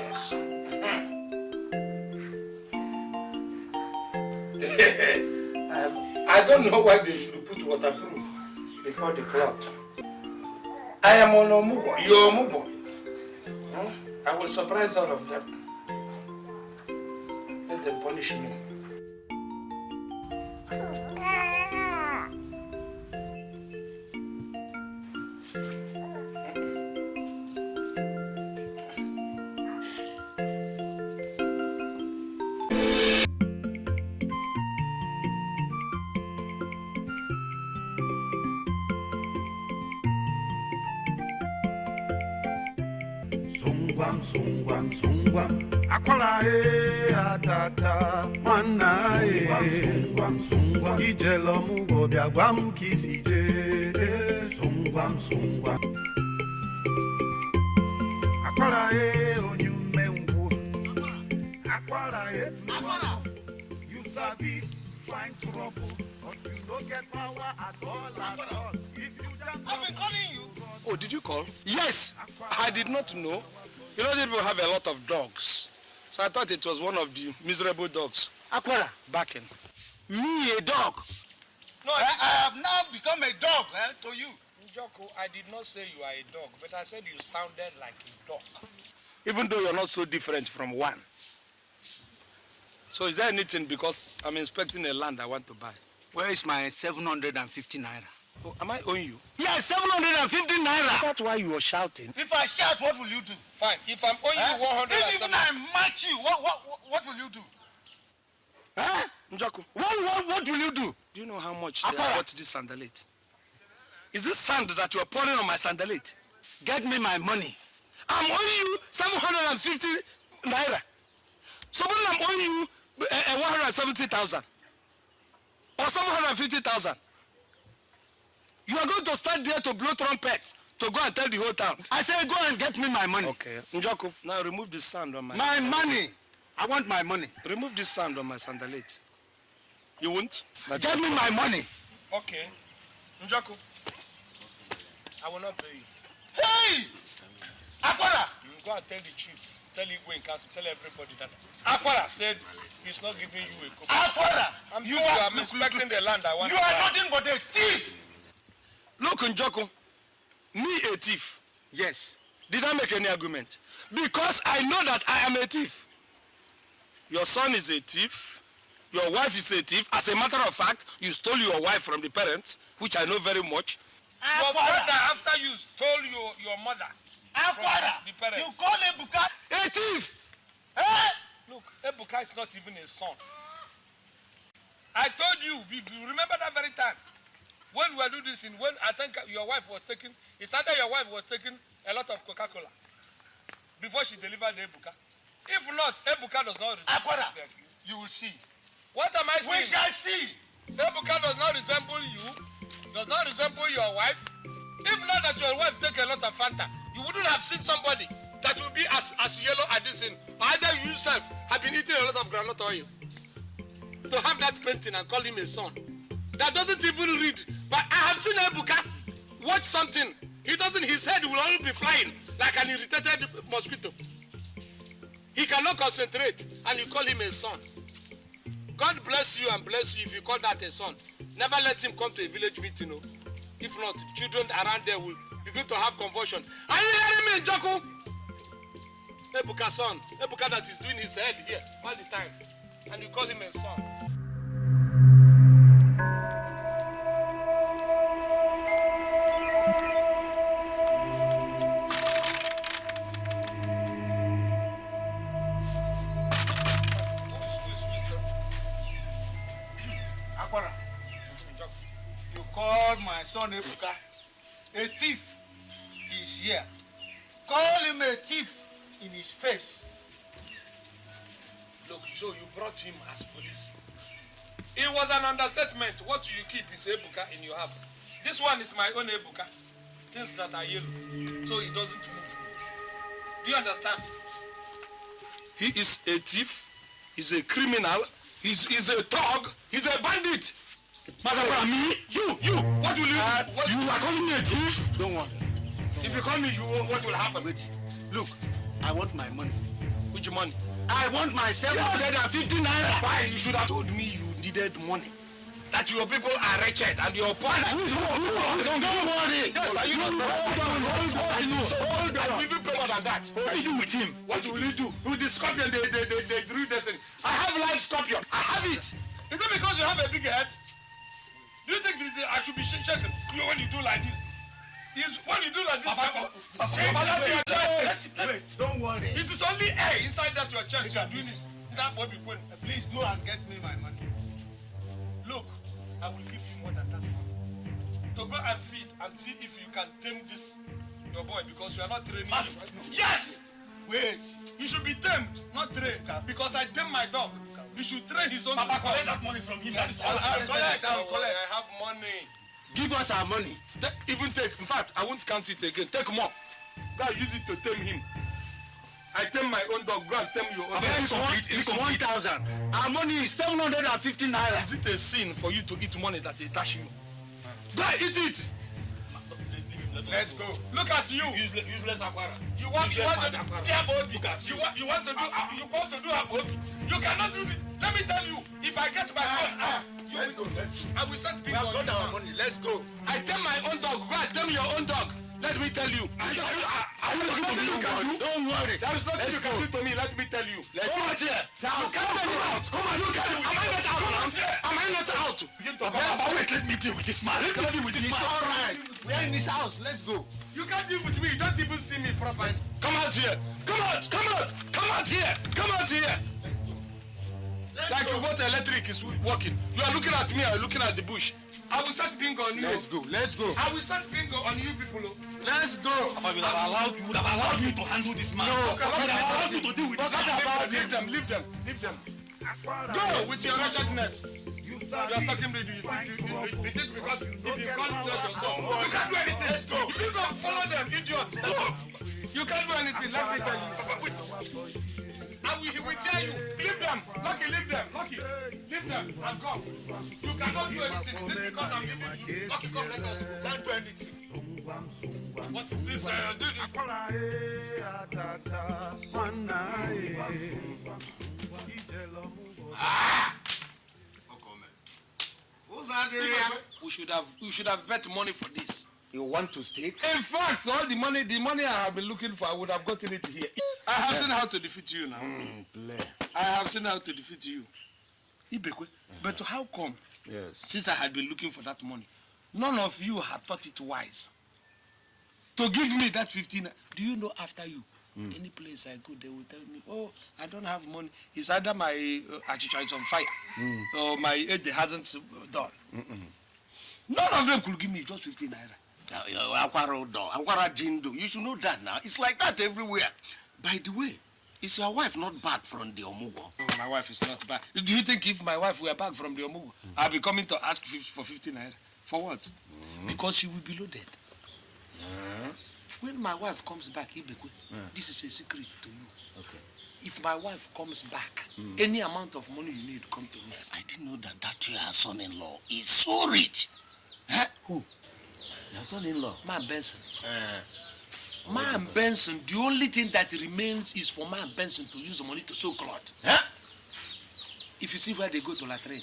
Yes. I don't know why they should put waterproof before the cloth. I am on Omugwo. You're Omugwo. I will surprise all of them. Let them punish me. Sungwam, akwala atata, wana sungwam, ijelo mugo biagwam kisije, sungwam, akwala onyume ungu, akwala you sabi find trouble, but you don't get power at all. If you jump, I've been calling you. Oh, did you call? Yes, I did not know. You know, these people have a lot of dogs. So I thought it was one of the miserable dogs. Aquara. Barking. Me, a dog? No, I have now become a dog to you. Njoko, I did not say you are a dog, but I said you sounded like a dog. Even though you're not so different from one. So is there anything, because I'm inspecting a land I want to buy? Where is my 750 naira? Oh, am I owing you? Yes, 750 naira. That's why you were shouting. If I shout, what will you do? Fine. If I'm owing you 170... Even I match you, what will you do? Huh? Njoko, What will you do? do you know how much they bought this sandalite? Is this sand that you are pouring on my sandalite? Get me my money. I'm owing you 750 naira. Suppose I'm owing you 170,000 or 750,000. You are going to start there to blow trumpet to go and tell the whole town. I say go and get me my money. Okay. Njoko, now remove the sand on my... My money. I want my money. Remove this sand on my sandalite. You won't? Get me my money. Okay. Njoko, I will not pay you. Hey! Aquara! You go and tell the chief, tell Igwe in council, tell everybody that Aquara said he's not giving you a copy. Aquara! You are inspecting the land I want You to are buy. nothing but a thief! Look, Njoko, me a thief. Yes. Did I make any argument? Because I know that I am a thief. Your son is a thief. Your wife is a thief. As a matter of fact, you stole your wife from the parents, which I know very much. Your brother, after you stole your mother from the parents. You call Ebuka A thief! eh? Look, Ebuka is not even a son. I told you, if you remember that very time, when we were doing this, when I think your wife was taking, it's either your wife was taking a lot of Coca-Cola before she delivered the Ebuka. If not, Ebuka does not resemble Aquara, you. you will see. What am I saying? We shall see. Ebuka does not resemble you, does not resemble your wife. If not that your wife take a lot of Fanta, you wouldn't have seen somebody that will be as yellow as this thing. Either you yourself have been eating a lot of groundnut oil to have that painting and call him a son. That doesn't even read. But I have seen Ebuka watch something. He doesn't, his head will only be flying like an irritated mosquito. He cannot concentrate and you call him a son. God bless you and bless you if you call that a son. Never let him come to a village meeting. No. If not, children around there will begin to have convulsion. Are you hearing me, Njoko? Ebuka son. Ebuka that is doing his head here all the time. And you call him a son. Aquara, you called my son Ebuka a thief. He's here. Call him a thief in his face. Look, so you brought him as police. It was an understatement. What you keep is Ebuka in your house. This one is my own Ebuka. Things that are yellow. So it doesn't move. Do you understand? He is a thief. He's a criminal. He's a thug. He's a bandit. Mazabra, me? You. What will you do? What, you are calling me a thief? Don't worry. If you call me, what will happen? Wait. Look, I want my money. Which money? I want my 750 naira. Fine, you should have told me you needed money. That your people are wretched and your poor. Don't worry. Yes, are you not? Hold on. I will even pay more than that. What will you do with him? What will you do? With the scorpion, they drew this in. I have live scorpion. I have it. Is it because you have a big head? Do you think I should be shaken? You when you do like this? When you do like this, Wait, don't worry. this is only air inside that your chest. You are doing it. That what we put. Please do and get me my money. Look, I will give you more than that money to go and feed and see if you can tame this your boy because you are not training him. Yes. Wait. You should be tamed, not trained. Because I tame my dog. You should train his own. Papa, collect that money from him. That is all. I'll collect. I have money. Give us our money. Even take. In fact, I won't count it again. Take more. Go and use it to tame him. I tame my own dog. Go and tame your own dog. It's 1,000. Our money is 750 naira. Is it a sin for you to eat money that they dash you? Go and eat it. Let's go. Look at you. Useless Aquara. You want to do abode. You cannot do this. Let me tell you, if I get my son, Let's go. I will set We big have on got you. our money. Let's go. I tell my own dog, go and tell your own dog. Let me tell you. Don't worry. There is nothing you can do to me. Let me tell you. Come out here. You can't let me out. Come on, you can't. Am I not out? Papa, wait, let me deal with this man. Let me deal with this man. It's all right. We are in this house. Let's go. You can't deal with me. You don't even see me properly. Come out here. Come out. Come out. Come out here. Come out here. Like you got electric is working. You are looking at me. I am looking at the bush. I will set bingo on you. Let's go. Let's go. I will set bingo on you people. Let's go. Papa, you would have allowed me to handle this man. No, you would have allowed me to deal with this man. Leave them. Leave them. Leave them. Go with your wretchedness. You are talking to you think because if you can't judge yourself, you can't do anything. Let's go. You don't follow them, idiot. You can't do anything. Let me tell you. He will tell you. Leave them. Lucky, leave them. Lucky, leave them and come. You cannot do anything. Is it because I'm leaving you? Lucky, come let us. Can't do anything. What is this? Who's Andrea? We should have bet money for this. You want to stake? In fact, all the money I have been looking for, I would have gotten it here. I have seen how to defeat you now. I have seen how to defeat you. Ibekwe, but how come? Yes. Since I had been looking for that money, none of you had thought it wise to give me that 15. Do you know after you? Any place I go, they will tell me, oh, I don't have money. It's either my achicha is on fire or my aid hasn't done. None of them could give me just 15 naira. You should know that now. It's like that everywhere. By the way, is your wife not back from the Omugwo? Oh, my wife is not back. Do you think if my wife were back from the Omugwo, I'll be coming to ask for 15 naira? For what? Because she will be loaded. When my wife comes back, Ibekwe, this is a secret to you. Okay. If my wife comes back, any amount of money you need, come to me. I didn't know that your son-in-law is so rich. Huh? Who? Your son-in-law? Man Benson. Man Benson, the only thing that remains is for Man Benson to use the money to sew cloth. Huh? If you see where they go to latrine,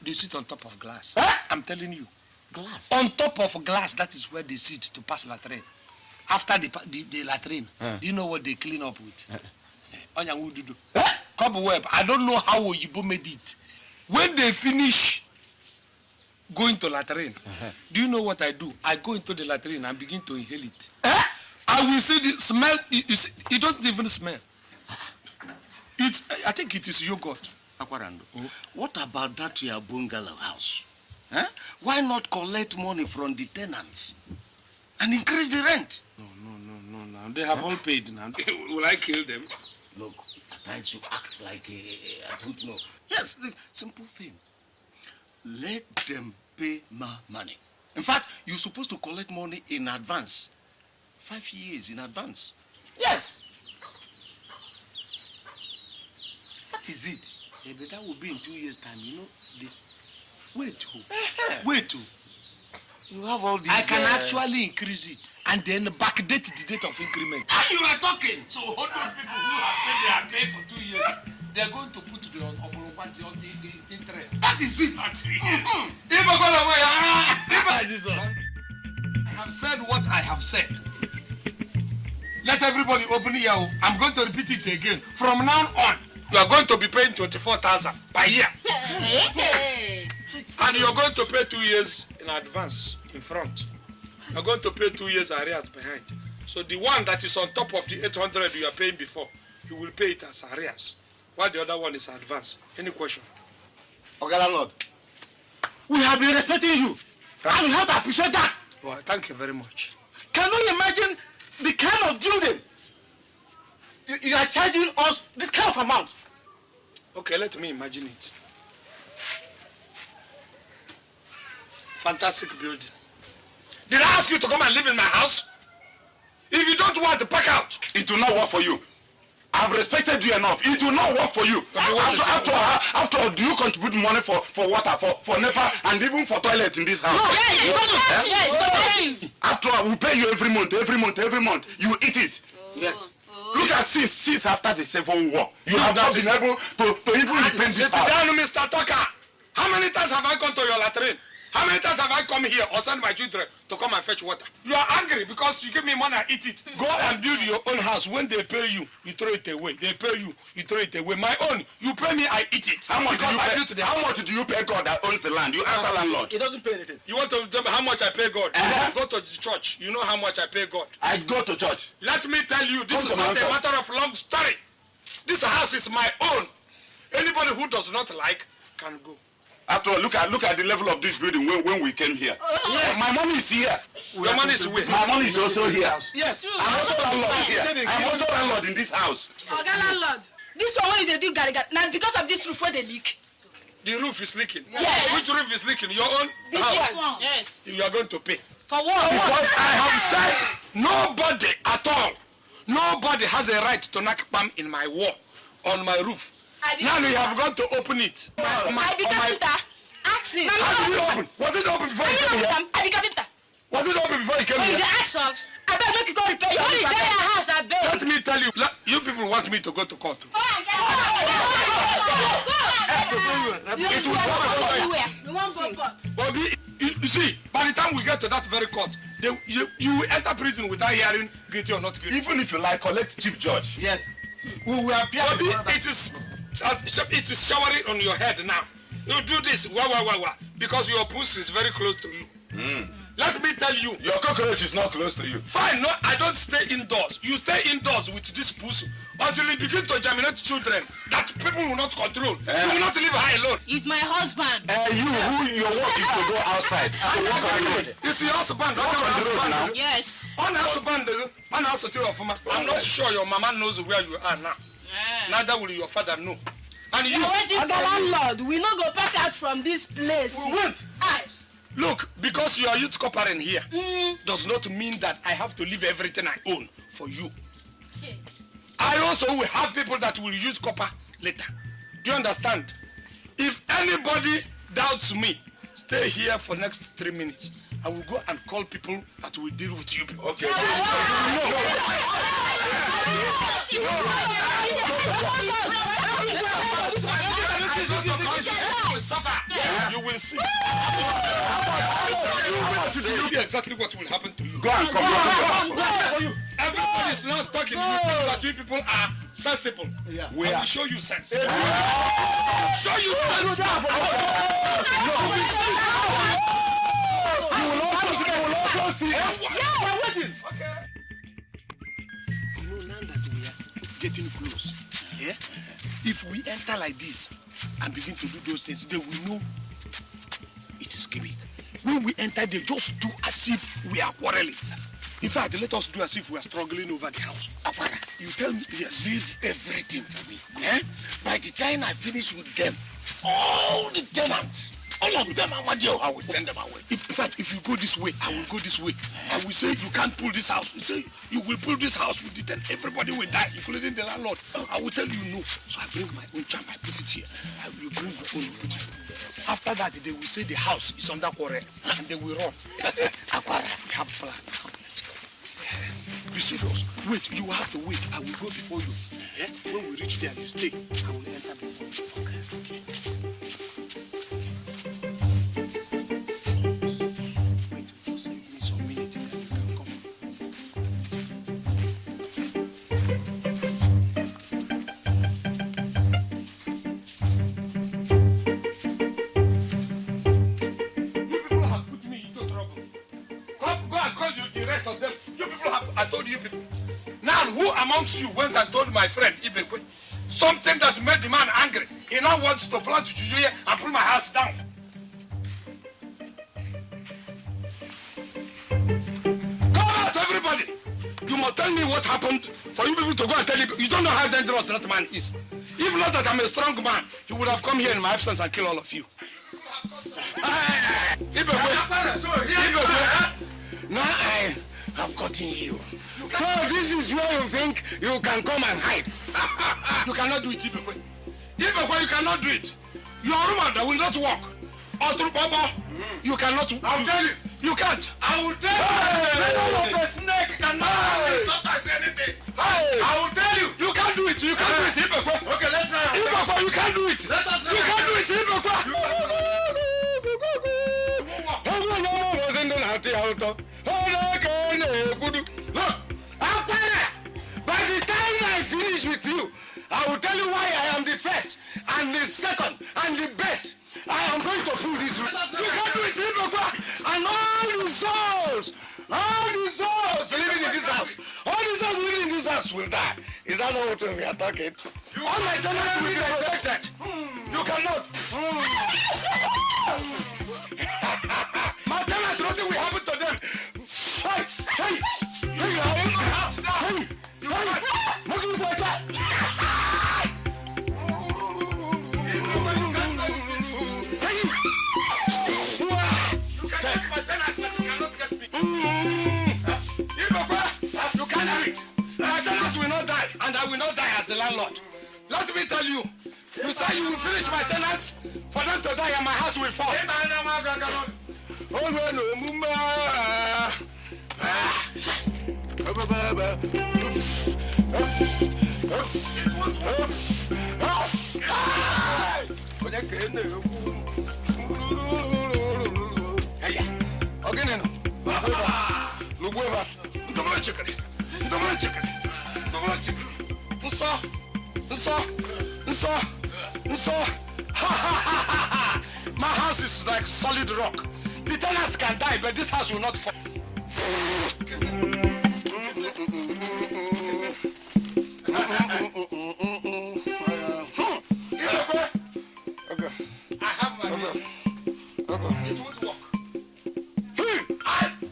they sit on top of glass. Huh? I'm telling you. Glass? On top of glass, that is where they sit to pass latrine. After the latrine, do you know what they clean up with? Cobweb. I don't know how Oyibo made it. When they finish going to latrine, do you know what I do? I go into the latrine and begin to inhale it. I will see the smell. It doesn't even smell. I think it is yogurt. Akwarando, what about that your bungalow house? Huh? Why not collect money from the tenants and increase the rent? No. They have all paid now. Will I kill them? Look, at times you act like I don't know. Yes, the simple thing. Let them pay my money. In fact, you're supposed to collect money in advance. 5 years in advance. Yes. That is it. Yeah, but that will be in 2 years' time, you know. Wait. You have all these... I can actually increase it. and then backdate the date of increment. And you are talking. So all those people who have said they are paying for 2 years, they are going to put the interest. That is it. I have said what I have said. Let everybody open here. I'm going to repeat it again. From now on, you are going to be paying 24,000 per year. And you're going to pay 2 years in advance in front. You're going to pay 2 years arrears behind. So the one that is on top of the 800 you are paying before, you will pay it as arrears. While the other one is advance. Any question? Ogala Lord, we have been respecting you. And we have to appreciate that. Well, thank you very much. Can you imagine the kind of building you are charging us this kind of amount? Okay, let me imagine it. Fantastic building. Did I ask you to come and live in my house? If you don't want to pack out, It will not work for you. I've respected you enough. It will not work for you. After all, do you contribute money for water, for NEPA, and even for toilet in this house? Yes. After all, we pay you every month. You eat it. Yes. Look at since after the Civil War. You have not been able to even repaint this sit house. down, Mr. Tucker. How many times have I gone to your latrine? How many times have I come here or send my children to come and fetch water? You are angry because you give me money, I eat it. Go and build your own house. When they pay you, you throw it away. They pay you, you throw it away. My own, you pay me, I eat it. How much Because do you pay God that owns the land? You ask the landlord. He doesn't pay anything. You want to tell me how much I pay God? Go to the church. You know how much I pay God. I go to church. Let me tell you, this Come is to my not a house. matter of long story. This house is my own. Anybody who does not like can go. After all, look at the level of this building when we came here. Yes. My money is here. Your money is with. My money is also here. Yes. I'm also landlord here. I'm also landlord in this house. Oga landlord, this one wey you dey do garri now because of this roof wey dey leak. The roof is leaking. Yes. Which roof is leaking? Your own This house. one. Yes. You are going to pay. For what? Because I have said nobody at all, nobody has a right to knock palm in my wall, on my roof. Now you have got to open it. I be carpenter. Ask him. How did you open? Was it open before you came here? I be carpenter. Was it open before you came When you here? dey ask us, I beg make you go repair your roof. Repair your house, I beg. Let me tell you, you people want me to go to court. It will go anywhere. You won't go court. Bobby, you see, by the time we get to that very court, you will enter prison without hearing guilty or not guilty. Even if you like, collect chief judge. Yes. We will appear. Bobby, it is showering on your head now. You do this, wah, because your pussy is very close to you. Let me tell you. Your cockroach is not close to you. Fine, no, I don't stay indoors. You stay indoors with this pussy until you begin to germinate children that people will not control. You will not live high alone. He's my husband. Your work is to go outside. To walk on the road. It's your husband. Walk on the road now. Yes. I'm not sure your mama knows where you are now. Neither will your father know. And you, Oga landlord, we no go pack out from this place. we won't. Look, because you are youth corporate here, does not mean that I have to leave everything I own for you. I also will have people that will use copper later. Do you understand? If anybody doubts me, stay here for next 3 minutes. I will go and call people that will deal with you people. Okay. You will see. You will see exactly what will happen to you. Go and come. Everybody is not talking. You think that you people are sensible. I will show you sense. Show you sense. Okay. You know, now that we are getting close, yeah? If we enter like this and begin to do those things, they will know it is gimmick. When we enter, they just do as if we are quarreling. In fact, let us do as if we are struggling over the house. Apara, you tell me, yes, leave everything for me. Eh? By the time I finish with them, all the tenants, all of them are what I will send them away. In fact, if you go this way, I will go this way. I will say you can't pull this house. You say you will pull this house with it, and everybody will die, including the landlord. I will tell you no. So I bring my own charm, I put it here. I will bring my own, put it. After that, they will say the house is under quarrel, and they will run. Aquara, we have plan. be serious. Wait, you have to wait. I will go before you. When we reach there, you stay. I will enter before you. Okay. Wait, just give me some minutes, then you can come. You people have put me into trouble. Go and call the rest of them. You people have, I told you people. Now, who amongst you went and told my friend Ibekwe something that made the man angry? He now wants to plant juju here and pull my house down. Come out, everybody! You must tell me what happened for you people to go and tell you. You don't know how dangerous that man is. If not that I'm a strong man, he would have come here in my absence and killed all of you. Ibekwe! Now I have gotten you. So this is where you think you can come and hide. You cannot do it, Ibekwe. Ibekwe, you cannot do it. Your woman will not work. You cannot. I'll tell you. You can't. I will tell you. The name of a snake cannot say anything. I will tell you. You can't do it. You can't do it, Ibekwe. Okay, let's try. Ibekwe, you can't do it. Let us try. You can't do it, Ibekwe. By the time I finish with you, I will tell you why I am the first and the second and the best. I am going to pull this route. You can do it, Ibekwe. And all the souls living in this house, will die. Is that not what we are talking? All my tenants will be protected. You cannot. My tenants, nothing will happen to them. Hey, you are in my house now. You can't. Take my tenants, but you cannot get me. You can't do it. My tenants will not die, and I will not die as the landlord. Let me tell you, you say you will finish my tenants for them to die and my house will fall. My house is like solid rock. The tenants can die, but this house will not fall. I have my name. It won't work.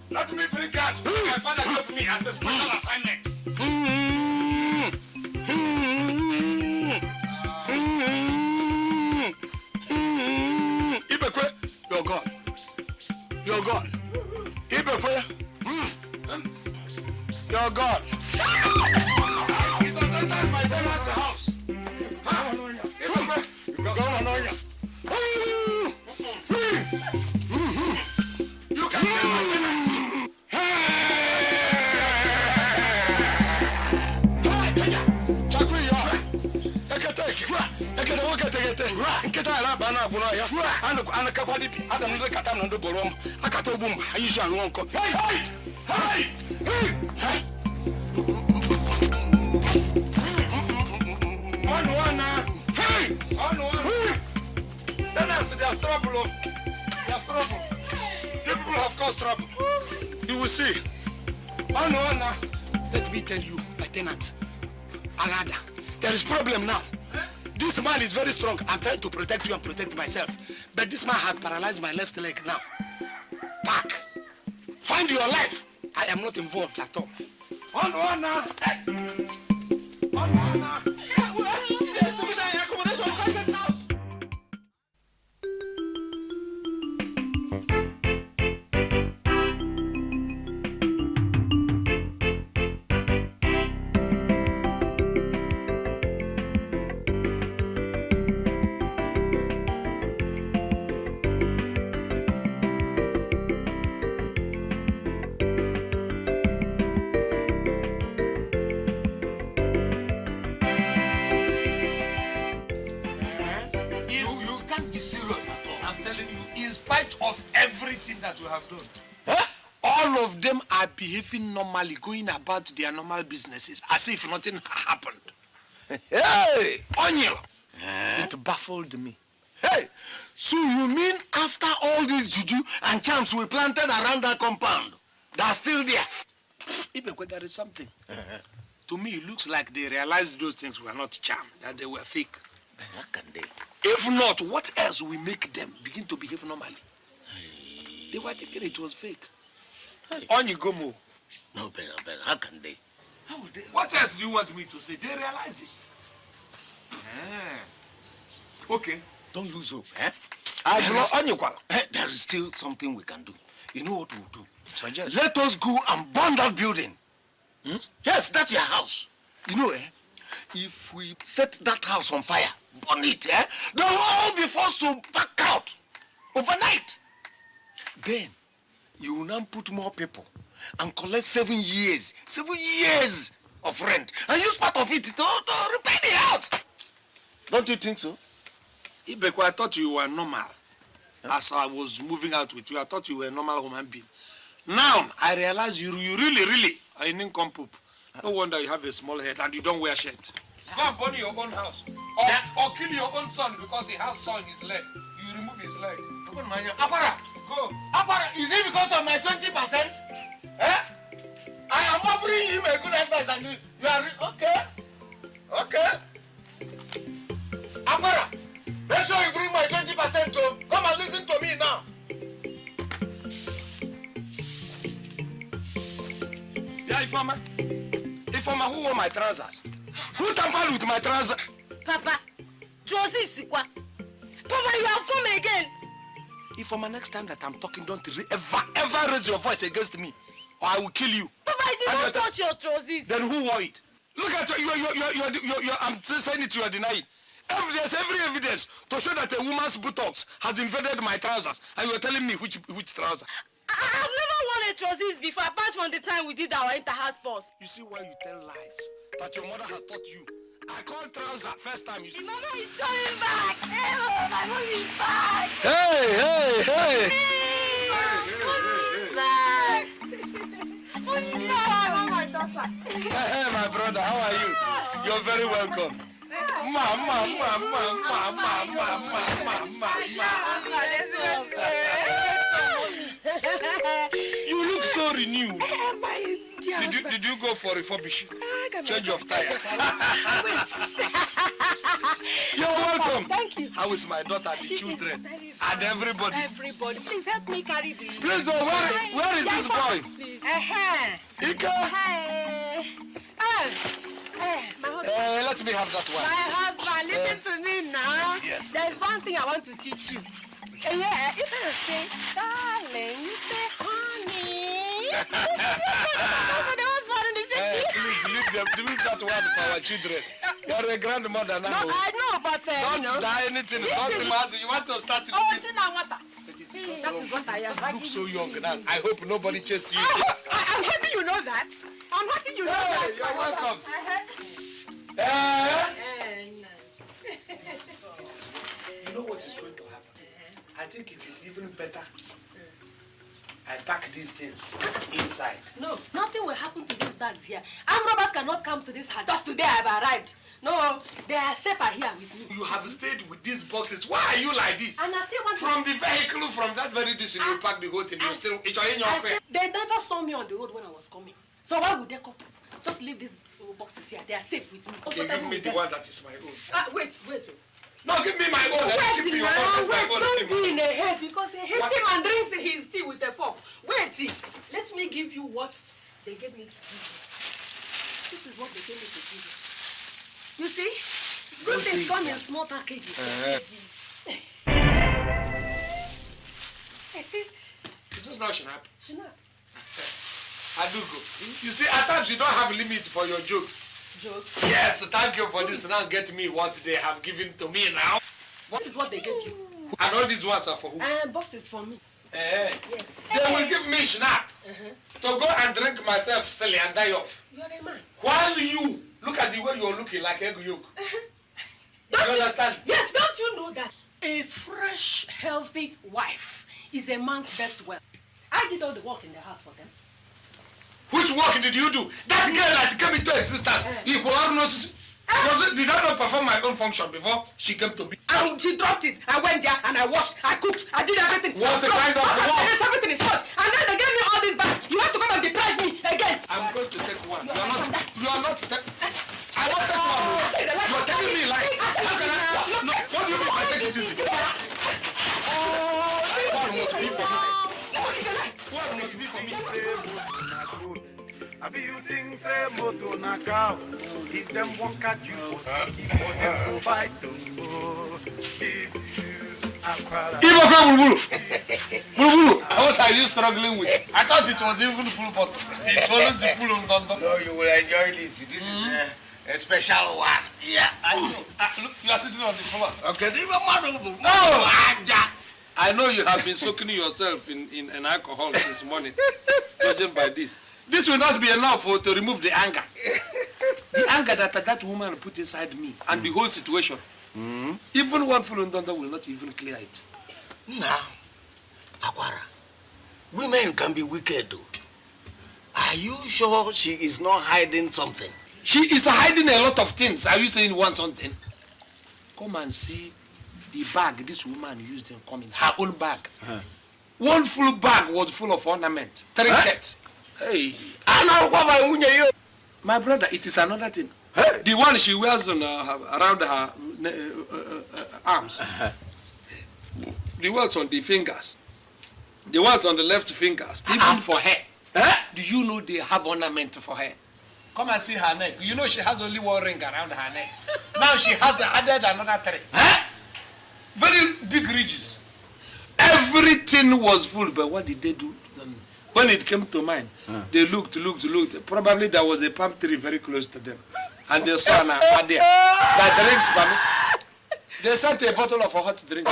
Let me bring out what my father gave me as a special assignment. Ibekwe, you're gone. You're gone. Ibekwe, you're gone. It's at my tenant's house. Ibekwe, you're gone. You can kill my tenants. There's trouble. There's trouble. People have caused trouble. You will see. Let me tell you, my tenant, Arada, there is problem now. This man is very strong. I'm trying to protect you and protect myself. But this man has paralyzed my left leg now. Back. Find your life. I am not involved at all. that we have done. Huh? All of them are behaving normally, going about their normal businesses, as if nothing happened. Hey! Onion! It baffled me. Hey! So you mean after all these juju and charms we planted around that compound, they're still there? Ibekwe, there is something. To me, it looks like they realized those things were not charm, that they were fake. How can they? If not, what else will make them begin to behave normally? They were thinking it was fake. Onyigomo. No, better. How can they? How would they? What else do you want me to say? They realized it. Okay, don't lose hope. Eh? There is still something we can do. You know what we'll do? Suggest. Let us go and burn that building. Yes, that's your house. You know, if we set that house on fire, burn it, they'll all be forced to back out overnight. Then, you will now put more people and collect 7 years of rent and use part of it to repair the house. Don't you think so? Ibekwe, I thought you were normal. As I was moving out with you, I thought you were a normal human being. Now, I realize you really are an income poop. No wonder you have a small head and you don't wear shirt. Go and burn your own house. Or kill your own son because he has saw in his leg. You remove his leg. Apara! Go. Apara, is it because of my 20%? Eh? I am offering him a good advice and you are... Okay. Apara, make sure you bring my 20% to... Come and listen to me now. Yeah, Ifeoma, who wore my trousers? Who tampered with my trousers? Papa, trousers Sikwa. Papa, you have come again. Ifeoma, next time that I'm talking, don't ever raise your voice against me, or I will kill you. Papa, I did not touch your trousers. Then who wore it? Look at you. I'm saying it. You are denying. Every evidence to show that a woman's buttocks has invaded my trousers, and you are telling me which trouser. I've never worn a trousers before, apart from the time we did our inter-house sports. You see why you tell lies? That your mother has taught you. I called trouser first time you. Mama is coming back. Hey, my mom is back. Hey! Mom is back. Oh, my daughter. Hey, my brother, how are you? You're very welcome. You look so renewed. Did you go for refurbishing? Change of tire. You're welcome. Thank you. How is my daughter, the children, and everybody? Everybody, please help me carry the... Please, where is this boy? Please. Ika? My husband. Let me have that one. My husband, listen to me now. Yes. There is one thing I want to teach you. Yeah, if I say, darling, you say, honey. The husband in the city. Please leave that one for our children. You're a grandmother now. No, I know, but Don't die anything. Don't imagine. You want to start to that is what I am. You look so young now. I hope nobody chased you. I'm happy you know that. I'm happy you know that. You're welcome. You know what is going to happen? I think it is even better. I pack these things inside. No, nothing will happen to these bags here. Armed robbers cannot come to this house. Just today I have arrived. No, they are safer here with me. You have stayed with these boxes. Why are you like this? And I still want from the vehicle, from that very distance, you pack the whole thing. You still, it's in your face. They never saw me on the road when I was coming. So why would they come? Just leave these boxes here. They are safe with me. Okay, give me the one that is my own. Wait. No, give me my own. Wait, don't be in a haste because a hasty man drinks his tea with a fork. Wait, let me give you what they gave me to give you. This is what they gave me to give you. You see? Good things come in small packages. This is not Shinap. Shinap. I do go. You see, at times you don't have a limit for your jokes. Jokes? Yes, thank you for this. Now get me what they have given to me now. What is what they gave you? And all these ones are for who? Boxes for me. Yes. They will give me Shinap to go and drink myself silly and die off. You're a man. While you, look at the way you're looking like egg yolk. You understand? Yes, don't you know that a fresh, healthy wife is a man's best wealth? I did all the work in the house for them. Which work did you do? That girl that came into existence, did I not perform my own function before she came to be? She dropped it. I went there and I washed, I cooked, I did everything. What's the kind of work? Everything is hot. And then they gave me all these bags. You have to come and deprive me again. I'm going to take one. You are not. I won't take one. You're telling me like. How can I? No. What do you mean by take it easy? One must be for me. One must be for me. I be you think say moto na cow. If them won't catch you, for them go fight to give you aquara. Bulu, what are you struggling with? I thought it was even full bottle. It wasn't the full of London. No, you will enjoy this. This is a special one. Yeah. Look, you are sitting on the floor. Okay, No! I know you have been soaking yourself in alcohol since morning. Judging by this. This will not be enough to remove the anger. The anger that woman put inside me and the whole situation. Even one full Ndonda will not even clear it. Now, Akwara, women can be wicked though. Are you sure she is not hiding something? She is hiding a lot of things. Are you saying you want something? Come and see the bag this woman used in coming. Her own bag. One full bag was full of ornament. Trinket. Hey. My brother, it is another thing. The one she wears on, around her arms. The ones on the fingers. The ones on the left fingers. Even for her. Do you know they have ornament for her? Come and see her neck. You know she has only one ring around her neck. Now she has added another three. Very big ridges. Everything was full, but what did they do? When it came to mine, they looked. Probably there was a palm tree very close to them. And they saw her there. That drinks for me. They sent a bottle of a hot drink.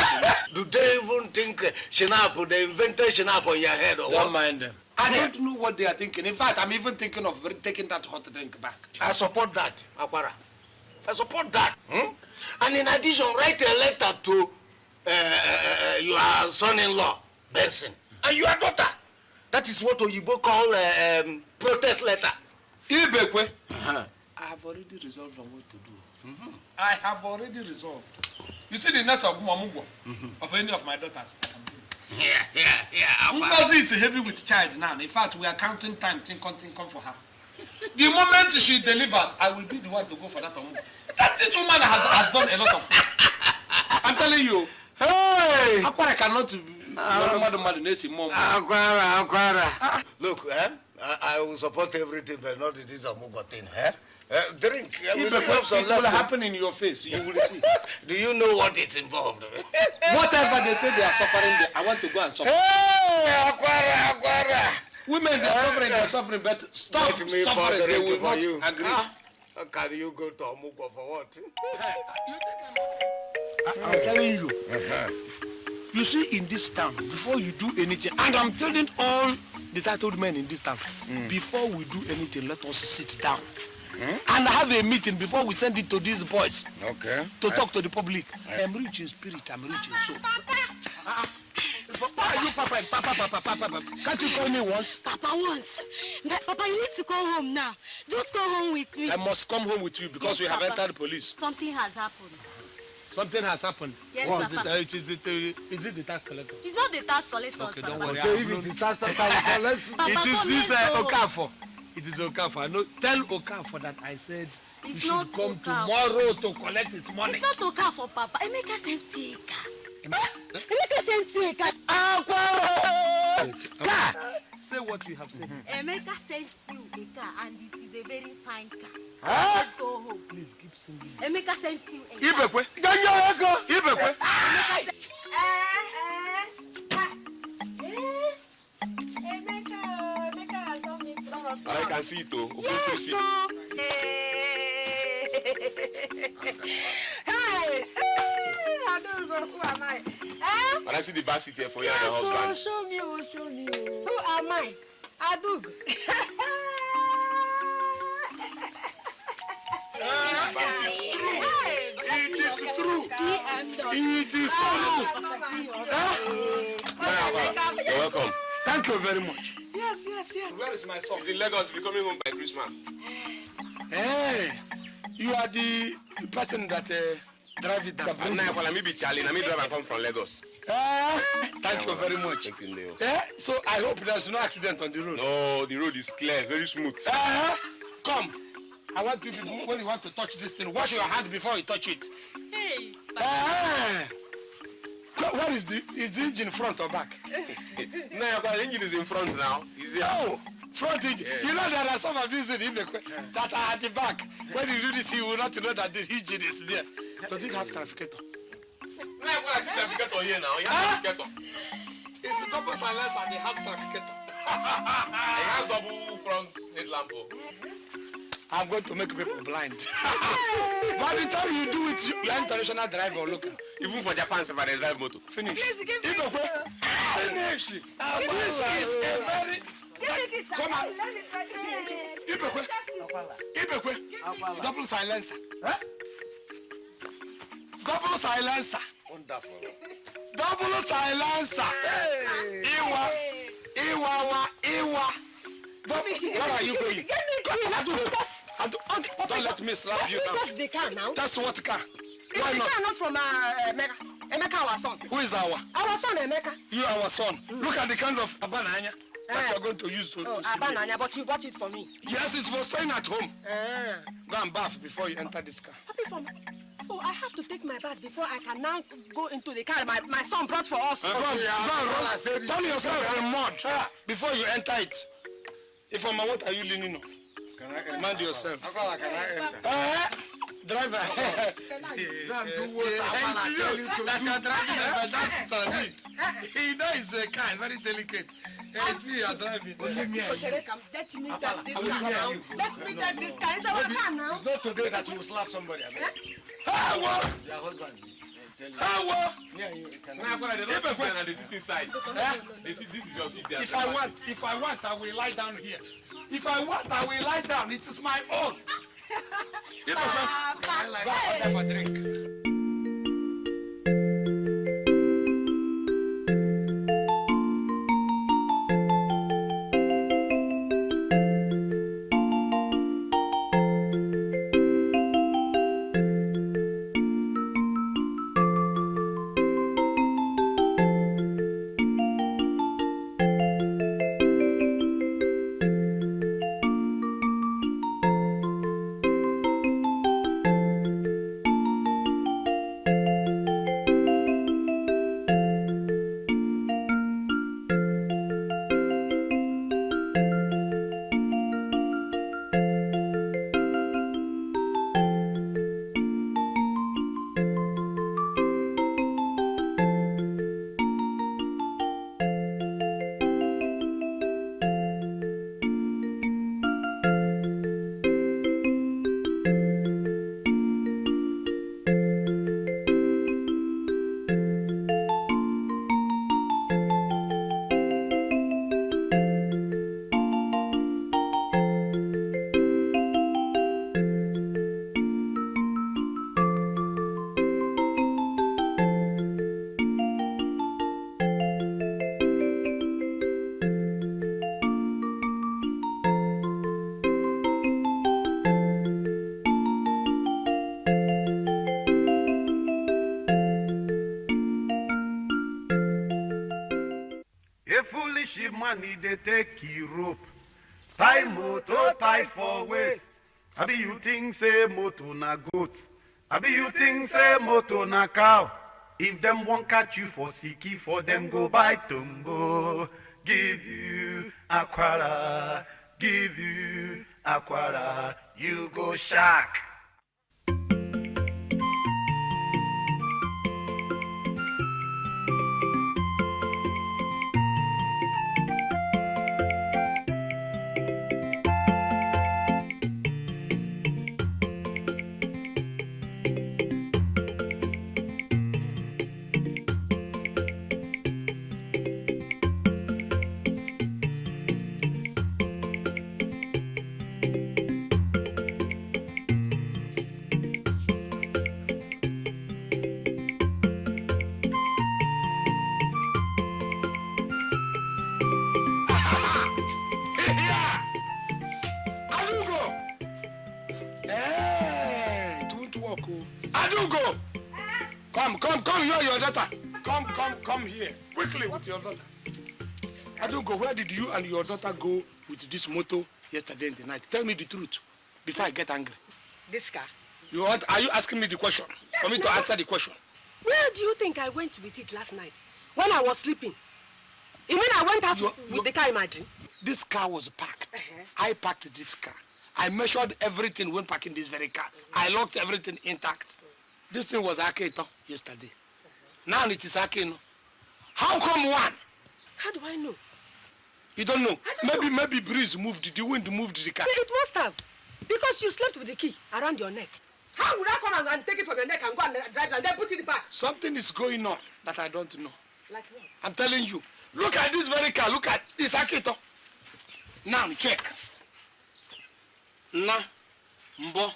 Do they even think Shinapo, they invented Shinapo on your head or Don't mind them. I don't know what they are thinking. In fact, I'm even thinking of taking that hot drink back. I support that, Akwara. I support that. And in addition, write a letter to your son-in-law, Benson, and your daughter. That is what Oyibo call protest letter. Ibekwe. I have already resolved on what to do. I have already resolved. You see the nurse of OMUGWO, of any of my daughters, I can do it. Yeah. Ngozi is heavy with child now. In fact, we are counting time, think for her. The moment she delivers, I will be the one to go for that OMUGWO. That this woman has done a lot of things. I'm telling you. Hey! Akwara cannot be Akwara. Look, I will support everything, but not this OMUGWO thing. Drink. We still have some left. It will left. happen in your face. You will see. Do you know what is involved? Whatever they say they are suffering, I want to go and suffer. Hey, Akwara. Women, they are suffering, but stop suffering. They will not agree. How can you go to OMUGWO for what? I'm telling you. You see, in this town, before you do anything, and I'm telling all the titled men in this town, before we do anything, let us sit down and have a meeting before we send it to these boys. Okay. To talk to the public. I'm rich in spirit, I'm rich in soul. Why are you Papa? Can't you call me once? Papa once. Papa, you need to go home now. Just go home with me. I must come home with you because Yes, we have Papa. entered the police. Something has happened. Something has happened. Yes, What Papa. is it? Is it the tax collector? It's not the tax collector. Okay, don't Papa. worry. So if it is tax collector, let's... Papa, It is come, this let's go. Okafor. It is Okafor. No, tell Okafor that I said It's you should not come Okafor. tomorrow to collect his money. It's not okay for Papa. Emeka sent you a car. Emeka sent you a car. Say what you have said. Emeka sent you a car and it is a very fine car. Let's go home. Please keep singing. Emeka sent you a car. Ibekwe. Ibekwe. Emeka has not been promised. I can see it too. Yes, so. Hey, I don't know who am I. When I see the back seat here for you and your husband. Show me. Who am I? Adug. It is true. You're welcome. Thank you very much. Yes. Where is my son? He's in Lagos, be coming home by Christmas. Hey, you are the person that drive it down. Let me be Charlie. Let me drive and come from Lagos. Thank you very much. Thank you, Leo. So I hope there's no accident on the road. No, the road is clear, very smooth. Come. I want you people, when you want to touch this thing, wash your hand before you touch it. Hey. What is the engine front or back? No, the engine is in front now. Is it? Oh, front engine. Yeah. You know there are some of these that are at the back. When you do this, you will not know that the engine is there. Does it have trafficator? No, I see trafficator here now. You have trafficator. It's a double silence and it has trafficator. It has double front headlamp. I'm going to make people blind. By the time you do it, you're international driver or local. Even for Japan, somebody drive motor. Finish. Please give me Finish. This is a very... Come on. Ibekwe. Double silencer. Double silencer. Wonderful. Double silencer. Iwa. Where are you going? Don't let me slap you now. That's the car now. That's what car? Why The not? car not from Emeka. Emeka, our son. Who is our? Our son, Emeka. You, our son. Look at the kind of abananya that you're going to use to see me. Abananya, but you bought it for me. Yes, it's for staying at home. Go and bath before you enter this car. Happy for me. Oh, I have to take my bath before I can now go into the car my son brought for us. Go and turn yourself in mud before you enter it. If I'm what are you leaning on? Mind yourself. Driver. Don't do what I tell you to do. That you're driving, but that's it on it. He knows a car, very delicate. It's you are driving. Let me test this car now. Let me test this car. It's our car now. It's not today that you will slap somebody. I mean. How? Your husband. How? Yeah, you can. They sit inside. This is your seat there. If I want, I will lie down here. If I want, I will lie down. It is my own. Go and for drink. money they take you rope. Tie motor, tie for waist. Abi you think say motor na goat. Abi you think say motor na cow. If them won't catch you for siki, for them go buy tumbo. Give you aquara, give you aquara, you go shark. Adugo! Come, you and your daughter. Come here. Quickly with your daughter. Adugo, where did you and your daughter go with this motor yesterday in the night? Tell me the truth before I get angry. This car? Are you asking me the question? Yes, for me to answer the question? Where do you think I went with it last night? When I was sleeping? You mean I went out with the car in my dream? This car was parked. I parked this car. I measured everything when parking this very car. I locked everything intact. This thing was Aketo yesterday. Now it is Akeno. How come one? How do I know? You don't know? Maybe breeze moved, the wind moved the car. It must have. Because you slept with the key around your neck. How would I come and take it from your neck and go and drive and then put it back? Something is going on that I don't know. Like what? I'm telling you. Look at this very car. Look at this Aketo. Now check. Na, mbo,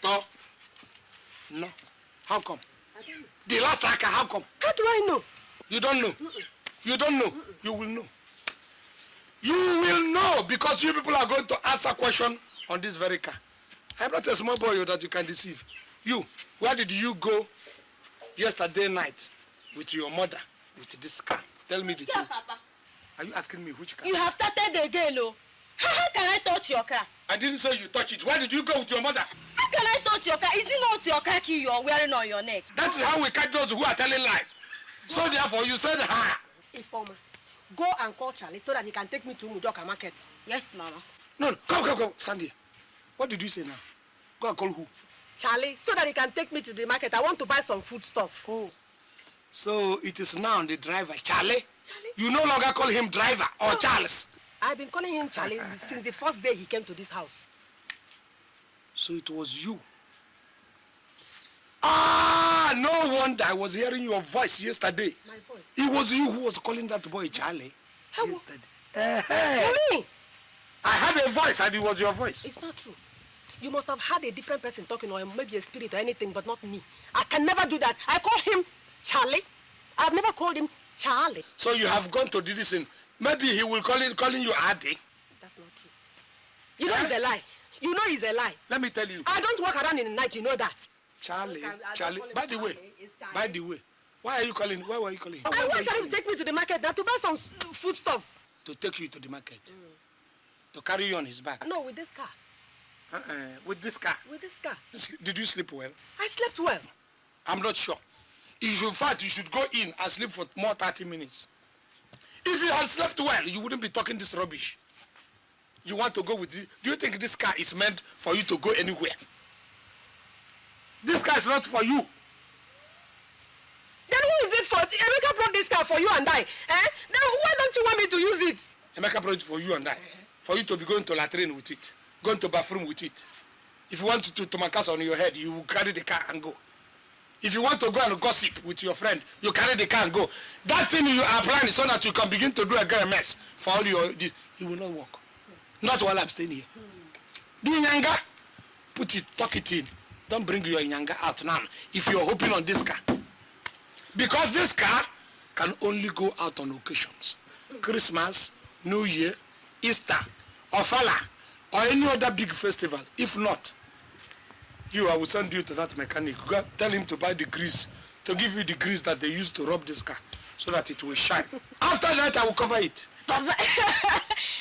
to, no. How come? I don't know. The last car, how come? How do I know? You don't know. You don't know. You will know. You will know because you people are going to answer question on this very car. I'm not a small boy that you can deceive. You, where did you go yesterday night with your mother with this car? Tell me the truth. Papa. Are you asking me which car? You have started again, oh. How can I touch your car? I didn't say you touch it. Where did you go with your mother? How can I touch your car? Is it not your car key you're wearing on your neck? That is how we catch those who are telling lies. So therefore you said ha. Informer, go and call Charlie so that he can take me to Mujoka Market. Yes, Mama. No, come. Stand here. What did you say now? Go and call who? Charlie, so that he can take me to the market. I want to buy some food stuff. Oh. So it is now the driver, Charlie? Charlie? You no longer call him driver or Charles. I've been calling him Charlie since the first day he came to this house. So it was you. Ah, no wonder I was hearing your voice yesterday. My voice? It was you who was calling that boy Charlie. How? Yesterday. Me? I had a voice and it was your voice. It's not true. You must have had a different person talking or maybe a spirit or anything, but not me. I can never do that. I call him Charlie. I've never called him Charlie. So you have gone to do this in. Maybe he will calling you Adi. That's not true. You know it's a lie. You know it's a lie. Let me tell you. I don't walk around in the night, you know that. Charlie, I don't Charlie. call him By the way, Charlie, it's Charlie. by the way, why were you calling him? I want Charlie to take me to the market to buy some food stuff. To take you to the market. To carry you on his back. No, with this car. With this car. With this car. Did you sleep well? I slept well. I'm not sure. In fact, you should go in and sleep for more 30 minutes. If you had slept well, you wouldn't be talking this rubbish. You want to go with this? Do you think this car is meant for you to go anywhere? This car is not for you. Then who is it for? Emeka brought this car for you and I. Then why don't you want me to use it? Emeka brought it for you and I. For you to be going to latrine with it. Going to bathroom with it. If you want to makas on your head, you will carry the car and go. If you want to go and gossip with your friend, you carry the car and go. That thing you are planning so that you can begin to do a mess for all your... It will not work. Not while I'm staying here. Do Nyanga, put it, tuck it in. Don't bring your Nyanga out now if you're hoping on this car. Because this car can only go out on occasions. Christmas, New Year, Easter, Ofala, or any other big festival. If not, I will send you to that mechanic. Go tell him to buy the grease, to give you the grease that they use to rub this car, so that it will shine. After that, I will cover it. Papa,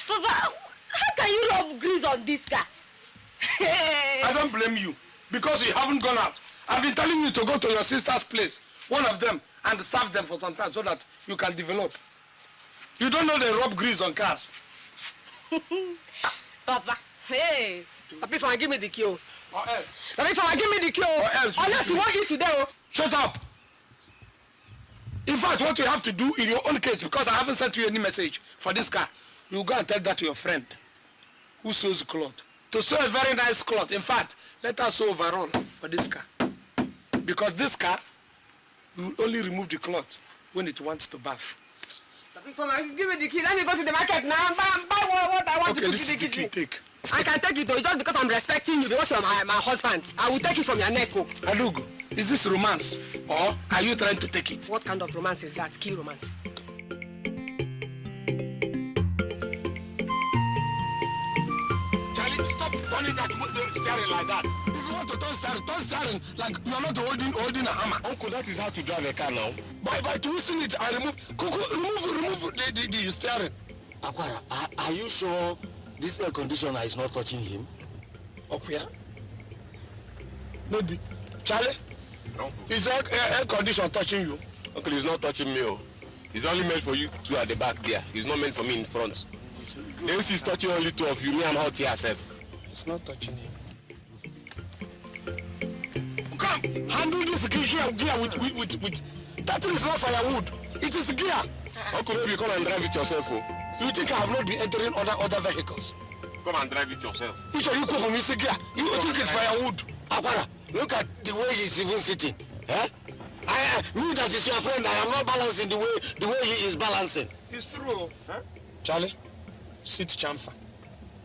how can you rub grease on this car? I don't blame you, because you haven't gone out. I've been telling you to go to your sister's place, one of them, and serve them for some time, so that you can develop. You don't know they rub grease on cars. Papa, hey. Papi, if I give me the key. Or else. Papi, if I give me the key. Or else. Unless you want it today. Shut up. In fact, what you have to do in your own case, because I haven't sent you any message for this car, you go and tell that to your friend who sews cloth. To sew a very nice cloth. In fact, let us sew overall for this car. Because this car, you will only remove the cloth when it wants to bath. Papi, give me the key. Let me go to the market now and buy what I want to put in the kitchen. Okay, this is the key. Take. I can take it though, just because I'm respecting you, because you're my husband. I will take it from your neck. Alugo, is this romance or are you trying to take it? What kind of romance is that? Key romance. Charlie, stop turning that steering like that. If you want to turn staring like you are not holding a hammer. Uncle, that is how to drive a car now. By twisting it and remove the steering. Akwara, are you sure this air conditioner is not touching him? Okay. Maybe. Charlie? Uncle. Is air conditioner touching you? Uncle, it's not touching me. It's only meant for you two at the back there. It's not meant for me in front. The AC is touching only two of you. Me, I'm out here myself. It's not touching him. Come, handle this gear with. That thing is not firewood. It is gear. Uncle, maybe come and drive it yourself. You think I have not been entering other vehicles? Come and drive it yourself. Which are you come from Mr. Gear? You think it's firewood? Akwara, look at the way he's even sitting. Eh? Me that is your friend, I am not balancing the way he is balancing. It's true. Huh? Charlie, sit chamfer.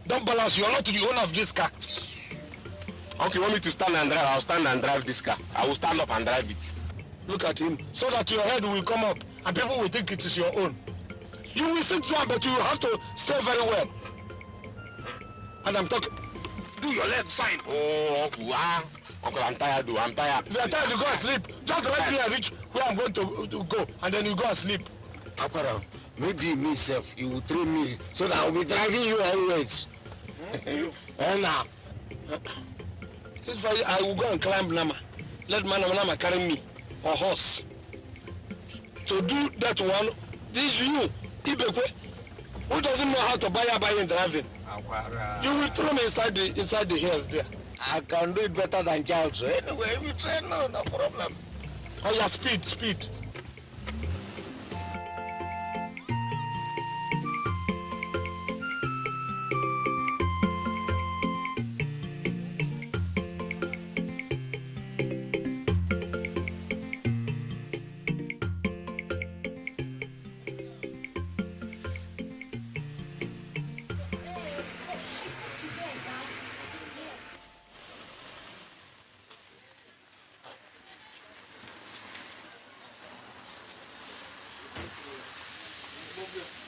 Don't balance, you are not the owner of this car. Okay, you want me to stand and drive? I'll stand and drive this car. I will stand up and drive it. Look at him, so that your head will come up and people will think it is your own. You will sit down, but you have to stay very well. And I'm talking, do your leg sign. Oh, Uncle, I'm tired, I'm tired. If you are tired, you go and sleep. Just let me reach where I'm going to go, and then you go and sleep. Akwara, maybe myself, you will train me so that I will be driving you always. And now, this way I will go and climb Nama. Let Nama carry me, or horse. To do that one, this is you, Ibekwe, who doesn't know how to buy and driving. You will throw me inside the hill there. I can do it better than Charles. Anyway, if you train, no problem. Oh yeah, speed.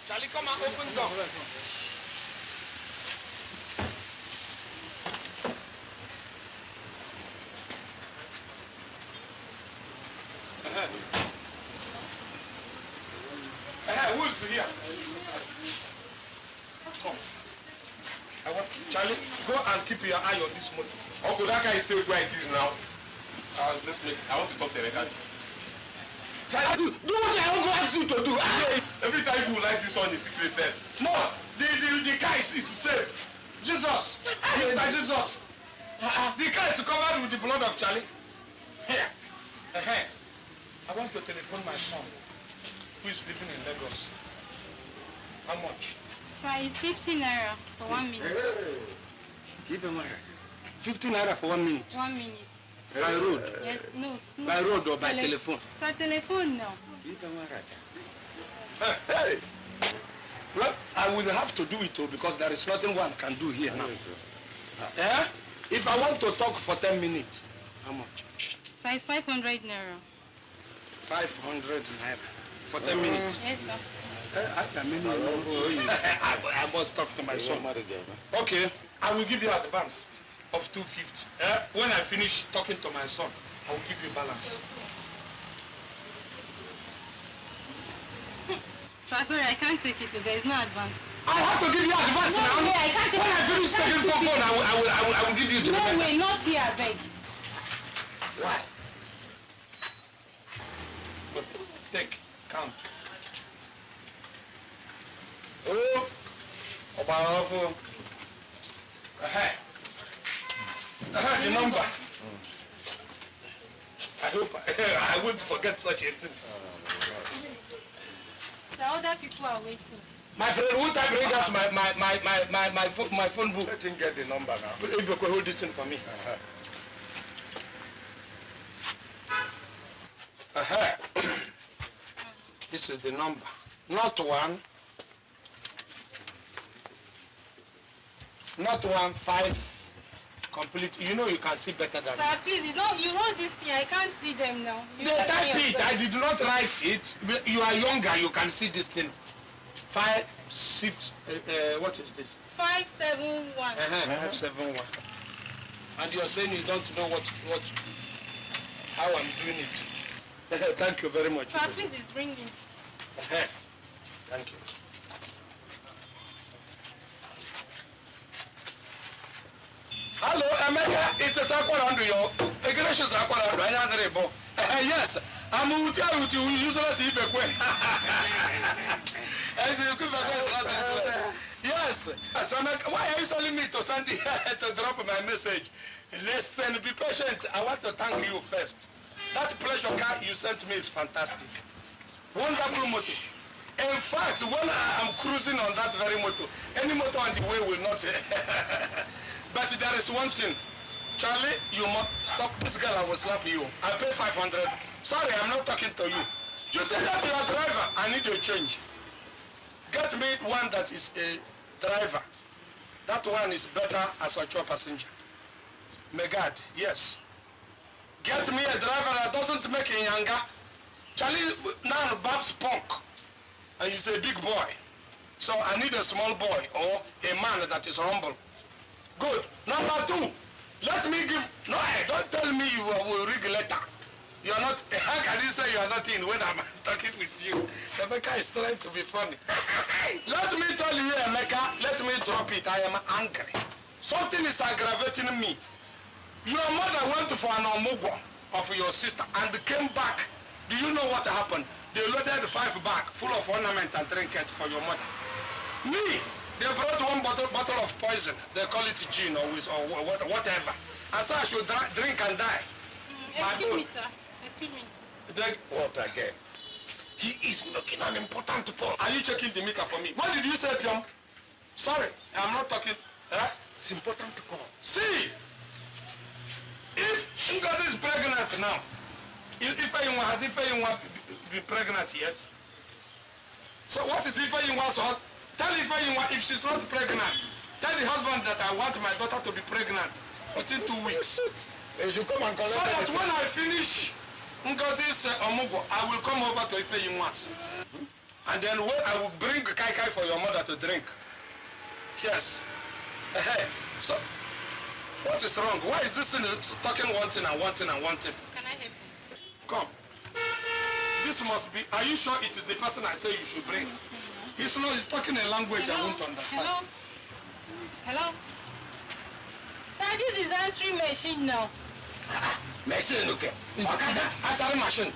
Charlie, come and open door. Who's here? Come. Charlie, go and keep your eye on this motor. Uncle, that guy is still where it is now. I want to talk to the guy. Charlie, do what I want to ask you to do. Every time you like this one, is secret safe. No, the car is safe. Jesus, Mr. Jesus. The car is covered with the blood of Charlie. Here. I want to telephone my son, who is living in Lagos. How much? Sir, it's 15 naira for 1 minute. Give him 15 naira for 1 minute. 1 minute. By road? Yes, no. By road or by telephone? Sir, telephone now. Give him Hey! Well, I will have to do it too because there is nothing one can do here now. Yeah? If I want to talk for 10 minutes, how much? Sir, it's 500 naira. 500 naira for 10 minutes? Yes, sir. I must talk to my son. Okay, I will give you advance of 250. When I finish talking to my son, I will give you balance. Sir, sorry, I can't take it. There is no advance. I have to give you advance no now. Way, I can't take when I finish taking for phone, I will give you the No way, not here, I beg. Why? Take, count. Oh, about the number. I hope I won't forget such a thing. So other people are waiting. My friend, won't I bring out my phone book? Let him get the number now. Hold this thing for me. This is the number. Not 1. Not 1, 5. Complete. You know you can see better than Sir, please, it's not, you wrote this thing. I can't see them now. They type it. I did not write it. You are younger. You can see this thing. 5, 6. What is this? 571. 571. and you're saying you don't know how I'm doing it. Thank you very much. Service is ringing. Thank you. Hello, Emeka. It's a Sakwarando, yo. Ignition Sakwarando. I know the boy. Yes, I'm Uti. You usually see Bekwe. Yes. Why are you telling me to send to drop my message? Listen, be patient. I want to thank you first. That pleasure car you sent me is fantastic. Wonderful motor. In fact, when I am cruising on that very motor, any motor on the way will not. But there is one thing. Charlie, you must stop. This girl, I will slap you. I pay 500. Sorry, I'm not talking to you. You say that you're a driver. I need a change. Get me one that is a driver. That one is better as a passenger. Megad, yes. Get me a driver that doesn't make a younger. Charlie, now Bab's punk. And he's a big boy. So I need a small boy or a man that is humble. Good. Number 2. Let me give... No, don't tell me you will read letter. You are not... How can you say you are not in when I'm talking with you? Emeka is trying to be funny. Let me tell you, Emeka, let me drop it. I am angry. Something is aggravating me. Your mother went for an omugwo of your sister and came back. Do you know what happened? They loaded 5 bags full of ornament and trinket for your mother. Me, they brought one bottle of poison. They call it gin or whatever. I said I should drink and die. Excuse me, sir. Excuse me. What again? He is making an important point. Are you checking the meter for me? What did you say, Pium? Sorry, I'm not talking. It's important to call. See, if Ngozi is pregnant now, if I want be pregnant yet? So what is Ifeyinwa? So tell Ifeyinwa if she's not pregnant. Tell the husband that I want my daughter to be pregnant within 2 weeks. They should come and collect so that when I finish Ngozi's omugwo, I will come over to Ifeyinwa's. And then when I will bring kai kai for your mother to drink. Yes. So what is wrong? Why is this thing talking one thing and one thing and one thing? Can I help you? Come. This must be... Are you sure it is the person I say you should bring? He's talking a language I won't understand. Hello? Hello? Sir, this is answering machine now. Machine, okay. Answering machine.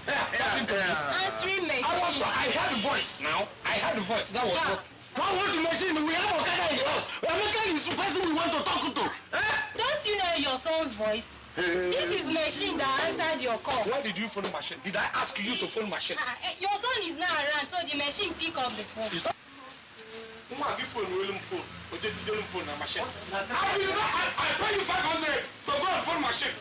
Answering machine. I heard the voice now. I heard the voice. That was what... What was the machine? We have Okada in the house. Okada is the person we want to talk to. Don't you know your son's voice? This is machine that answered your call. Why did you phone machine? Did I ask you to phone machine? Your son is not around, so the machine pick up the phone. I pay you 500 to go and phone machine.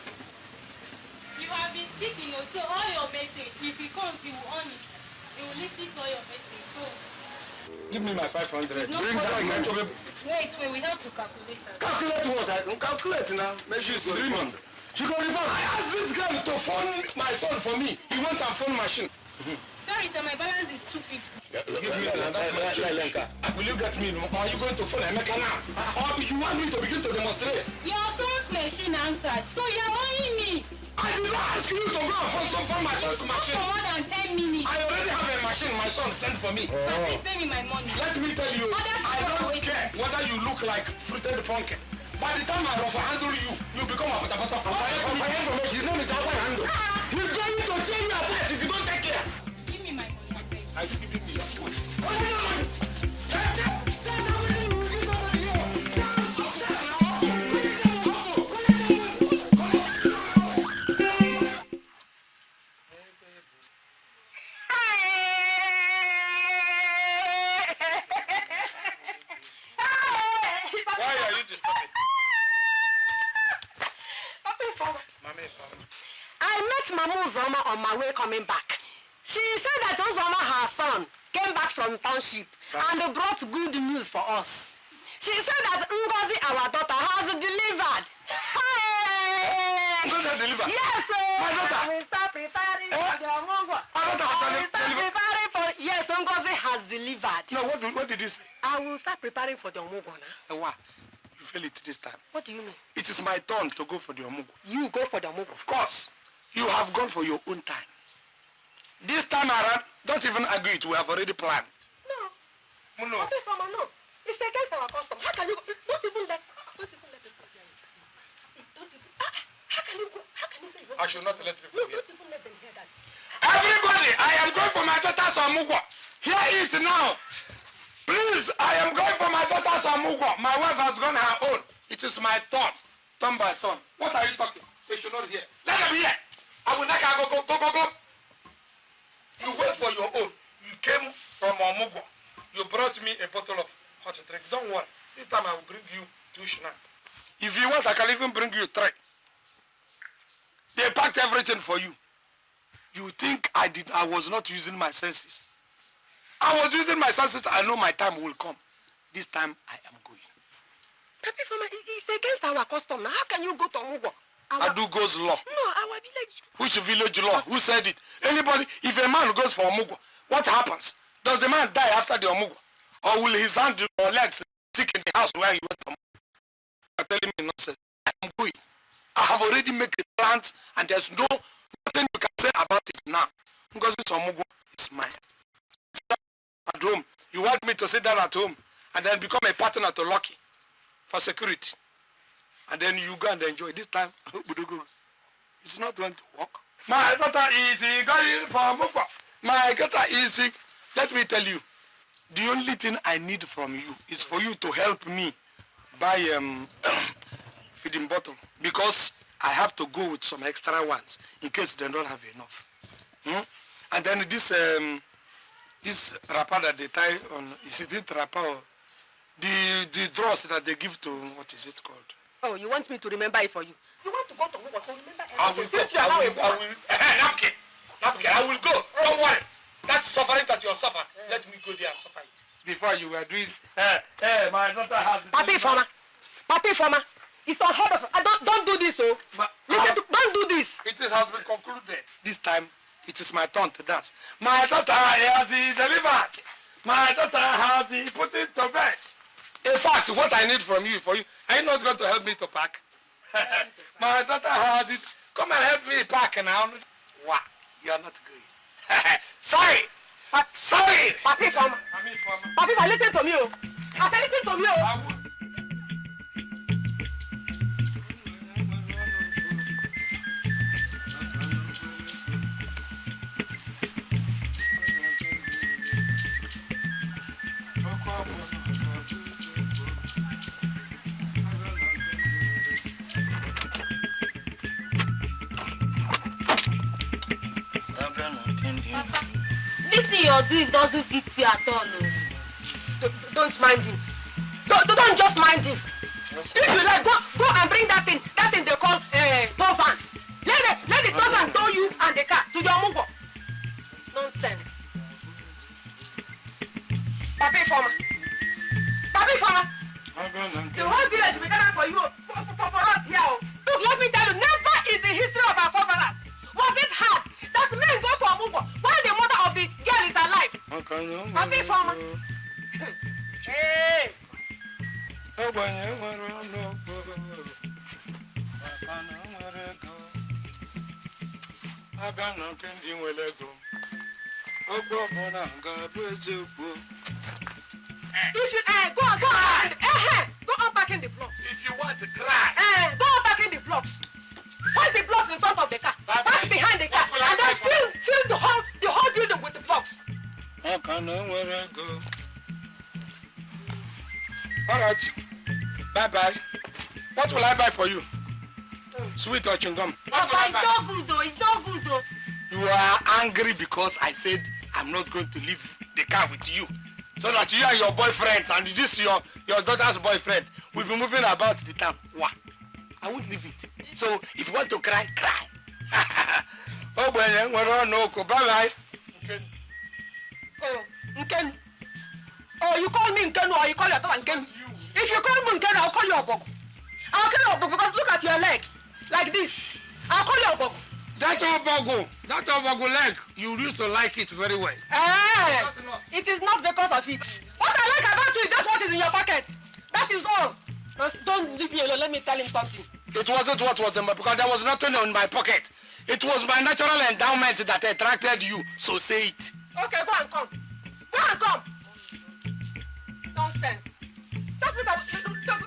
You have been speaking, so all your message, if he comes, he will on it. He will listen to all your message. So give me my 500. Bring that. Wait, we have to calculate that. Calculate what? I don't calculate now. She's dreaming. She go reverse. I asked this girl to phone my son for me. He went and phone machine. Sorry, sir, my balance is 250. Give me that. That's my check. Will you get me? Or are you going to phone Emeka now? Or you want me to begin to demonstrate? Your son's machine answered, so you're owing me. I did not ask you to go and phone my son's machine. For more than 10 minutes. I already have a machine my son sent for me. Sir, please pay me my money. Let me tell you, I don't care whether you look like fruited pumpkin. By the time I handle you, you become a patapata. His name is Akwahando. He's going to change your life if you don't take care. Give me my money. Are you giving me your money? On my way coming back. She said that Uzoma, her son, came back from township and brought good news for us. She said that Ngozi, our daughter, has delivered. Hey! Ngozi has delivered? Yes, my daughter. I will start preparing for the Omugo. Yes, Ngozi has delivered. No, what did you say? I will start preparing for the Omugo now. Wow. You fail it this time. What do you mean? It is my turn to go for the Omugwo. You go for the Omugwo? Of course. You have gone for your own time. This time around, don't even agree it. We have already planned. No. No. Okay, Farmer, no. It's against our custom. How can you go? Don't even let people hear it, please. Don't even. How can you go? How can you say? I should not let people hear. Don't even let them hear that. Everybody, I am going for my daughter's Omugwo. Hear it now. Please, I am going for my daughter's Omugwo. My wife has gone her own. It is my turn. Turn by turn. What are you talking? They should not hear. Let them hear. I will not go. You wait for your own. You came from Omugwo. You brought me a bottle of hot drink. Don't worry. This time I will bring you 2 schnapp. If you want, I can even bring you 3. They packed everything for you. You think I was not using my senses? I was using my senses. I know my time will come. This time I am going. Papi Farmer, it's against our custom. Now, how can you go to Omugwo? Adugo's law. No, our village. Which village law? Who said it? Anybody? If a man goes for Omugwo, what happens? Does the man die after the Omugwo? Or will his hand or legs stick in the house where he went to Omugwo? You're telling me nonsense. I am going. I have already made the plans and there's nothing you can say about it now. Because this Omugwo is mine. At home, you want me to sit down at home and then become a partner to Lucky for security. And then you go and enjoy. This time, it's not going to work. My daughter is going for Omugwo. My daughter is, let me tell you, the only thing I need from you is for you to help me buy feeding bottle. Because I have to go with some extra ones in case they don't have enough. And then this wrapper that they tie on, is it wrapper or the drawers that they give to, what is it called? Oh, you want me to remember it for you? You want to go to Omugwo, so remember everything. I will napkin, I will go. Don't worry. That suffering that you're suffering, let me go there and suffer it. Before you were doing, my daughter has... Papi Farmer, it's unheard of. Don't do this, oh. Don't do this. It has been concluded. This time, it is my turn to dance. My daughter has delivered. My daughter has put it to bed. In fact, what I need from you, are you not going to help me to pack? My daughter has it. Come and help me pack now. Wow, you are not going. Sorry. Sorry. Papi Farmer. Papi Farmer, listen to me, oh. I said listen to me, oh. This thing you're doing doesn't fit you at all. Don't mind him. Don't just mind him. If you like, go and bring that thing they call tow van. Let the tow van tow you and the car to your Omugwo. Nonsense. Papi Farmer. The whole village will gather for you, for us here. Look, let me tell you, never in the history of our forefathers was it hard that men go for Omugwo while the mother of the girl is alive. Papi Farmer. Hey. If you go unpacking the blocks. If you want to cry, go unpacking the blocks. Find the blocks in front of the car, back behind the car, and then fill the whole building with the blocks. All right. Bye. What will I buy for you? Sweet or chewing gum? Papa, it's not good though. You are angry because I said I'm not going to leave the car with you. So that you and your boyfriend and this your daughter's boyfriend will be moving about the town. Why? I won't leave it. So if you want to cry, cry. Oh, boy, bye-bye. Oh, Nkem. Oh, you call me Nkem or you call your daughter Nkem? If you call me Nkem, I'll call you Obogu. I'll call you Obogu because look at your leg. Like this. I'll call you Obogu. That Obogu leg, you used to like it very well. It is not because of it. What I like about you is just what is in your pocket. That is all. Don't leave me alone. Let me tell him something. It wasn't what was in my because there was nothing in my pocket. It was my natural endowment that attracted you. So say it. Okay, go and come. Go and come. Nonsense. Just look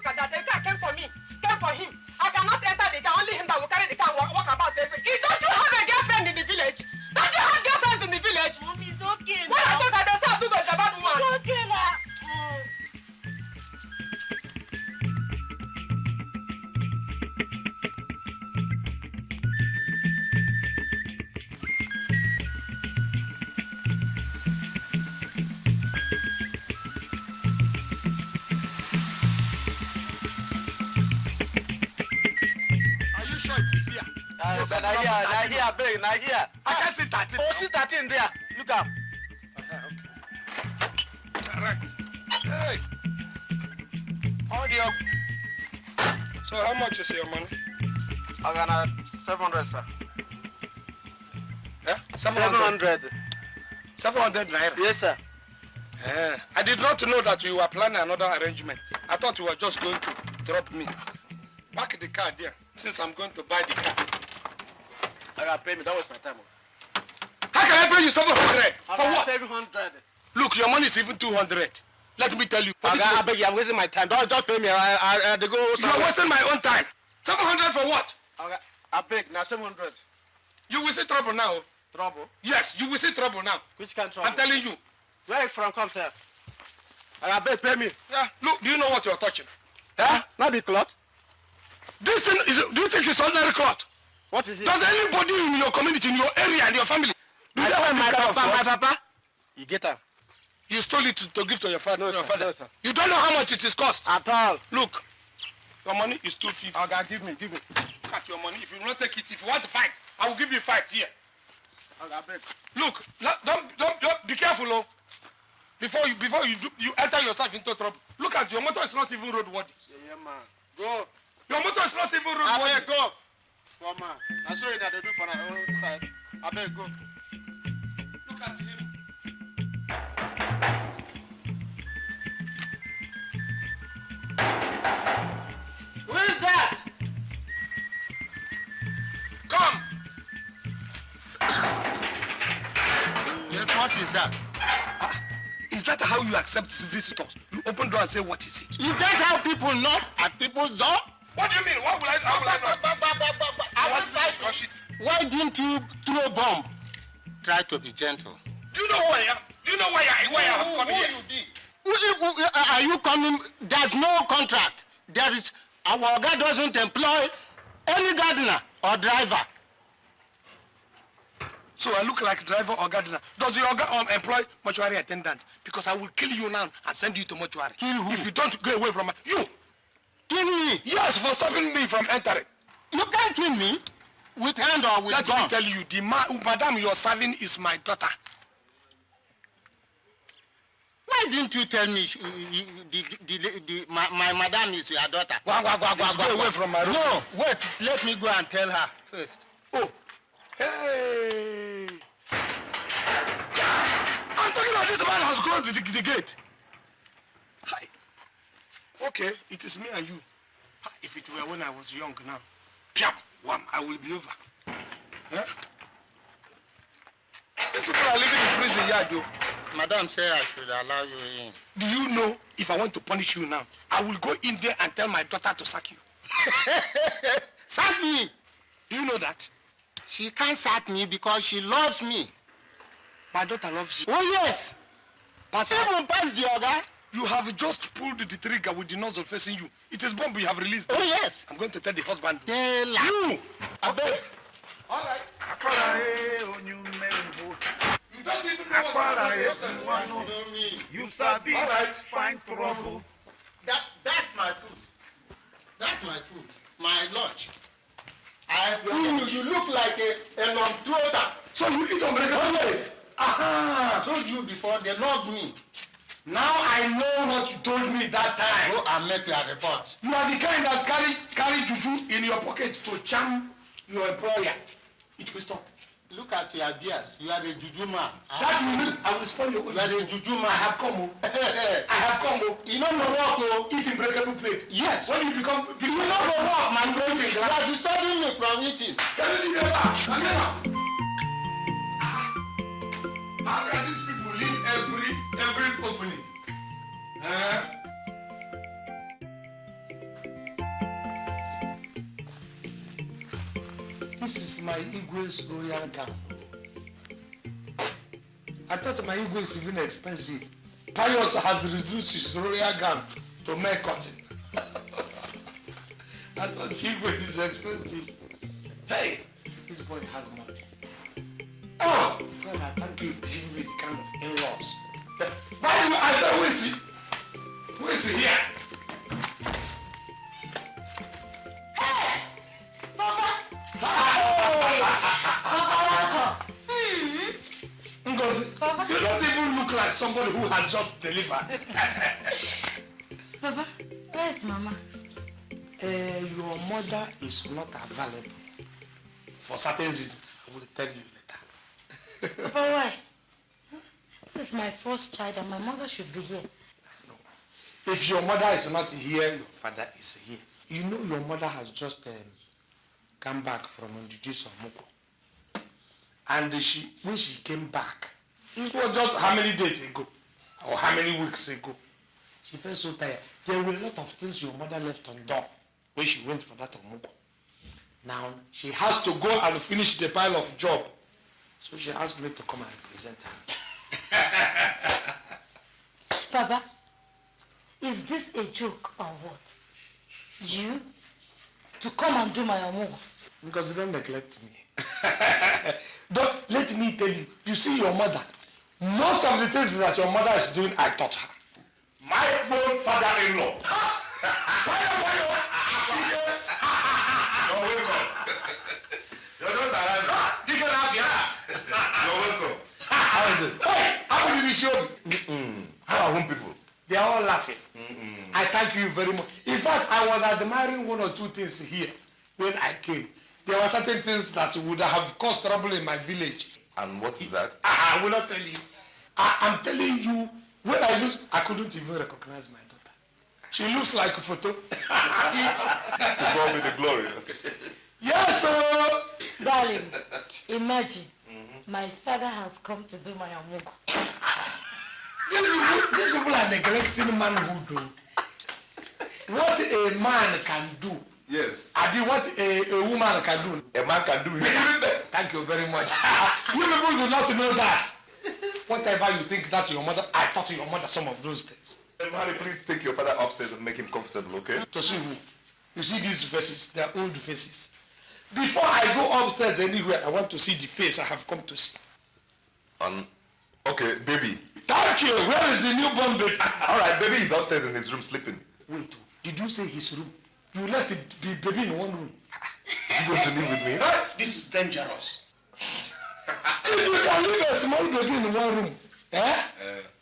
at that. The car came for me. Came for him. I cannot enter the car. Only him that will carry the car and walk about everything. Don't you have a girlfriend in the village? Don't you have girlfriends in the village? Mommy, it's okay now. When I told her, they said Abdul is a bad woman. It's okay now. Are you sure it is here? Yes, Naija, big Naija. I can see 13. Oh, see 13 there. Look up. Okay. Correct. Hey. How do you... So how much is your money? I got 700, sir. Yeah? 700. 700 naira? Yes, sir. I did not know that you were planning another arrangement. I thought you were just going to drop me. Park the car there, since I'm going to buy the car. I got pay me. That was my time. How can I pay you 700? For what? 700. Look, your money is even 200. Let me tell you. I beg you, I'm wasting my time. Don't just pay me. I go. You are wasting my own time. 700 for what? I beg now 700. You will see trouble now. Trouble? Yes, you will see trouble now. Which kind of trouble? I'm telling you. Where it from come, sir? I beg, pay me. Yeah, look, do you know what you're touching? Huh? Not the cloth. This thing is, do you think it's ordinary cloth? What is it? Does anybody in your community, in your area, in your family, do they have my papa? You get her. You stole it to give to your father. No, your sir. father. No, sir. You don't know how much it is cost. At all. Look, your money is 250. Okay, give me. Look at your money. If you will not take it, if you want to fight, I will give you a fight here. Okay, beg. Look, don't be careful, oh. Before you enter yourself into trouble. Look at your motor is not even roadworthy. Yeah, man. Go. Your motor is not even I roadworthy. beg, go. Come on. I saw you that they do for our own side. I beg, go. Look at him. Who is that? Come. Yes, what is that? Is that how you accept visitors? You open door and say, what is it? Is that how people knock at people's door? What do you mean? How will I know? I want to Crush it. Why didn't you throw a bomb? Try to be gentle. Do you know who I am? Do you know why I have come here? Are you coming? There's no contract. There is, our guy doesn't employ any gardener or driver. So I look like driver or gardener. Does your employ mortuary attendant? Because I will kill you now and send you to mortuary. Kill who? If you don't go away from you. Kill me? Yes, for stopping me from entering. You can't kill me with hand or with Let gun. me tell you, the madam you're serving is my daughter. Why didn't you tell me my madam is your daughter? Go away from my room. No, wait. Let me go and tell her first. Oh. Hey. I'm talking about this man has closed the gate. Hi. Okay, it is me and you. If it were when I was young now, piam, wham, I will be over. Huh? These people are living in prison yard, though. Madam said I should allow you in. Do you know if I want to punish you now, I will go in there and tell my daughter to sack you. Sack me! Do you know that? She can't sack me because she loves me. My daughter loves you. Oh yes! Even past the oga. You have just pulled the trigger with the nozzle facing you. It is bomb you have released. Oh yes! I'm going to tell the husband. Tell her. You! I beg. All right. You don't even know what you're doing. You sabi All right. find trouble. That's my food. That's my food. My lunch. I food. You look like a non-thrower. So you eat on regular basis? Aha! I told you before, they love me. Now I know what you told me that time. Go and make your report. You are the kind that carry juju in your pocket to charm your employer. It will stop. Look at your beers. You are a juju man. That will mean I will spoil your own. You are a juju man. I have come. I have come. You know the work, oh. Eating breakable plate. Yes. When you become You know the work, my friend. You are disturbing me from eating. How can these people leave every opening? This is my Igwe's royal gown. I thought my Igwe is even expensive. Pius has reduced his royal gown to mere cotton. I thought Igwe is expensive. Hey, this boy has money. Oh, God, I thank you for giving me the kind of in-laws. Why do I say, who is he? Who is he here? Hey! Papa! Ngozi, you don't even look like somebody who has just delivered. Papa, where's Mama? Your mother is not available. For certain reasons, I will tell you later. Papa, why? This is my first child and my mother should be here. No. If your mother is not here, your father is here. You know your mother has just come back from OZOKWOR. And when she came back, it was just how many days ago? Or how many weeks ago? She felt so tired. There were a lot of things your mother left undone when she went for that OZOKWOR. Now, she has to go and finish the pile of job. So she asked me to come and present her. Papa, is this a joke or what? You? To come and do my OMUGWO? Because you don't neglect me. Don't let me tell you, you see your mother, most of the things that your mother is doing, I taught her. My own father-in-law. You're welcome. You're not arrived. You can have ya. You're welcome. How is it? Hey, how did you show me? How are home people? They are all laughing. I thank you very much. In fact, I was admiring one or two things here when I came. There were certain things that would have caused trouble in my village. And what is that? I will not tell you. I'm telling you, when I couldn't even recognize my daughter. She looks like a photo. To God be the glory. Yes, sir. Darling, imagine, my father has come to do my OMUGWO. These people are neglecting manhood. What a man can do. Yes. I did what a woman can do. A man can do it. Thank you very much. You people do not know that. Whatever you think that your mother, I taught your mother some of those things. Harry, please take your father upstairs and make him comfortable, okay? To see who? You see these faces, they are old faces. Before I go upstairs anywhere, I want to see the face I have come to see. Okay, baby. Thank you. Where is the newborn baby? All right, baby is upstairs in his room sleeping. Wait, did you say his room? You left the baby in one room. Is he going to live with me? This is dangerous. If you can leave a small baby in one room,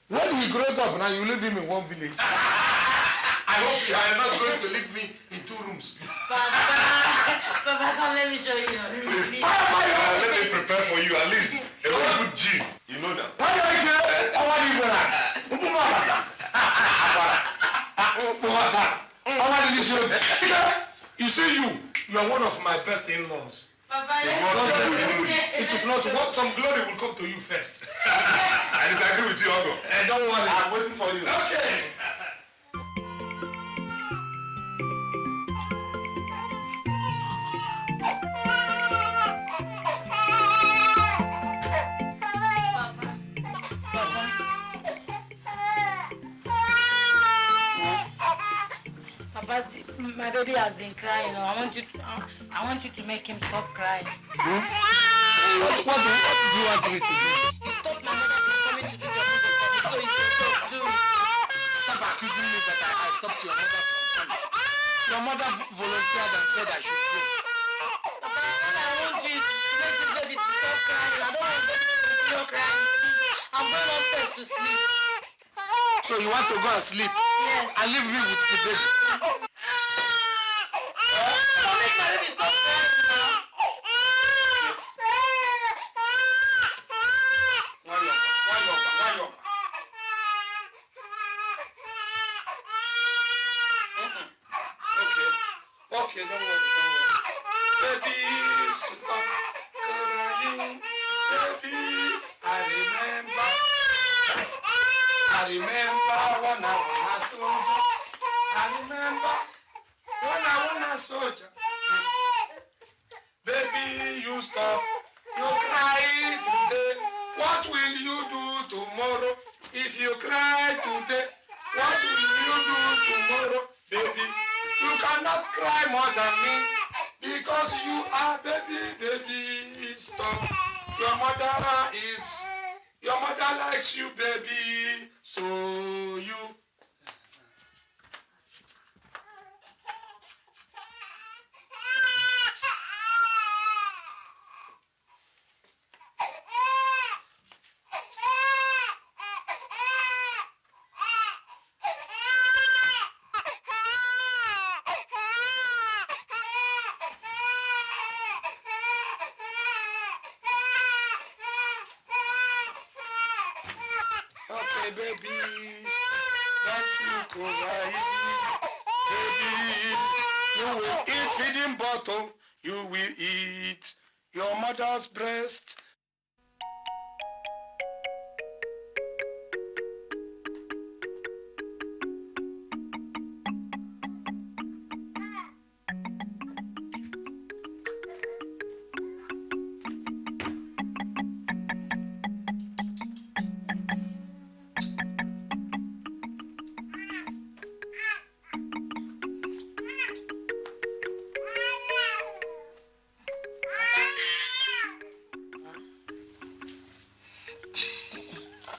when he grows up now, you leave him in one village. I hope you are not going to leave me in two rooms. Papa, come let me show you your room. Let me prepare for you at least a very good gym. You know that. You see, you are one of my best in-laws. Papa, It is not what some glory will come to you first. I disagree with you, Ogo. Don't worry. I'm waiting for you. Okay. Papa, my baby has been crying. I want you to make him stop crying. What do you want me to do? You stop my mother from coming to do the OMUGWO for me, so you can stop doing it. Stop accusing me that I stopped your mother from coming. Your mother volunteered and said I should go. Papa, I want you to make the baby to stop crying. I don't want the baby to continue crying. I'm going upstairs to sleep. So you want to go and sleep? Yes. And leave me with the baby? Don't make my baby stop crying now. okay, don't worry. Baby, stop crying. Baby, I remember when I was a soldier. I remember when I was a soldier. Baby, you stop. You cry today. What will you do tomorrow? If you cry today, what will you do tomorrow? Baby, you cannot cry more than me because you are baby, stop. Your mother likes you, baby, so you. Okay, baby, don't you cry. Baby, you will eat feeding bottle. You will eat your mother's breast.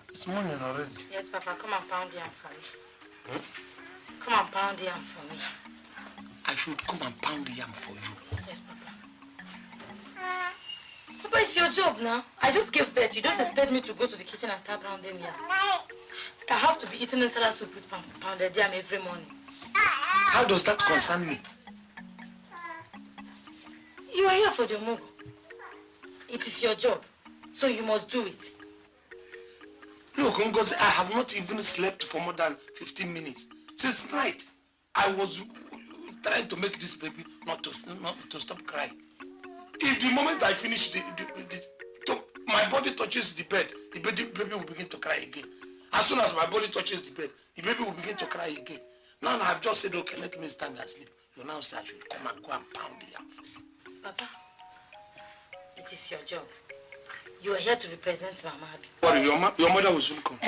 It's morning already. Yes, Papa, come and pound yam for me. Come and pound yam for me. I should come and pound the yam for you. Yes, Papa. Papa, it's your job now. I just gave birth. You don't expect me to go to the kitchen and start pounding yam. I have to be eating insala soup with pounded yam every morning. How does that concern me? You are here for the Omugo. It is your job, so you must do it. Look, Ngozi, I have not even slept for more than 15 minutes. Since night, I was trying to make this baby not to stop crying. If the moment I finish my body touches the bed, the baby will begin to cry again. As soon as my body touches the bed, the baby will begin to cry again. Now I've just said, okay, let me stand and sleep. You now say I should come and go and pound the yam for you. Papa, it is your job. You are here to represent Mama. Worry, your mother will soon come.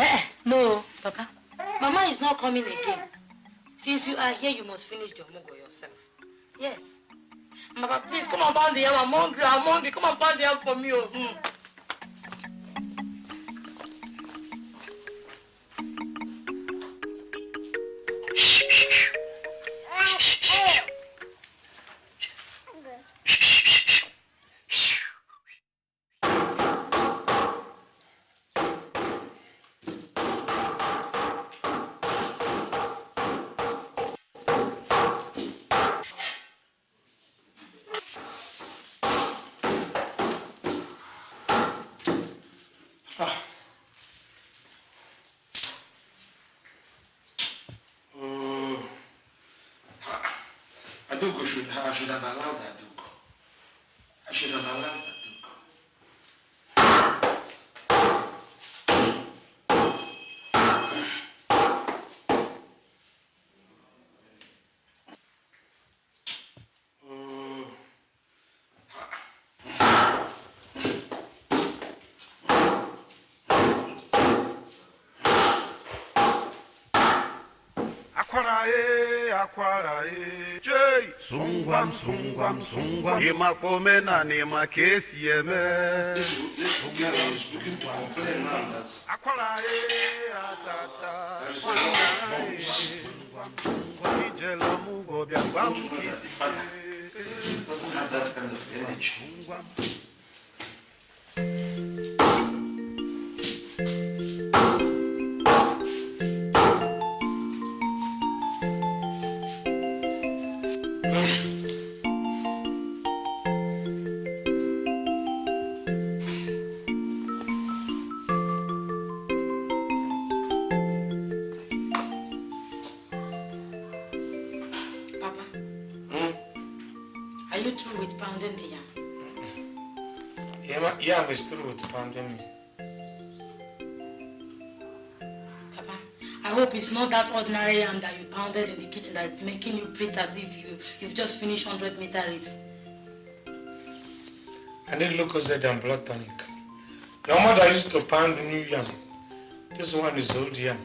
No, Papa. Mama is not coming again. Since you are here, you must finish the Omugo yourself. Yes. Papa, please come and pound the yam. I'm hungry. Come and pound the yam for me. I should have allowed that to go. I should have allowed that to go. Akwara Jay Sungwam Sungwam Sungwam Imakomena Nema Kesieme This girl is looking to complain now that Akwara Atata Sungwam Sungwam Ijela Mugo Biambam Kisi doesn't have that kind of energy. pounding the yam. Yam is through with pounding me. Papa, I hope it's not that ordinary yam that you pounded in the kitchen that is making you breathe as if you've just finished 100-meter race. I need Lucozade and blood tonic. Your mother used to pound new yam. This one is old yam.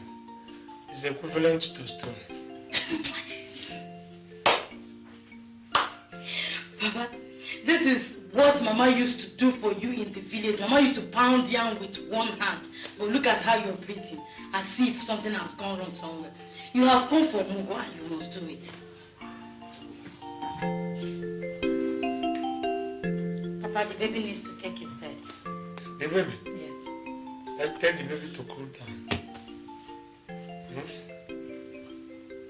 It's equivalent to stone. Papa, this is what Mama used to do for you in the village. Mama used to pound yam with one hand. But look at how you're breathing, as if something has gone wrong somewhere. You have come for Omugwo and you must do it. Papa, the baby needs to take his bed. The baby? Yes. Tell the baby to cool down.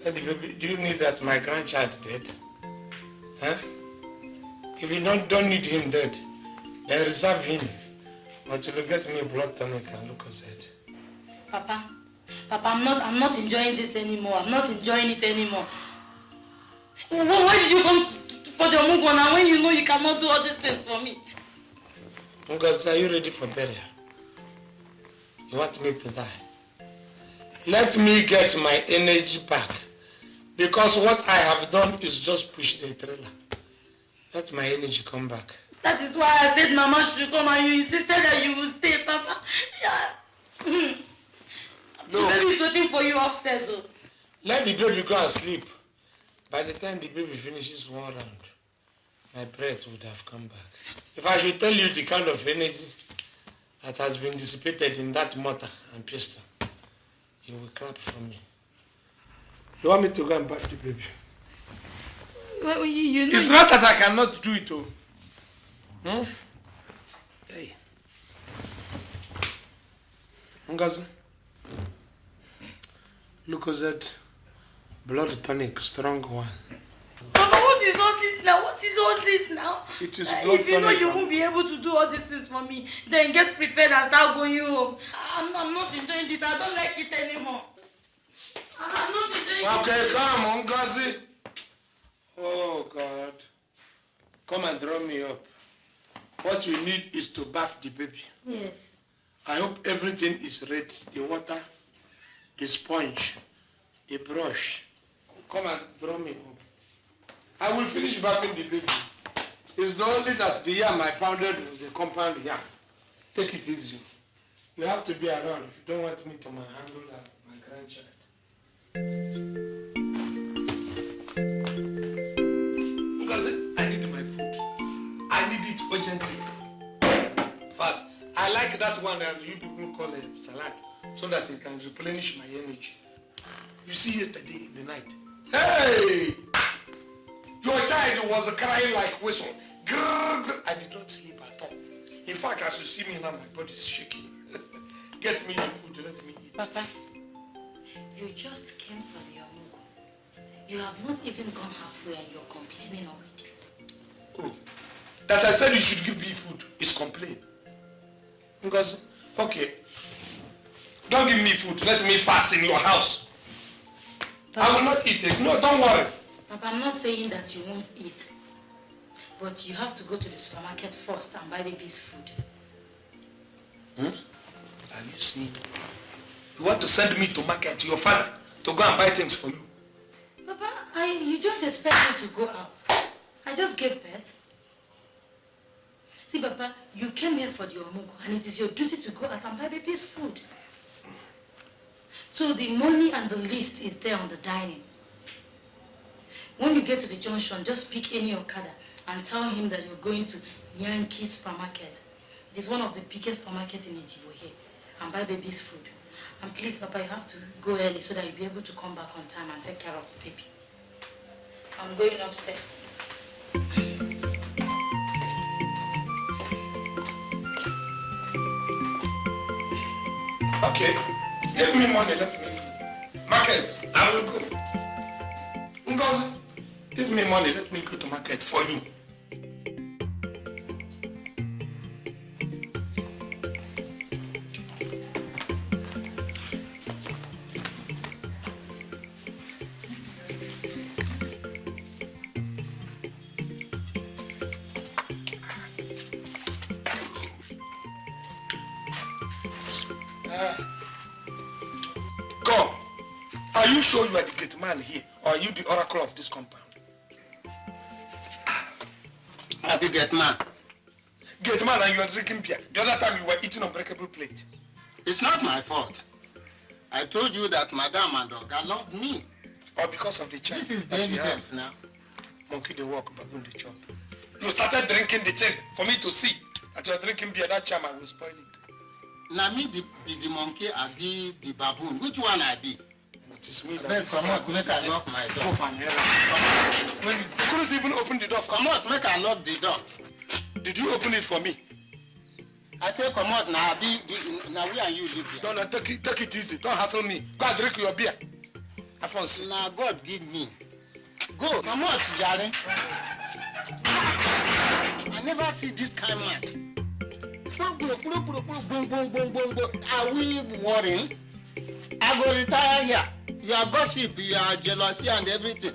Tell the baby, do you need that my grandchild dead? Huh? If you don't need him dead, then reserve him until you get me blood tonic and Lucozade. Papa, I'm not enjoying this anymore. I'm not enjoying it anymore. Why did you come for the Omugwo now when you know you cannot do all these things for me? Ngozi, are you ready for burial? You want me to die? Let me get my energy back. Because what I have done is just push the trailer. Let my energy come back. That is why I said Mama should come and you insisted that you will stay, Papa. Yeah. No. The baby is waiting for you upstairs. Oh. Let the baby go and sleep. By the time the baby finishes one round, my breath would have come back. If I should tell you the kind of energy that has been dissipated in that mortar and pestle, you will clap for me. You want me to go and bath the baby? Well, you know it's not that I cannot do it, oh. Hey. Ngozi. Lucozade, blood tonic, strong one. Papa, what is all this now? What is all this now? It is blood if you know tonic. you won't be able to do all these things for me, then get prepared and start going home. I'm not enjoying this. I don't like it anymore. I'm not enjoying it. Okay, come on, Ngozi. Oh, God. Come and draw me up. What you need is to bath the baby. Yes. I hope everything is ready. The water, the sponge, the brush. Come and draw me up. I will finish bathing the baby. It's only that the yam I pounded was a compound yam. Take it easy. You have to be around if you don't want me to handle my grandchild. Because I need my food. I need it urgently. Fast. I like that one that you people call a salad so that it can replenish my energy. You see yesterday in the night. Hey! Your child was crying like whistle. Grrr. I did not sleep at all. In fact, as you see me now, my body is shaking. Get me the food, let me eat. Papa, you just came for the Omugwo. You have not even gone halfway and you're complaining already. Oh, that I said you should give me food is complaint. Because, okay, don't give me food. Let me fast in your house. Papa, I will not eat it. No, don't worry. Papa, I'm not saying that you won't eat. But you have to go to the supermarket first and buy baby's food. Are you seeing? You want to send me to market, your father, to go and buy things for you? Papa, you don't expect me to go out. I just gave birth. See, Papa, you came here for the Omugwo and it is your duty to go out and buy baby's food. So the money and the list is there on the dining. When you get to the junction, just pick any Okada and tell him that you're going to Yankee Supermarket. It is one of the biggest supermarkets in Ijibo here. And buy baby's food. And please, Papa, you have to go early so that you'll be able to come back on time and take care of the baby. I'm going upstairs. Okay, give me money, let me go. Market, I will go. Ngozi, give me money, let me go to market for you. Come. Are you sure you are the gate man here, or are you the oracle of this compound? I be gate man. Gate man, and you are drinking beer. The other time you were eating unbreakable plate. It's not my fault. I told you that Madame and Oga loved me. Or because of the child. This is the evidence now. Monkey they walk, baboon they chop. You started drinking the thing for me to see that you are drinking beer. That charm, I will spoil it. Now me the monkey, I be the baboon. Which one I be? It is me that Then come out, make I lock my door. When you couldn't even open the door. Come out, make I lock the door. Did you open it for me? I say come out now. Now we and you live here. Don't take it easy. Don't hassle me. Go and drink your beer. Alphonse. Now God give me. Go, come out, Jare. I never see this kind of man. Are we worrying? I go retire here. You are gossip, you are jealousy and everything.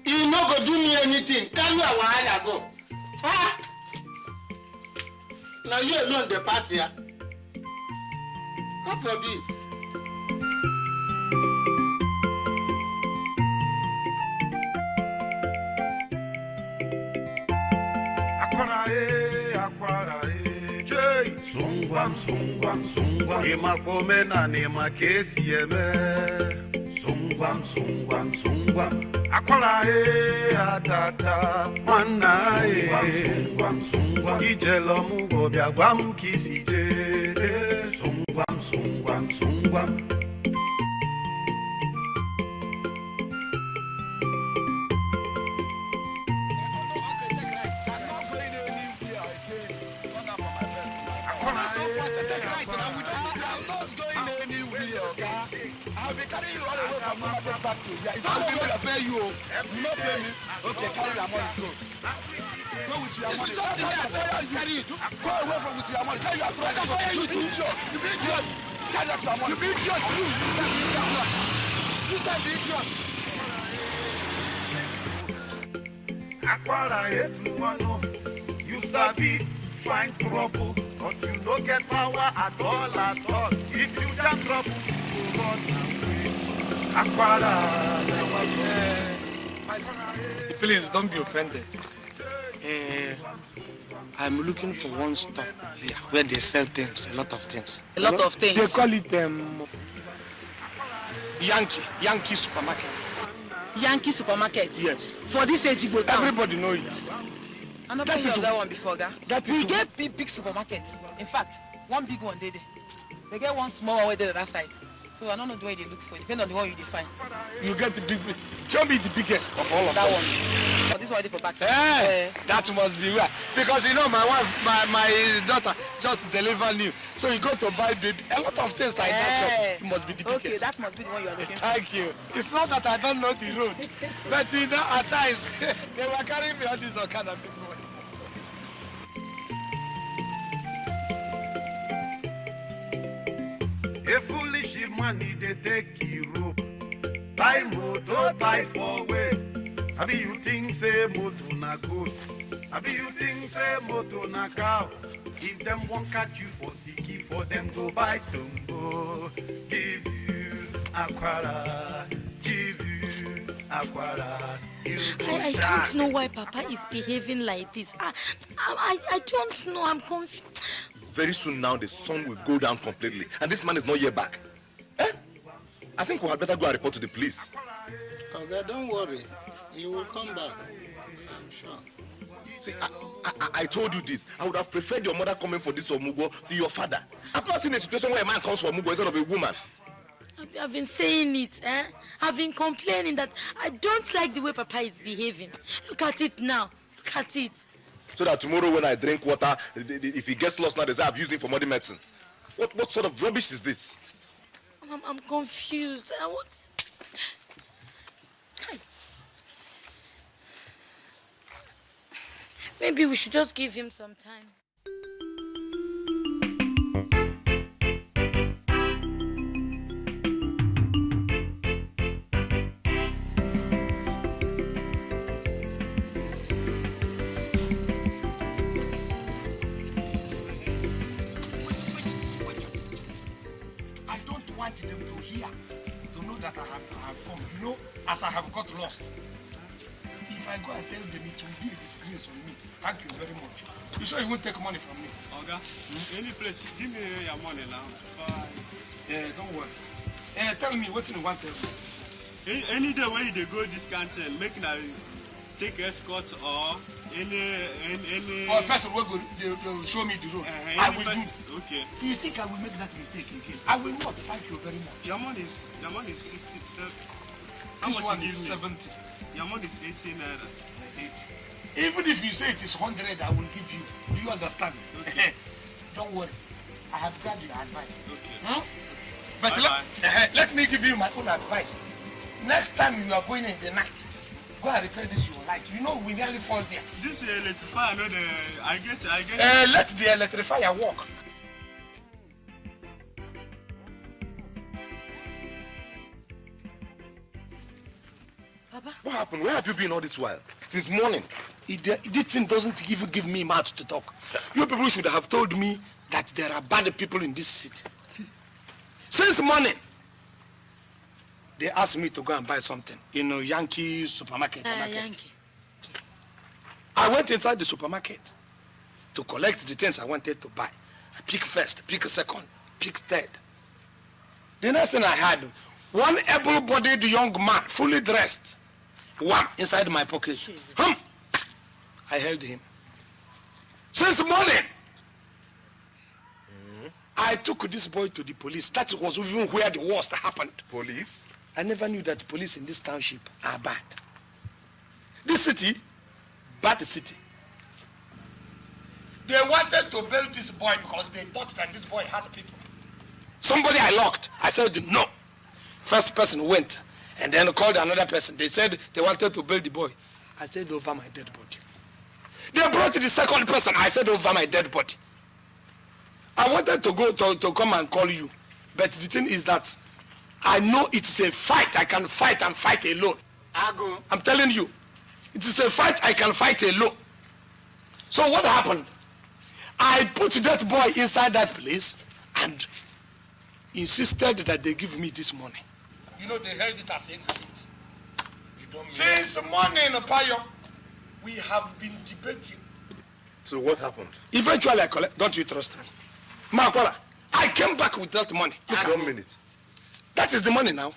You no go do me anything. Tell you a while ago. Huh? Now you alone the pass here. God forbid. Sungwam, sungwam, sungwam. Ima komena nema kesi eme. Sungwam, sungwam, sungwam. Akwara atata mana Sungwam, sungwam. Ijelo mugo biagwam kisije. Sungwam, sungwam, sungwam. I'll be carrying you all the way from market back to here. If I'm going to pay you, you not pay me. Okay, carry your money, go. Go with your money. It's just in there, so I carry you. Go away from with your money. Carry your money. I can fire you too. You be idiot. Carry out your money. You be idiot. You said the idiot. Akwara etuwano. You sabi find trouble, but you no get power at all, at all. If you jam trouble, you run away. Akwara. My sister, please don't be offended. I'm looking for one stop here where they sell things, a lot of things. A lot of things. They call it Yankee supermarket. Yankee supermarket? Yes. For this Ejigbo town? Everybody know it. I never heard of that one before, guy. We get big supermarket. In fact, one big one there. They get one small one there on that side. So I don't know the way they look for it. Depending on the one you define. You get the big. Show me the biggest of all of that them. one. But this one is for back. Hey, that must be right. Because you know my wife, my daughter just delivered new. So you go to buy baby. A lot of things like that. It must be the biggest. Okay, that must be the one you are looking for. Thank you. It's not that I don't know the road. But you know at times they were carrying me on this kind of people. A foolish man they take you rope. Tie motor, tie for waist. Abi you think say motor na goat. Abi you think say motor na cow. If them won't catch you for siki, for them go buy tumbo. Give you Akwara. Give you Akwara. I don't know why Papa is behaving like this. I don't know. I'm confused. Very soon now, the sun will go down completely. And this man is not yet back. I think we had better go and report to the police. Okay, don't worry. He will come back. I'm sure. See, I told you this. I would have preferred your mother coming for this Omugwo to your father. I've not seen a situation where a man comes for Omugwo instead of a woman. I've been saying it, I've been complaining that I don't like the way Papa is behaving. Look at it now. Look at it. So that tomorrow when I drink water, if he gets lost now, they say I've used him for modern medicine. What sort of rubbish is this? I'm confused. What? Maybe we should just give him some time. as I have got lost. If I go and tell them, it will be a disgrace on me. Thank you very much. You sure you won't take money from me? Oga, any place, give me your money now. Yeah, don't worry. Tell me what you want to tell me. Any day when you go this country, make na take escort or any. Or person will go, they will show me the road. I will do. Okay. You think I will make that mistake again? I will not. Thank you very much. Your money is 67. This one is 70. Your money is 18 naira. 80. Even if you say it is 100, I will give you. Do you understand? Okay. Don't worry. I have got your advice. Okay. Hmm? But let me give you my own advice. Next time you are going in the night, go and repair this your light. You know we nearly fall there. This electrifier, no, I get. Let the electrifier work. Papa? What happened? Where have you been all this while? Since morning. This thing doesn't even give me mouth to talk. You people should have told me that there are bad people in this city. Since morning, they asked me to go and buy something in a Yankee supermarket. Yankee. I went inside the supermarket to collect the things I wanted to buy. I pick first, pick second, pick third. The next thing I had, one able-bodied young man, fully dressed, one inside my pocket. I held him. Since morning, I took this boy to the police. That was even where the worst happened. Police? I never knew that police in this township are bad. This city, bad city. They wanted to bail this boy because they thought that this boy has people. Somebody I locked. I said no. First person went and then called another person. They said they wanted to bail the boy. I said over my dead body. They brought the second person. I said over my dead body. I wanted to go to come and call you. But the thing is that I know it's a fight. I can fight and fight alone. I'm telling you. It is a fight I can fight alone. So what happened? I put that boy inside that place and insisted that they give me this money. You know, they held it as exhibit. Since morning, Payo, we have been debating. So what happened? Eventually I collect. Don't you trust me? Makwala, I came back with that money. Look, 1 minute. That is the money now.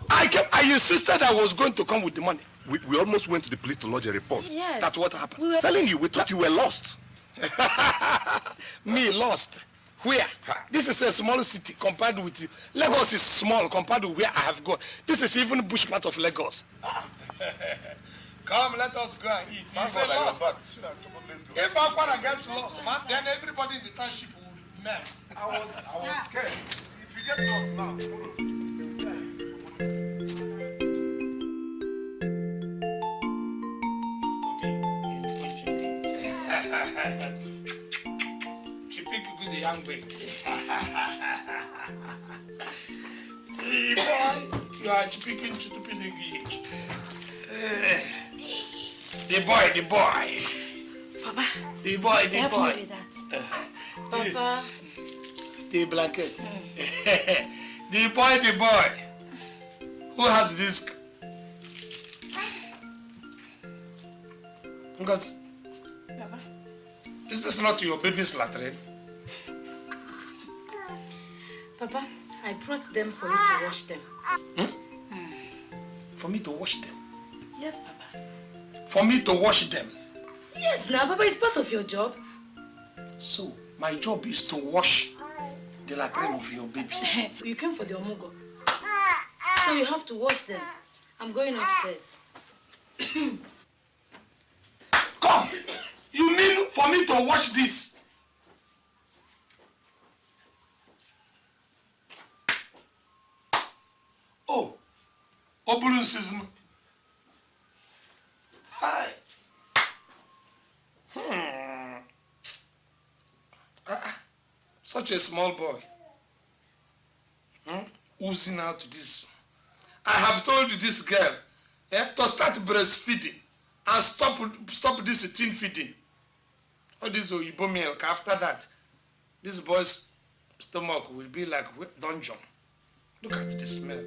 I insisted I was going to come with the money. We almost went to the police to lodge a report. Yes. That's what happened. We were telling you, we thought you were lost. Me lost? Where? This is a small city compared with Lagos is small compared to where I have gone. This is even bush part of Lagos. Come, let us go and eat. You say lost. If Aquara gets lost, man, then everybody in the township will melt. I was scared. If you get lost now, The young boy. Hey boy, you are speaking stupid English. The boy. Papa. The boy. Help me with that. Papa. The blanket. The boy. Who has this? Because Papa. Is this not your baby's latrine? Papa, I brought them for you to wash them. For me to wash them? Yes, Papa. For me to wash them? Yes, now, Papa, it's part of your job. So, my job is to wash the latrine of your baby. You came for the omugwo. So you have to wash them. I'm going upstairs. Come! You mean for me to wash this? Oh, Obulun season. Hi. Such a small boy. Oozing out this. I have told this girl to start breastfeeding and stop this teen feeding. All this Oyibo milk. After that, this boy's stomach will be like dungeon. Look at the smell.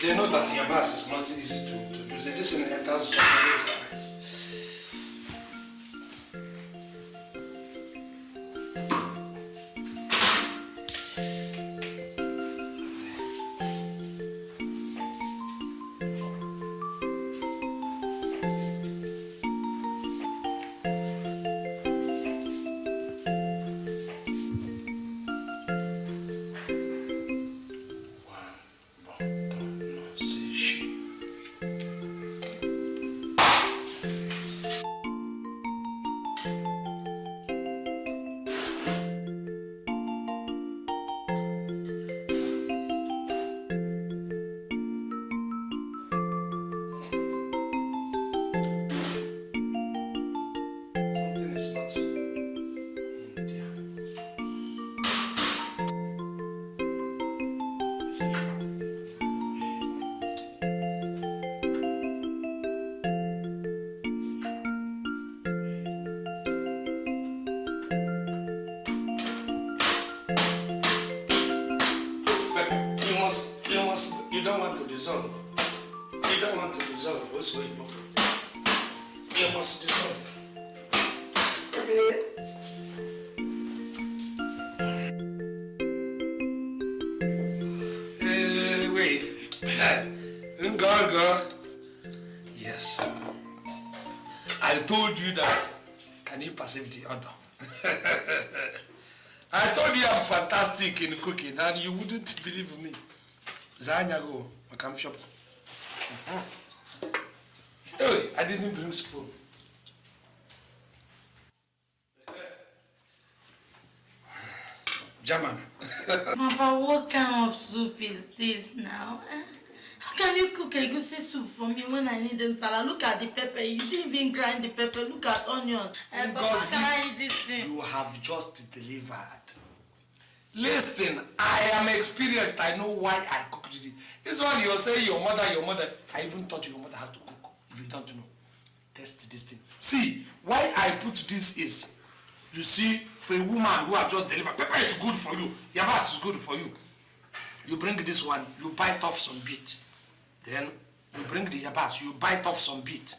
They know that your bass is not easy to do. This in enters somebody's eyes. You don't want to dissolve. You don't want to dissolve. OSUOFIA. You must dissolve. Wait. Go. Yes. I told you that. Can you perceive the order? I told you I'm fantastic in cooking and you wouldn't believe me. Zanyago, I come shop. Hey, I didn't bring spoon. German. Papa, what kind of soup is this now? How can you cook egusi soup for me when I need salad? Look at the pepper. You didn't even grind the pepper. Look at onion. Papa, how can I eat this thing? You have just delivered. Listen, I am experienced. I know why I cooked it. This one you're saying your mother. I even taught your mother how to cook. If you don't know, test this thing. See, why I put this is, you see, for a woman who has just delivered, pepper is good for you. Yabas is good for you. You bring this one, you bite off some bit. Then you bring the yabas, you bite off some bit.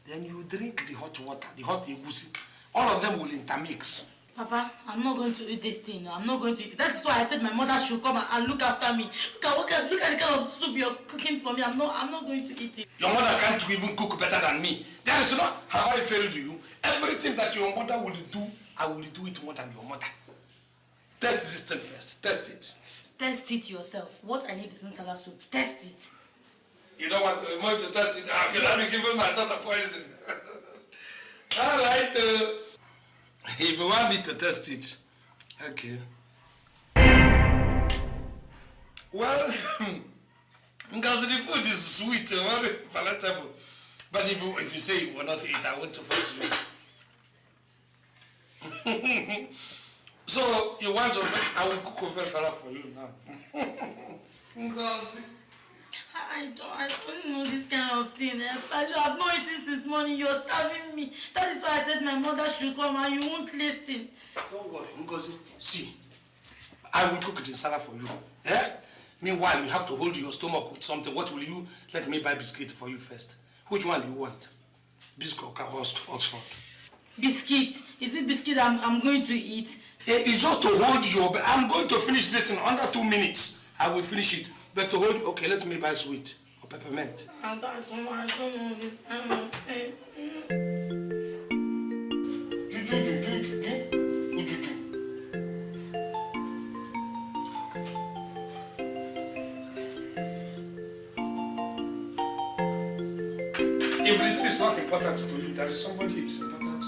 Then you drink the hot water, the hot egusi. All of them will intermix. Papa, I'm not going to eat this thing. I'm not going to eat it. That's why I said my mother should come and look after me. Look at the kind of soup you're cooking for me. I'm not going to eat it. Your mother can't even cook better than me. There is not have I failed you. Everything that your mother will do, I will do it more than your mother. Test this thing first. Test it. Test it yourself. What I need is insala soup. Test it. You don't want to test it. I feel like giving my daughter poison. All right. If you want me to test it, okay. Well, because the food is sweet, very palatable. But if you say you will not eat, I want to force you. So you want to? I will cook over salad for you now. Because I don't know this kind of thing. I've not eaten since morning. You're starving me. That is why I said my mother should come and you won't listen. Don't worry, Ngozi. See, I will cook the salad for you. Eh? Meanwhile, you have to hold your stomach with something. What will you? Let me buy biscuit for you first. Which one do you want? Biscuit or Oxford? Biscuit? Is it biscuit I'm going to eat? It's just to hold your... I'm going to finish this in under 2 minutes. I will finish it. But to hold... Okay, let me buy sweet or peppermint. I don't know this kind of thing. If it is not important to you, there is somebody it is important to.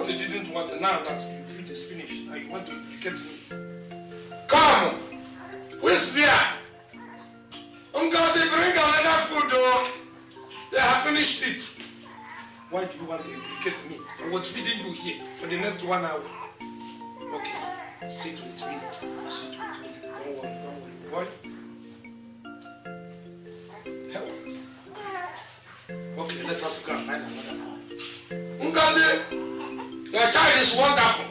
what you didn't want, now that your food is finished, now you want to implicate me. Come! Who is there? Uncle, they bring another food, though. They have finished it. Why do you want to implicate me? I was feeding you here for the next 1 hour. Okay, sit with me. Sit with me. Don't worry, boy. Help. Okay, let us go and find another food. Ngozi, your child is wonderful.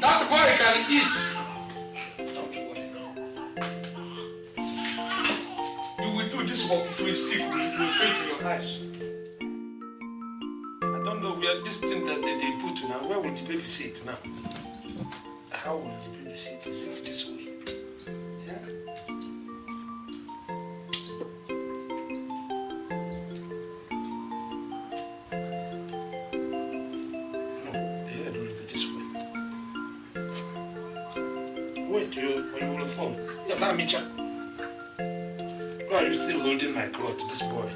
That boy can eat. Don't worry. You will do this work to his teeth. You will paint your eyes. I don't know where this thing that they put now. Where will the baby sit now? How will the baby sit? Is it this way? Yeah. Wait, you on the phone. Yes, I'm Micha. Why are you still holding my cloth, this boy?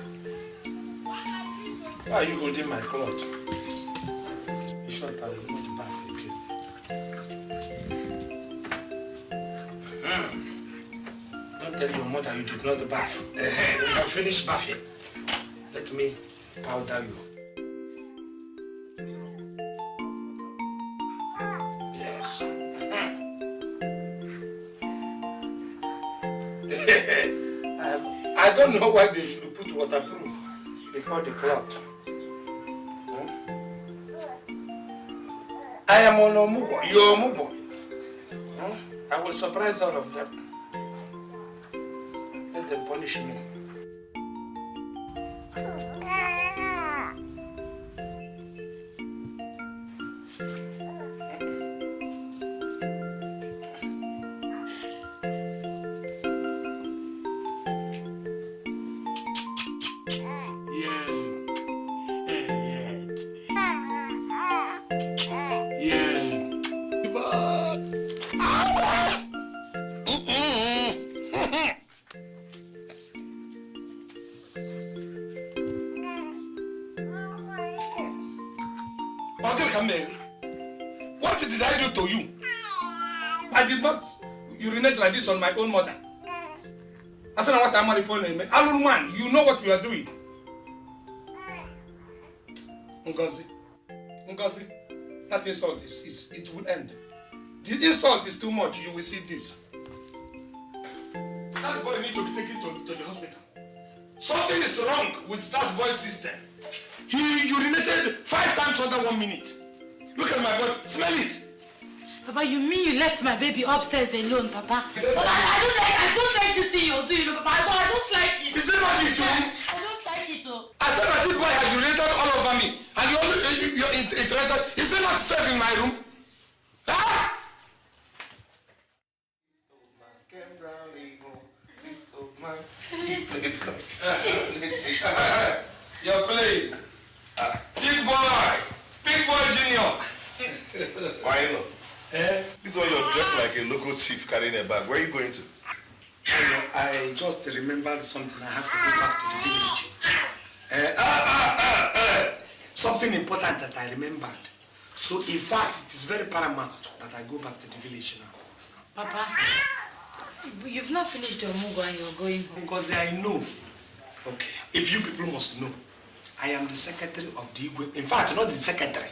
Why are you holding my cloth? You sure that you want to bath again? Don't tell your mother you did not bath. You have finished bathing. Let me powder you. Yes. I don't know why they should put waterproof before the cloth. I am on Omugwo. You're Omugwo. I will surprise all of them. Let them punish me. What did I do to you? I did not urinate like this on my own mother. I said, what I'm for name. Man, you know what you are doing. Ngozi, that insult it will end. The insult is too much. You will see this. That boy needs to be taken to the hospital. Something is wrong with that boy's system. He urinated 5 times under 1 minute. Look at my body. Smell it. Papa, you mean you left my baby upstairs alone, Papa? Papa, I don't like this thing you're doing, Papa. I don't like it. Is it not this one? I don't like it, oh. I said that this boy has urinated all over me, and you're interested. Is it not safe in my room? Ah! You're playing. Big boy junior. Why not? This one you're dressed like a local chief carrying a bag. Where are you going to? I just remembered something. I have to go back to the village. Something important that I remembered. So in fact, it is very paramount that I go back to the village now. Papa, you've not finished your Omugwo and you're going home. Because I know. Okay, if you people must know, I am the secretary of the Igwe. In fact, not the secretary.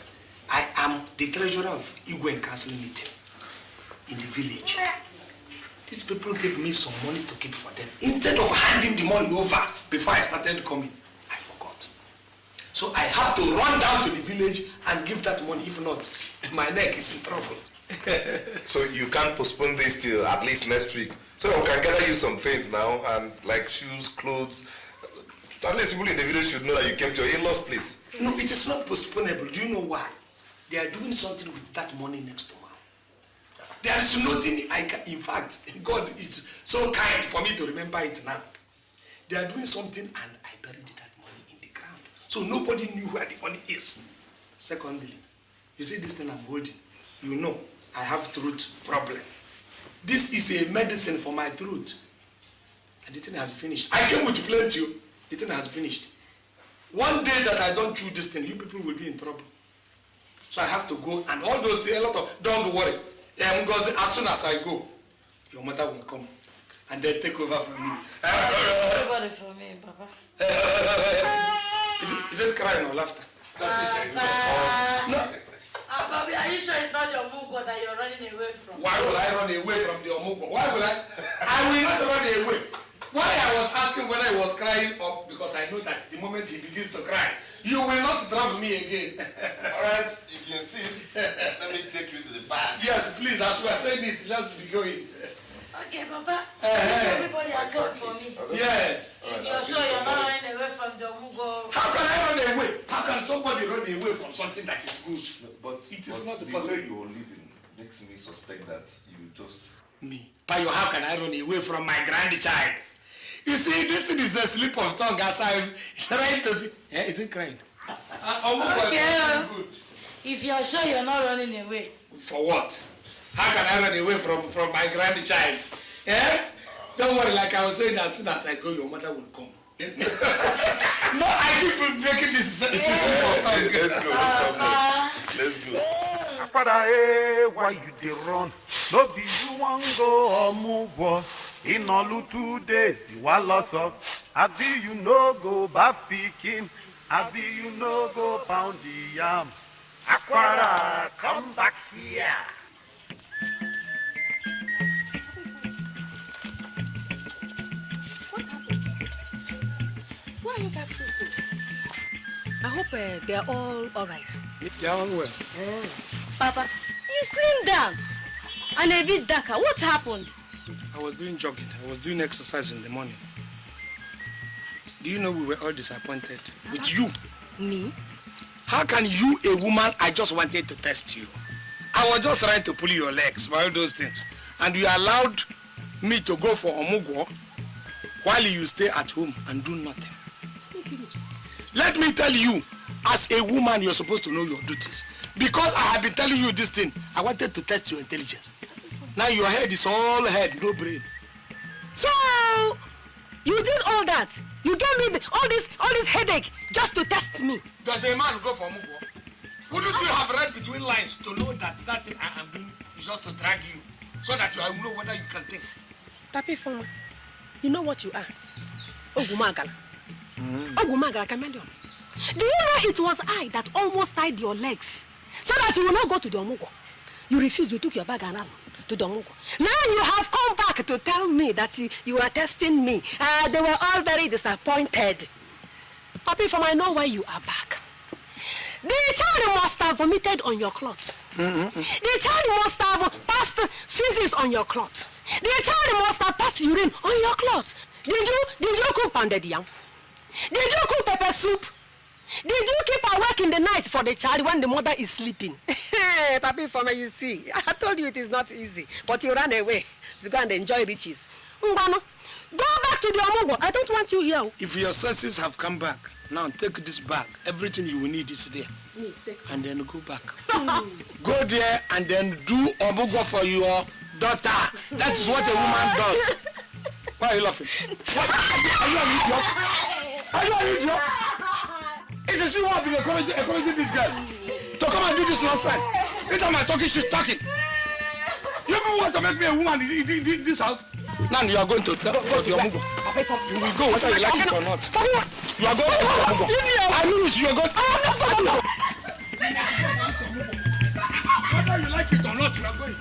I am the treasurer of Igwe Council meeting in the village. These people gave me some money to keep for them. Instead of handing the money over before I started coming, I forgot. So I have to run down to the village and give that money. If not, my neck is in trouble. So you can't postpone this till at least next week. So we can gather you some things now, and like shoes, clothes. At least people in the village should know that you came to your in-laws' place. No, it is not postponable. Do you know why? They are doing something with that money next tomorrow. There is nothing I can. In fact, God is so kind for me to remember it now. They are doing something and I buried that money in the ground. So nobody knew where the money is. Secondly, you see this thing I'm holding. You know, I have throat problem. This is a medicine for my throat. And the thing has finished. I came with plenty. The thing has finished. One day that I don't chew this thing, you people will be in trouble. So I have to go, and all those things, a lot of, don't worry. Because as soon as I go, your mother will come and then take over from me. Everybody for me, Papa. Is it crying or laughter? No. Baby, are you sure it's not your Omugwo that you're running away from? Why will I run away from the Omugwo? Why will I? I will not run away. Why I was asking whether he was crying up, because I know that the moment he begins to cry, you will not drop me again. Alright, if you insist, let me take you to the back. Yes, please, as we are saying it, let's be going. Okay, Papa. Everybody at home for me. Yes. If you're sure you're not running away from the Omugwo. How can I run away? How can somebody run away from something that is good? But it is not the possible. way you're living makes me suspect that you just... Me? Payo, how can I run away from my grandchild? You see, this thing is a slip of tongue as I'm trying to see. Yeah, is it crying? Okay. Good. If you're sure you're not running away. For what? How can I run away from my grandchild? Yeah? Don't worry, like I was saying, as soon as I go, your mother will come. No, I keep breaking this slip of tongue. Let's go. Let's go. Akpara, why you dey run? No be you wan go Omugwo. In all 2 days, you are lost of. Abi you no go bath pikin. Abi you no go pound the yam. Akpara, come back here. Why are you back so soon? I hope they're all right. They are all well. Papa, you slimmed down and a bit darker. What happened? I was doing jogging. I was doing exercise in the morning. Do you know we were all disappointed with you? Me? How can you, a woman, I just wanted to test you. I was just trying to pull your legs, all those things. And you allowed me to go for Omugwo while you stay at home and do nothing. Let me tell you, as a woman, you're supposed to know your duties. Because I have been telling you this thing, I wanted to test your intelligence. Now your head is all head, no brain. So, you did all that? You gave me all this headache just to test me? Does a man go for Omugwo? Wouldn't you have read between lines to know that that thing I am doing is just to drag you, so that you will know whether you can think? Papi Foma, you know what you are? Ogumagala. Ogumagala chameleon. Do you know it was I that almost tied your legs so that you will not go to the Omugwo? You refused, you took your bag and ran to the Omugwo. Now you have come back to tell me that you are testing me. They were all very disappointed. Papi Foma, I know why you are back. The child must have vomited on your cloth. The child must have passed feces on your cloth. The child must have passed urine on your cloth. Did you cook pounded yam? Did you cook pepper soup? Did you keep awake in the night for the child when the mother is sleeping? Papi Foma, you see, I told you it is not easy, but you ran away to go and enjoy riches. Ngwano, go back to the Omugwo. I don't want you here. If your senses have come back, now take this bag. Everything you will need is there. And then go back. Go there and then do Omugwo for your daughter. That is what a woman does. Why are you laughing? Are you an idiot? Are you an idiot? It's a she who have been encouraging this girl to come and do this nonsense. Every time I'm talking, she's talking. You people want to make me a woman in this house? Now you are going to for the Omugwo. You will go whether you like it or not. You are going to the Omugwo. I mean it, you are going. I am not going. Whether you like it or not, you are going.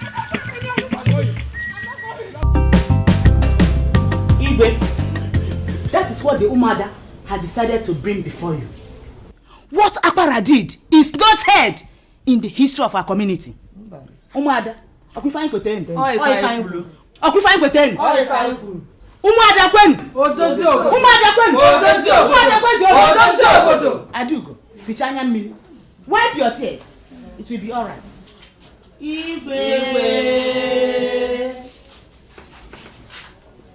Igwe, that is what the Umada had decided to bring before you. What Akpara did is not heard in the history of our community. Umada, Akufai Kweten. Akufai Kweten. Umada Kwen. Umada Kwen. Adugo, Fichanya Mili. Wipe your tears. It will be all right. Igwe.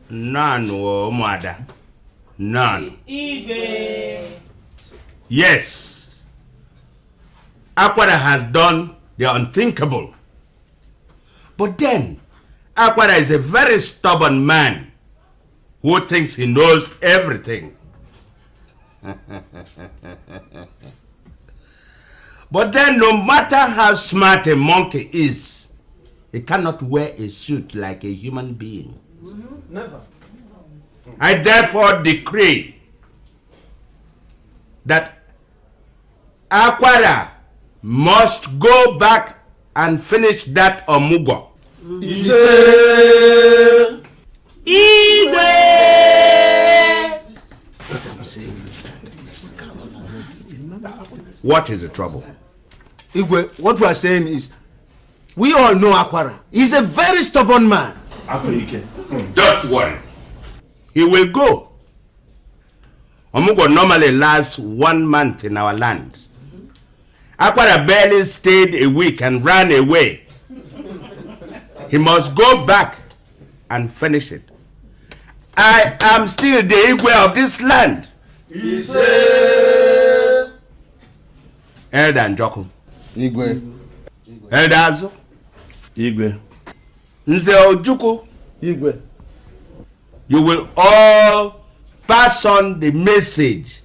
None, Umada. None. Igwe. Yes, Akpara has done the unthinkable. But then, Akpara is a very stubborn man who thinks he knows everything. But then no matter how smart a monkey is, he cannot wear a suit like a human being. Never. I therefore decree that Akwara must go back and finish that Omugwo. What is the trouble? Igwe, what we are saying is, we all know Akwara. He's a very stubborn man. Don't worry. He will go. Omugwo normally lasts 1 month in our land. Akwara barely stayed a week and ran away. He must go back and finish it. I am still the Igwe of this land. Elder Njoku. Igwe. Elder Azo. Igwe. Nze Ojuku. Igwe. You will all pass on the message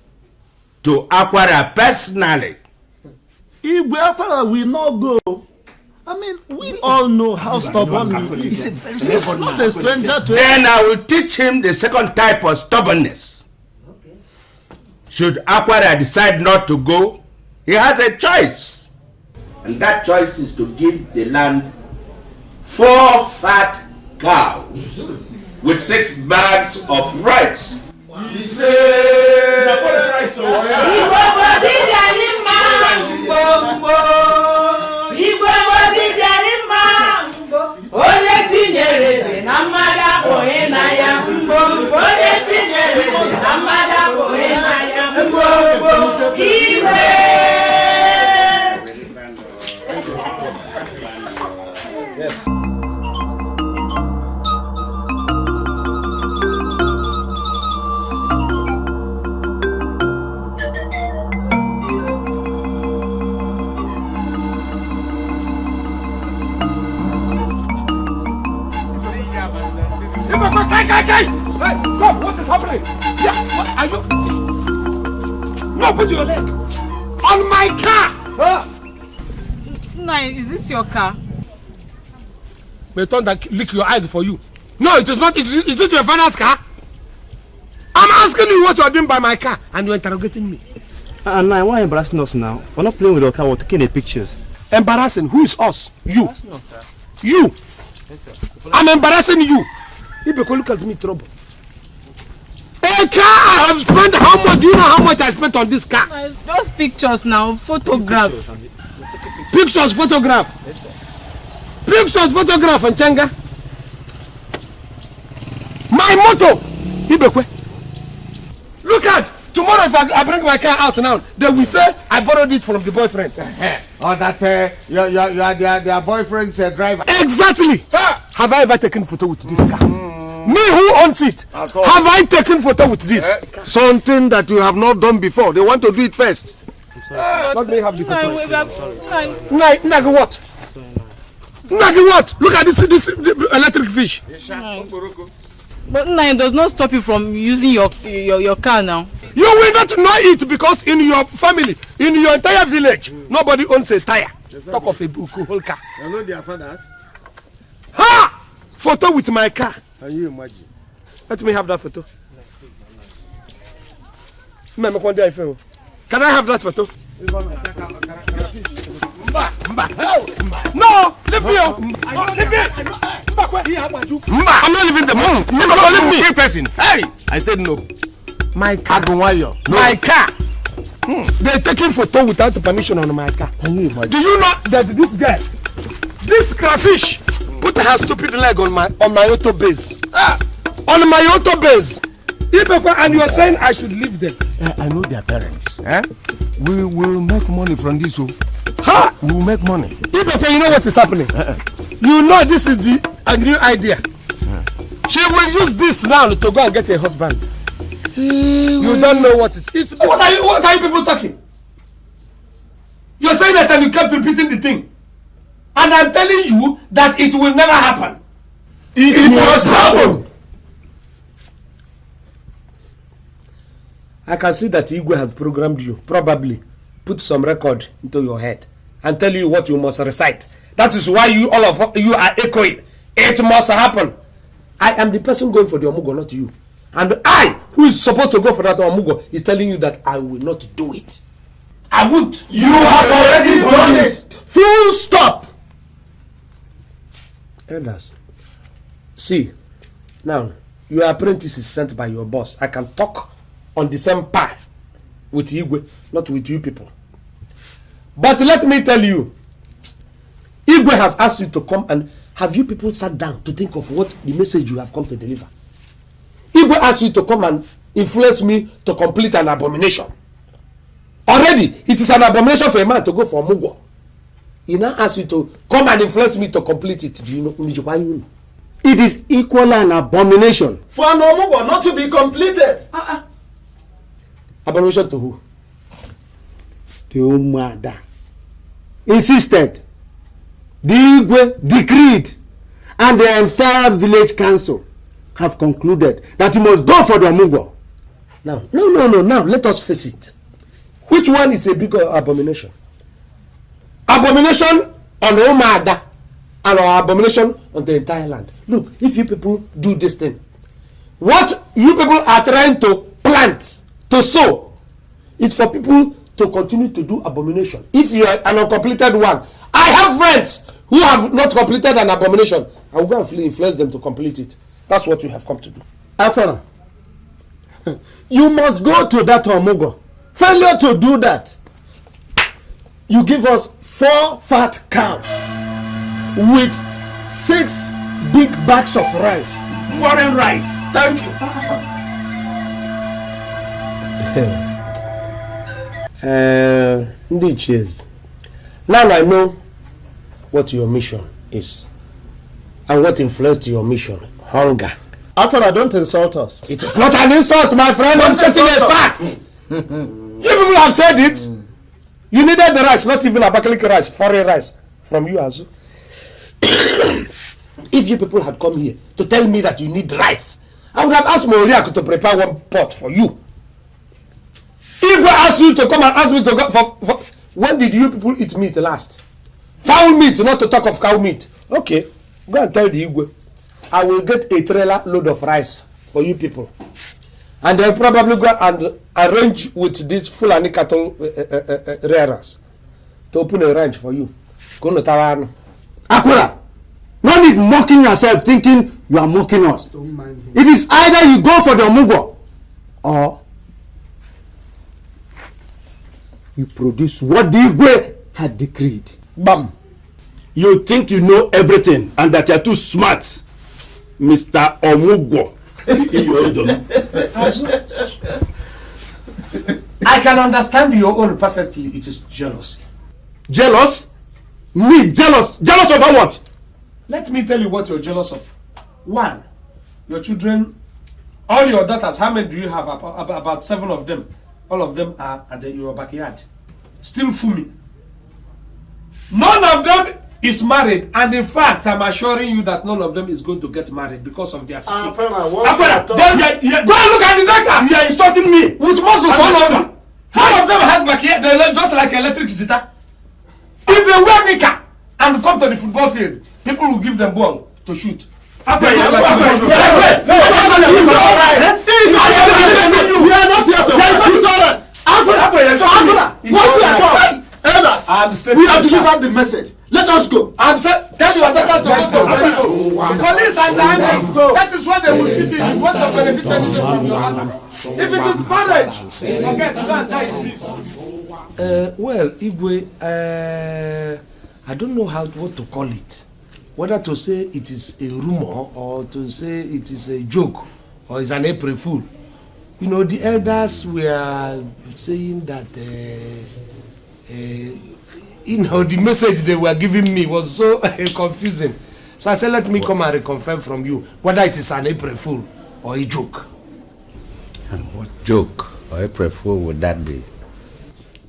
to Akwara personally. Igwe Akwara will not go. I mean, we all know how stubborn he is. He's not a stranger to Then I will teach him the second type of stubbornness. Should Akwara decide not to go, he has a choice. And that choice is to give the land 4 fat cows with 6 bags of rice. Yes. Hey, come, what is happening? Yeah, what are you? No, put your leg on my car. Nai, is this your car? May turn that lick your eyes for you. No, it is not. Is it your father's car? I'm asking you what you are doing by my car, and you're interrogating me. And why are you embarrassing us now? We're not playing with your car, we're taking the pictures. Embarrassing? Who is us? You. No, sir. You. Yes, sir. I'm embarrassing you. Ibeko, look at me, trouble. A car I have spent how much? Do you know how much I spent on this car? Just pictures now, photographs. Pictures, photograph. Pictures, photograph, and Chenga. My motto, Ibekwe. Look at, tomorrow if I bring my car out now, they will say I borrowed it from the boyfriend. Or that you are their boyfriend's driver. Exactly. Have I ever taken photo with this car? Me who owns it. Have I taken photo with this? Something that you have not done before. They want to do it first. Let me have the photo. Nagi what? Nagi what? Look at this electric fish. But Nai does not stop you from using your car now. You will not know it because in your family, in your entire village, nobody owns a tire. Talk of a whole car. You know their fathers? Ha! Photo with my car. Can you imagine? Let me have that photo. Can I have that photo? No! Leave me out! Leave me! I'm not leaving the moon. Leave me! Person. Hey! I said no. My car. No. My car. They're taking photo without permission on my car. Can you imagine? Do you know that this guy, this crayfish, put her stupid leg on my auto base? On my auto base. And you are saying I should leave them? I know their parents. We will make money from this. Huh? We will make money. You know what is happening? You know this is a new idea. She will use this now to go and get a husband. You don't know what it is. What are you people talking? You're saying that and you kept repeating the thing. And I'm telling you that it will never happen. It must happen. I can see that Igwe has programmed you, probably. put some record into your head and tell you what you must recite. That is why all of you are echoing. It must happen. I am the person going for the Omugwo, not you. And I, who is supposed to go for that Omugwo, is telling you that I will not do it. I won't. You have already done it. Full stop. Elders, see, now your apprentice is sent by your boss. I can talk on the same par with Igwe, not with you people. But let me tell you, Igwe has asked you to come, and have you people sat down to think of what the message you have come to deliver? Igwe asked you to come and influence me to complete an abomination. Already, it is an abomination for a man to go for Omugwo. He now asks you to come and influence me to complete it. Do you know? It is equally an abomination for an Omugwo not to be completed. Abomination to who? The Umada insisted. The Igwe decreed, and the entire village council have concluded that he must go for the Omugwo. Now, now, let us face it. Which one is a bigger abomination? Abomination on Umada and our abomination on the entire land. Look, if you people do this thing, what you people are trying to plant, to sow, it's for people to continue to do abomination. If you are an uncompleted one, I have friends who have not completed an abomination. I will go and influence them to complete it. That's what you have come to do. Afara, you must go to that Omugwo. Failure to do that, you give us 4 fat cows with 6 big bags of rice. Foreign rice. Thank you. Indeed, cheers. Now I know what your mission is and what influenced your mission. Hunger. Afara, don't insult us. It is not an insult, my friend. I'm stating a fact. You people have said it. You needed the rice, not even Abakaliki rice, foreign rice from you, Azu. If you people had come here to tell me that you need rice, I would have asked Moriaku to prepare one pot for you. If we ask you to come and ask me to go for when did you people eat meat last? Fowl meat, not to talk of cow meat. Okay, go and tell the Igwe. I will get a trailer load of rice for you people. And they'll probably go and arrange with these Fulani cattle rearers to open a ranch for you. Go to Tawana. Akura, no need mocking yourself thinking you are mocking us. Don't mind him. It is either you go for the Omugwo or you produce what the Igwe had decreed. Bam. You think you know everything and that you are too smart, Mr. Omugwo. I can understand your own perfectly. It is jealousy. Jealous? Me jealous? Jealous over what? Let me tell you what you're jealous of. 1, your children, all your daughters, how many do you have? About 7 of them. All of them are at your backyard. Still Fumi. None of them is married, and in fact, I'm assuring you that none of them is going to get married because of their physique. Go and look at the doctors. You are insulting me with muscles all over. Half of them has backyard. They're just like electric guitar. If they wear nika and come to the football field, people will give them ball to shoot. We have delivered the message. Let us go. I'm saying, tell your daughters to go to police. Police and the army. That is what they will give you. You want to benefit anything from your husband. If it is marriage, forget, go and die in peace. Well, Igwe, I don't know what to call it. Whether to say it is a rumor or to say it is a joke or it's an April Fool. You know, the elders were saying that you know, the message they were giving me was so confusing. So I said, let me come and reconfirm from you whether it is an April Fool or a joke. And what joke or April Fool would that be?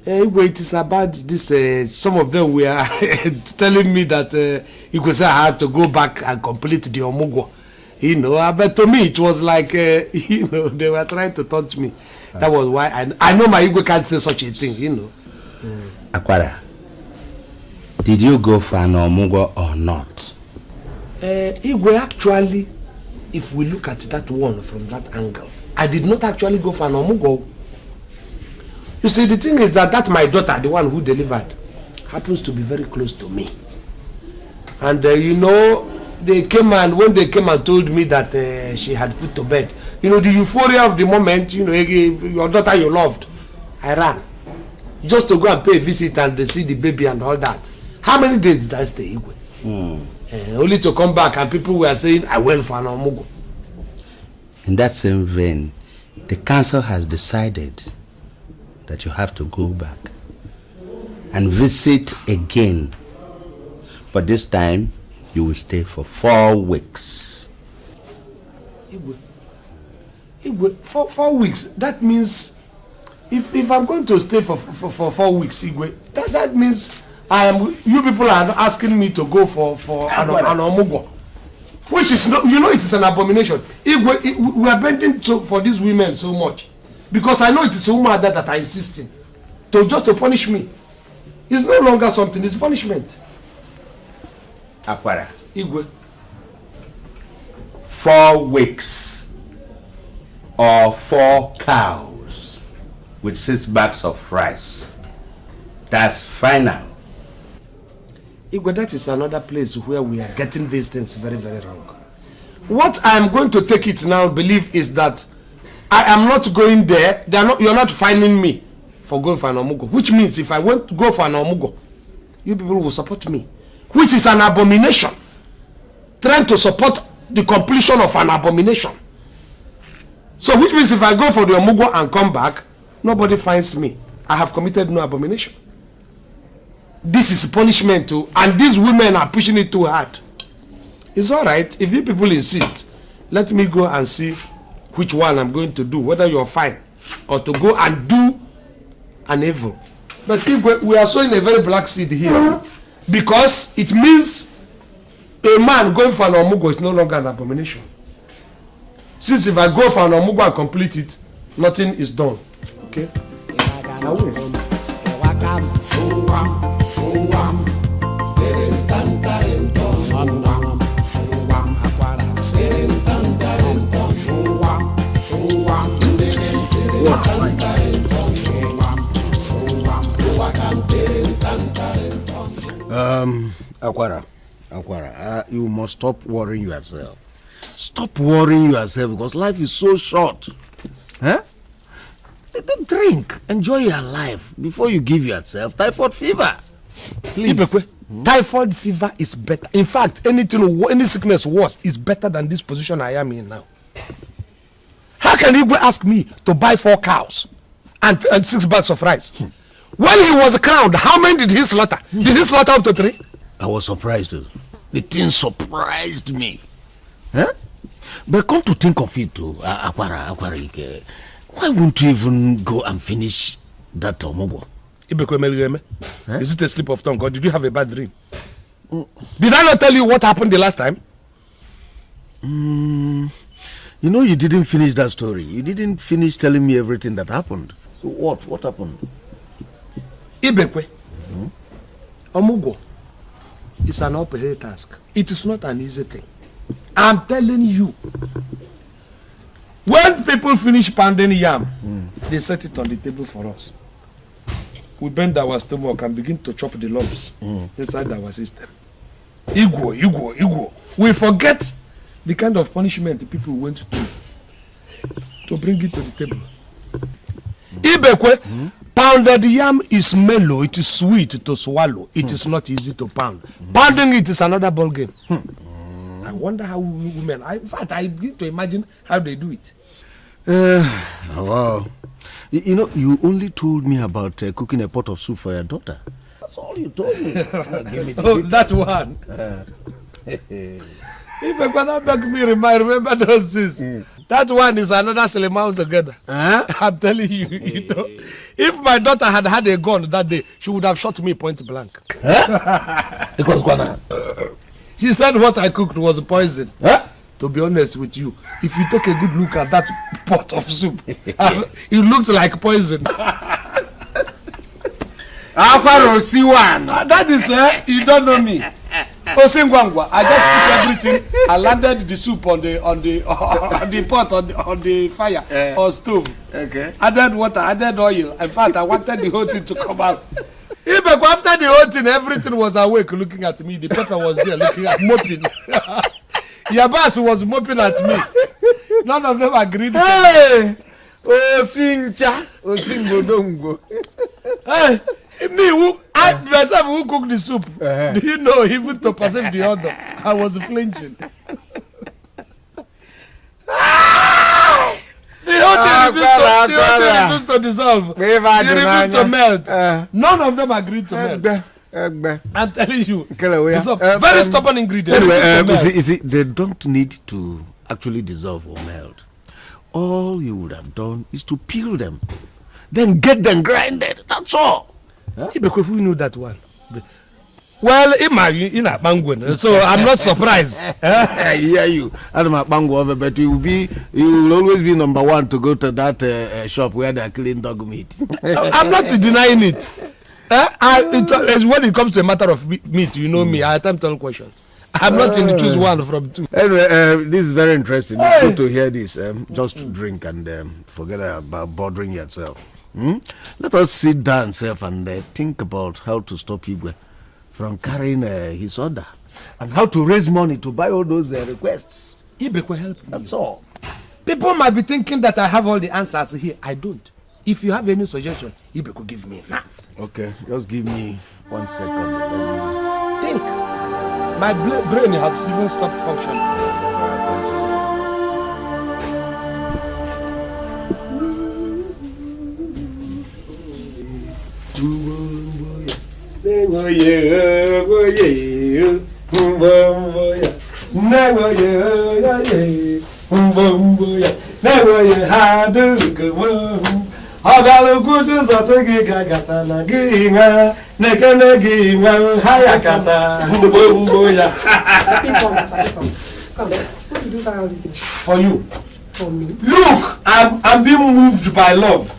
It is about this. Some of them were telling me that I had to go back and complete the Omugwo. You know, but to me it was like, you know, they were trying to touch me. That was why I know my Igwe can't say such a thing, you know. Akwara, did you go for an Omugwo or not? Igwe, actually, if we look at that one from that angle, I did not actually go for an Omugwo. You see, the thing is that my daughter, the one who delivered, happens to be very close to me. And you know, when they came and told me that she had put to bed, you know, the euphoria of the moment, you know, your daughter you loved, I ran just to go and pay a visit and see the baby and all that. How many days did I stay, Igwe? Only to come back and people were saying, I went for an Omugwo. In that same vein, the council has decided that you have to go back and visit again. But this time, you will stay for 4 weeks. Igwe, 4 weeks, that means if I'm going to stay for 4 weeks, Igwe, that means you people are asking me to go for an Omugwo, which is not, you know, it is an abomination. Igwe, we are bending for these women so much because I know it is Umada that are insisting to punish me. It's no longer something, it's punishment. Akwara, Igwe, 4 weeks or 4 cows with 6 bags of rice. That's final. Igwe, that is another place where we are getting these things very, very wrong. What I am going to take it now, believe, is that I am not going there. You're not finding me for going for an Omugwo. Which means if I want to go for an Omugwo, you people will support me. Which is an abomination. Trying to support the completion of an abomination. So which means if I go for the Omugwo and come back, nobody finds me. I have committed no abomination. This is punishment too, and these women are pushing it too hard. It's all right if you people insist. Let me go and see which one I'm going to do, whether you're fine or to go and do an evil. But if we are sowing a very black seed here, because it means a man going for an Omugwo is no longer an abomination. Since if I go for an Omugwo and complete it, nothing is done. Okay? I will. Akwara, you must stop worrying yourself. Stop worrying yourself because life is so short. Huh? Drink, enjoy your life before you give yourself typhoid fever. Please. Typhoid fever is better. In fact, any sickness worse is better than this position I am in now. How can you go ask me to buy 4 cows and 6 bags of rice? When he was crowned, how many did he slaughter? Did he slaughter up to 3? I was surprised too. The thing surprised me. Huh? But come to think of it too, Akwara, why won't you even go and finish that Omugwo? Is it a slip of tongue or did you have a bad dream? Did I not tell you what happened the last time? You know, you didn't finish that story. You didn't finish telling me everything that happened. So what happened? Ibekwe, Omugwo is an uphill task. It is not an easy thing. I'm telling you. When people finish pounding yam, they set it on the table for us. We bend our stomach and begin to chop the lumps inside our system. Igwo. We forget the kind of punishment the people went through to bring it to the table. Ibekwe, pounded yam is mellow, it is sweet to swallow. It is not easy to pound. Pounding it is another ball game. I wonder how women, in fact, I begin to imagine how they do it. Wow. You know, you only told me about cooking a pot of soup for your daughter. That's all you told me. That one. If I cannot beg me, remember those things. That one is another cinema altogether. I'm telling you, you know. If my daughter had a gun that day, she would have shot me point blank. Because she said what I cooked was poison. To be honest with you, if you take a good look at that pot of soup, it looks like poison. That is you don't know me. Osingwangwa, I just put everything. I landed the soup on the pot on the fire or stove. Okay. Added water, added oil. In fact, I wanted the whole thing to come out. Even after the whole thing, everything was awake looking at me. The pepper was there looking at mopping. Yabas was mopping at me. None of them agreed. Hey! Osingwodongo. Hey! Me, I myself who cooked the soup. Do you know, even to perceive the other, I was flinching. The whole thing refused to dissolve. They refused to melt. None of them agreed to melt. I'm telling you. Very stubborn ingredient. Anyway, you see, they don't need to actually dissolve or melt. All you would have done is to peel them, then get them grinded. That's all. Because who knew that one? Well, in a banguin, so I'm not surprised. I hear you. I'm a bango, but you will always be number one to go to that shop where they clean dog meat. I'm not denying it. When it comes to a matter of meat, you know me, I attempt all questions. I'm not in the choose one from two. Anyway, this is very interesting. It's good to hear this. Just drink and forget about bothering yourself. Let us sit down, self, and think about how to stop Igwe from carrying his order and how to raise money to buy all those requests. Ibekwe help me. That's all. People might be thinking that I have all the answers here. I don't. If you have any suggestion, Ibekwe give me now. Okay, just give me 1 second. Think. My brain has even stopped functioning. For you. For me. Look, I'm being moved by love.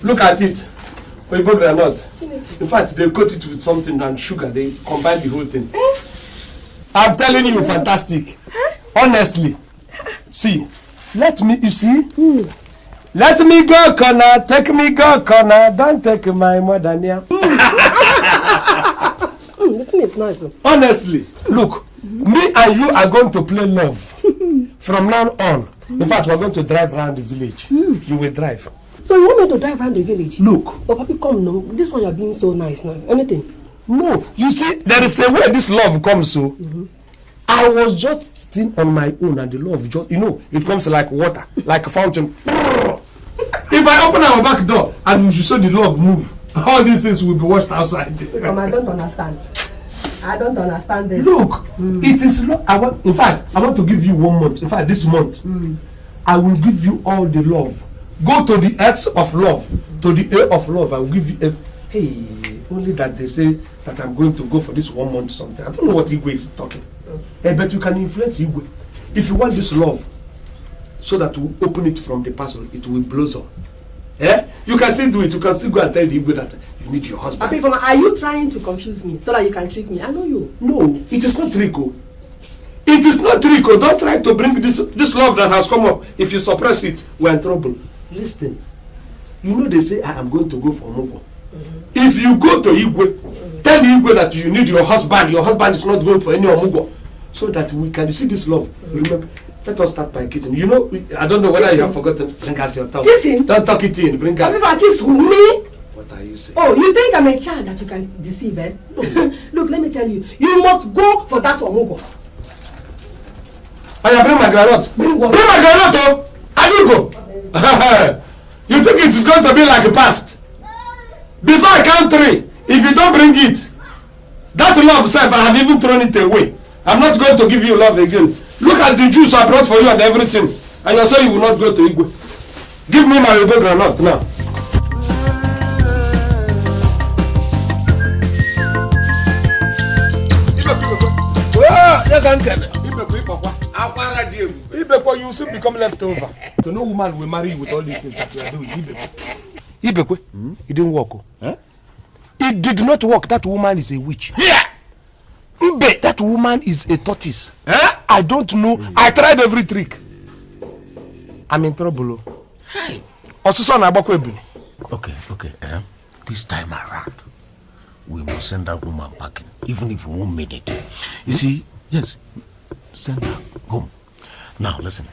Look at it. Or not. In fact, they coat it with something and sugar. They combine the whole thing. I'm telling you, fantastic. Honestly. See, let me, you see? Let me go, corner. Take me, go, corner. Don't take my mother near. The thing is nice. Honestly, look, me and you are going to play love from now on. In fact, we're going to drive around the village. You will drive. So you want me to drive around the village? Look. But Papi, come now. This one you're being so nice now. Anything? No. You see, there is a way this love comes so. I was just still on my own and the love just, you know, it comes like water, like a fountain. If I open our back door and you should show the love move, all these things will be washed outside. I don't understand. I don't understand this. Look, it is in fact, I want to give you 1 month. In fact, this month, I will give you all the love. Go to the X of love, to the A of love. I will give you only that they say that I'm going to go for this 1 month something. I don't know what Igwe is talking. But you can influence Igwe. If you want this love, so that we open it from the parcel, it will blossom. You can still do it. You can still go and tell the Igwe that you need your husband. Papi, are you trying to confuse me so that you can trick me? I know you. No, it is not Rico. It is not Rico. Don't try to bring this love that has come up. If you suppress it, we're in trouble. Listen, you know they say I am going to go for Omugwo. If you go to Igwe, tell Igwe that you need your husband is not going for any Omugwo, so that we can see this love. Remember, let us start by kissing. You know, I don't know whether you have forgotten. Bring out your tongue. Kissing? Don't talk it in. Bring out. Have you kiss me? What are you saying? Oh, you think I'm a child that you can deceive, eh? No. Look, let me tell you. You must go for that Omugwo. I bring my granite. Bring what? Bring my granite, oh! I will go. You think it is going to be like the past? Before I count 3, if you don't bring it, that love self, I have even thrown it away. I'm not going to give you love again. Look at the juice I brought for you and everything. And you say you will not go to Igwe. Give me my Igwe granite now. Ibekwe, you soon become leftover. To no woman will marry you with all these things that you are doing. Ibekwe, it didn't work. It It did not work. That woman is a witch. Here! Mbe, that woman is a tortoise. I don't know. I tried every trick. I'm in trouble. Hey. Okay. This time around, we must send that woman packing, even if we won't mean it. You see, yes, send her home. Now, listen.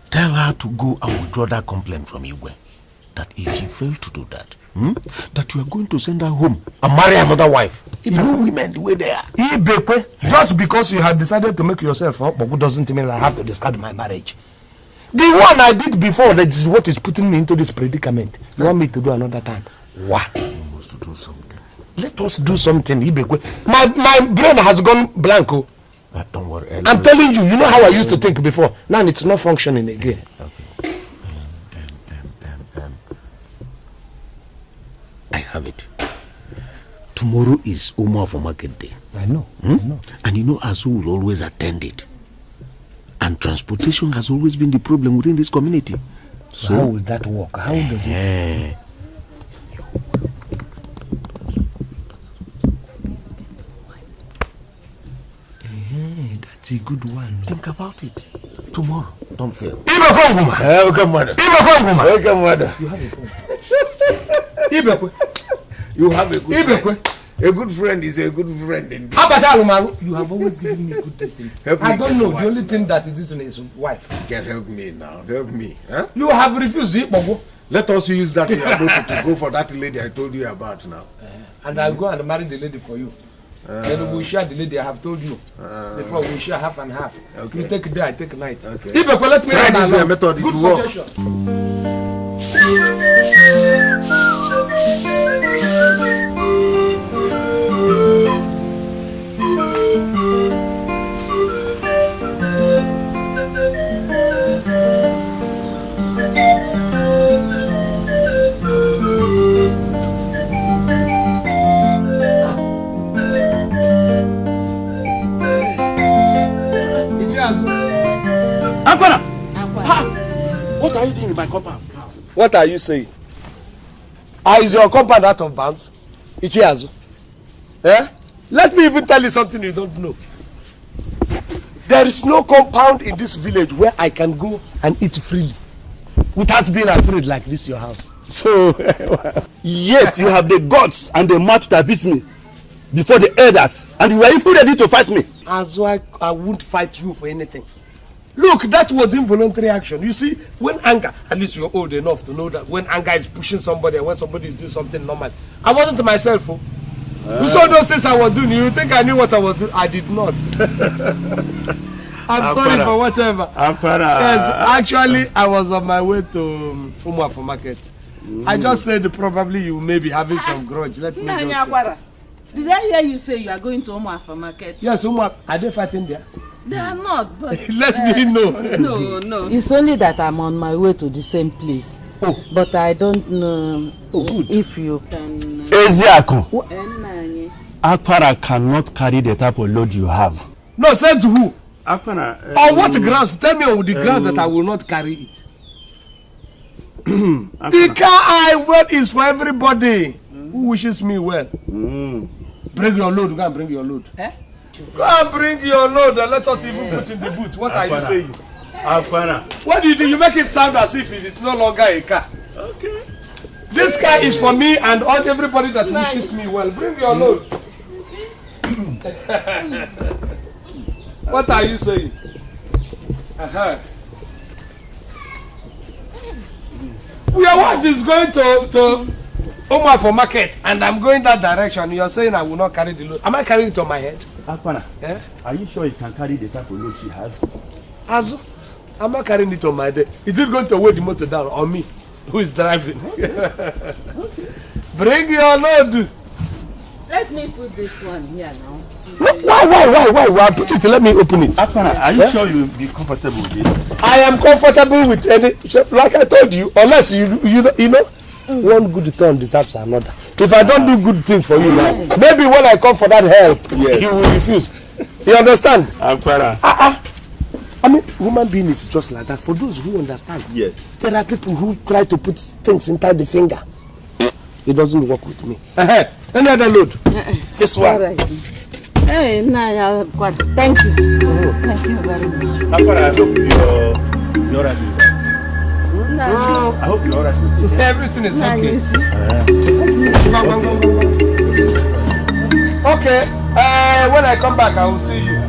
Tell her to go and withdraw that complaint from Igwe. That if she fails to do that, that you are going to send her home and marry another wife. You know women the way they are. Just because you have decided to make yourself up, but doesn't mean I have to discard my marriage. The one I did before, that is what is putting me into this predicament. You want me to do another time? Why? We must do something. Let us do something. My brain has gone blanco. Don't worry. I'm telling you, you know how I used to think before. Now it's not functioning again. Okay. I have it. Tomorrow is Oma for Market Day. I know. And you know Azu will always attend it. And transportation has always been the problem within this community. So how will that work? How does it? That's a good one. Think about it. Tomorrow, don't fail. Welcome, mother. Welcome, mother. You have a good friend. A good friend is a good friend indeed. How about that, you have always given me good destiny. I don't know. Wife. The only thing that is his wife. Can help me now. Help me. Huh? You have refused it, Bobo. Let us use that to go for that lady I told you about now. And I'll go and marry the lady for you. Then we'll share the lady I have told you. Before we share half and half. Okay. You take day, I take night. Okay. Ibeko, let me try this method. Good suggestion. What are you doing in my compound? What are you saying? Is your compound out of bounds? Ichiazu. Let me even tell you something you don't know. There is no compound in this village where I can go and eat freely without being afraid like this your house. So, yet you have the guts and the mouth to beat me before the elders, and you were even ready to fight me. As I won't fight you for anything. Look, that was involuntary action. You see, when anger, at least you're old enough to know that when anger is pushing somebody and when somebody is doing something normal. I wasn't myself. You saw those things I was doing. You think I knew what I was doing? I did not. I'm sorry for whatever. Yes, actually, I was on my way to Umuafo Market. I just said probably you may be having some grudge. Let me just... Did I hear you say you are going to Umuafo Market? Yes, Umuafo. Are they fighting there? They are not, but... Let me know. No. It's only that I'm on my way to the same place. Oh. But I don't know if you can... Eziaku, Akpara cannot carry the type of load you have. No, says who? Akpara... On what grounds? Tell me on the ground that I will not carry it. The car I want is for everybody who wishes me well. Bring your load. Go and bring your load. Go and bring your load and let us even put in the boot. What are you saying? What do you do? You make it sound as if it is no longer a car. Okay. This car is for me and all everybody that wishes me well. Bring your load. What are you saying? Your wife is going to Umuafo Market and I'm going that direction. You are saying I will not carry the load. Am I carrying it on my head? Akpana, are you sure you can carry the type of load she has? Azu, I'm not carrying it on my head. Is it going to weigh the motor down on me? Who is driving? Bring your load. Let me put this one here now. Why? Put it, let me open it. Akpana, are you sure you'll be comfortable with it? I am comfortable with any, like I told you, unless you know, one good turn deserves another. If I don't do good things for you now, maybe when I come for that help, you will refuse. You understand? Akpana. I mean, human being is just like that. For those who understand, yes, there are people who try to put things inside the finger. it doesn't work with me. Any other load? This one. Right. Hey, thank you. Thank you very much. I hope you're right with that. I hope you're right with it. Everything is okay. Okay. When I come back, I will see you.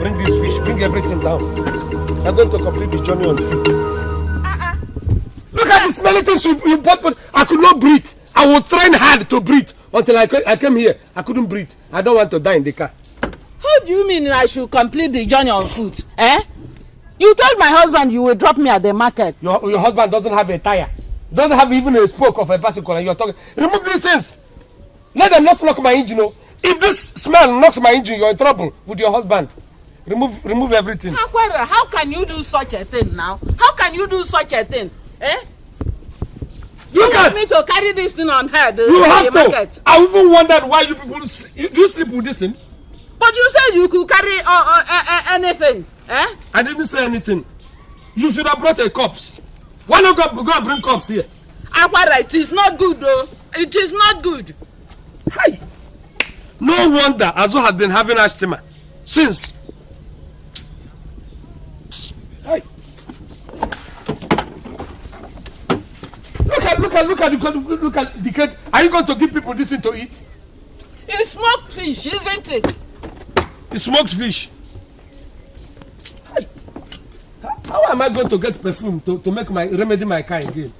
Bring this fish, bring everything down. I'm going to complete the journey on foot. Look at the smelly things you bought. I could not breathe. I was trying hard to breathe until I came here. I couldn't breathe. I don't want to die in the car. How do you mean I should complete the journey on foot? Eh? You told my husband you will drop me at the market. Your husband doesn't have a tire. Doesn't have even a spoke of a bicycle and you're talking. Remove these things. Let them not knock my engine. If this smell knocks my engine, you're in trouble with your husband. Remove everything. How can you do such a thing now? How can you do such a thing? Eh? You want me to carry this thing on head? You have to. Market? I even wondered why you people do you sleep with this thing? But you said you could carry anything. Eh? I didn't say anything. You should have brought a corpse. Why not go and bring corpse here? Akwara, it is not good though. It is not good. Hi. No wonder Azo has been having asthma since. Hi. Look at the cake. Are you going to give people this thing to eat? It's smoked fish, isn't it? It's smoked fish. Hi. How am I going to get perfume to make remedy my car again?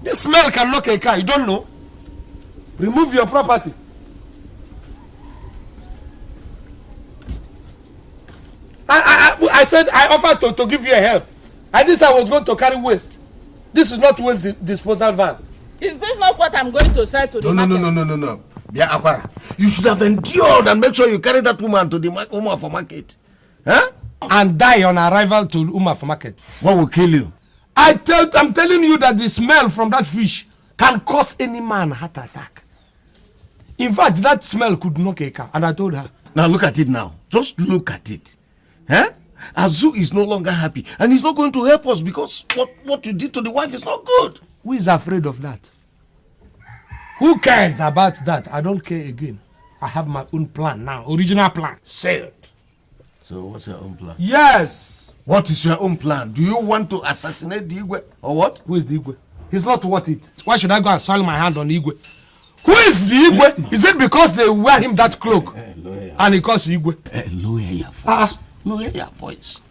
This smell can knock a car. You don't know? Remove your property. I said I offered to give you a help. And this I was going to carry waste. This is not waste disposal van. Is this not what I'm going to say to the market? No. Yeah, Akwara. You should have endured and make sure you carry that woman to the Umuahfor market. Huh? And die on arrival to Umuahfor market. What will kill you? I'm telling you that the smell from that fish can cause any man heart attack. In fact, that smell could knock a car. And I told her. Now look at it now. Just look at it. Huh? Azu is no longer happy. And he's not going to help us because what you did to the wife is not good. Who is afraid of that? Who cares about that? I don't care again. I have my own plan now. Original plan. Sailed. So what's your own plan? Yes. What is your own plan? Do you want to assassinate the Igwe or what? Who is the Igwe? He's not worth it. Why should I go and soil my hand on the Igwe? Who is the Igwe? Is it because they wear him that cloak? And he calls Igwe? Lower your voice. Lower your voice.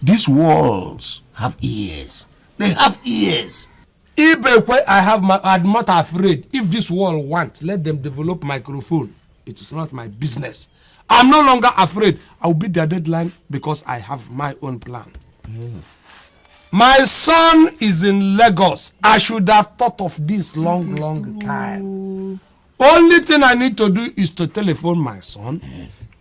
These walls have ears. They have ears. Ibekwe, I'm not afraid. If this wall wants, let them develop microphone. It is not my business. I'm no longer afraid. I'll beat their deadline because I have my own plan. My son is in Lagos. I should have thought of this long time. Only thing I need to do is to telephone my son,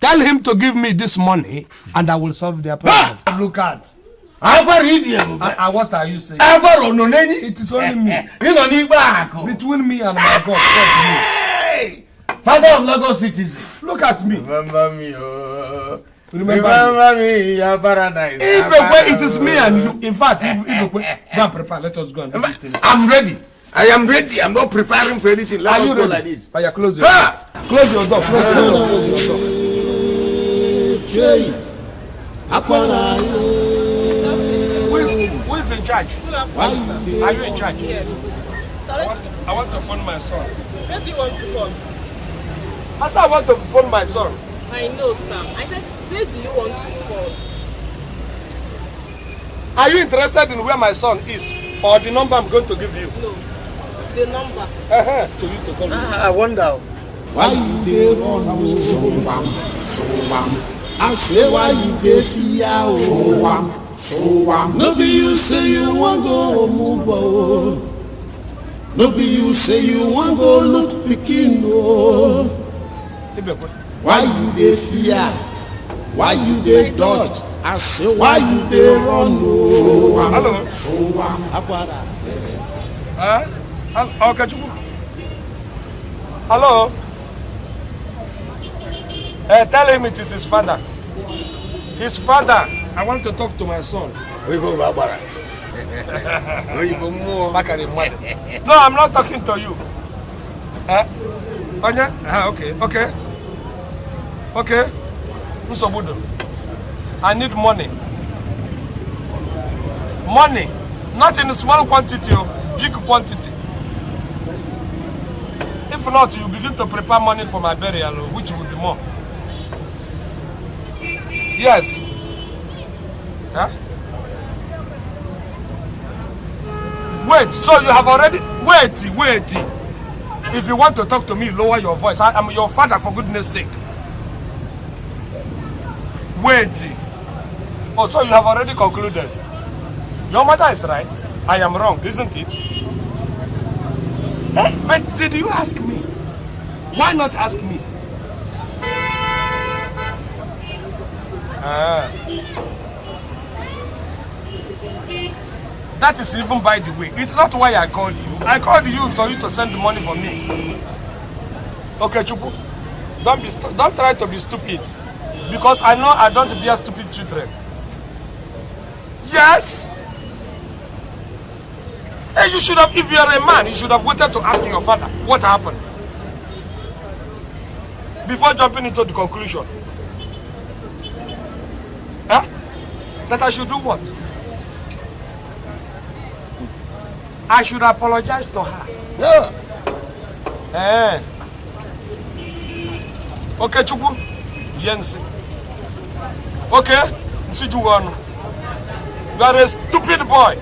tell him to give me this money, and I will solve their problem. Look at. And what are you saying? It is only me. Between me and my God. Hey! Father of Lagos citizen. Look at me. Remember me, oh. Remember me, your paradise. It is me and you. In fact, go and prepare. Let us go and do this thing. I'm ready. I am ready. I'm not preparing for anything. Let us go like this. Are you close your door? Close your door. Close your door. Who is in charge? Are you in charge? Yes. I want to phone my son. Where do you want to phone? I said I want to phone my son. I know, Sam. I said, where do you want to call? Are you interested in where my son is? Or the number I'm going to give you? No. The number. To use to call me. I wonder. Why you dey run so bam? I say why you dey fear so bam? No be you say you wan go Omugwo. No be you say you wan go look pikin o. Why you dey fear? Why you dey dodge? I say why you dey run o. Hello. Agbada. Okay, hello. Tell him it is his father. His father. I want to talk to my son. No, I'm not talking to you. Okay. Nsobudo. I need money. Money. Not in small quantity, big quantity. If not, you begin to prepare money for my burial, which will be more. Yes. Huh? Wait, so you have already... Wait. If you want to talk to me, lower your voice. I am your father, for goodness sake. Wait. Oh, so you have already concluded. Your mother is right. I am wrong, isn't it? But did you ask me? Why not ask me? That is even by the way. It's not why I called you. I called you for you to send the money for me. Okay, Chupu. Don't try to be stupid. Because I know I don't bear stupid children. Yes. Hey, you should have, if you are a man, you should have waited to ask your father what happened before jumping into the conclusion. Huh? That I should do what? I should apologize to her. Yeah. Okay, Chupu. Jensi. Okay? Nsijuwanu. You are a stupid boy.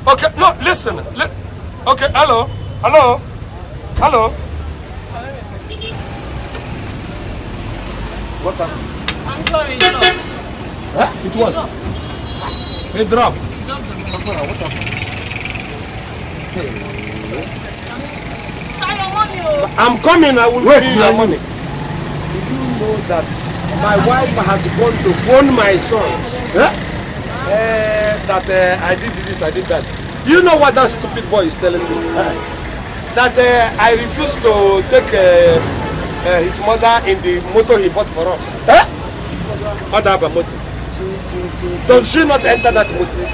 Okay, no, listen. Okay, hello. What happened? I'm sorry, it's not. Huh? It was. It dropped. What happened? I'm coming, I will Wait, give you your money. Did you know that my wife had gone to phone my son? That I did this, I did that. You know what that stupid boy is telling me? That I refused to take his mother in the motor he bought for us. Other motor. Does she not enter that motor?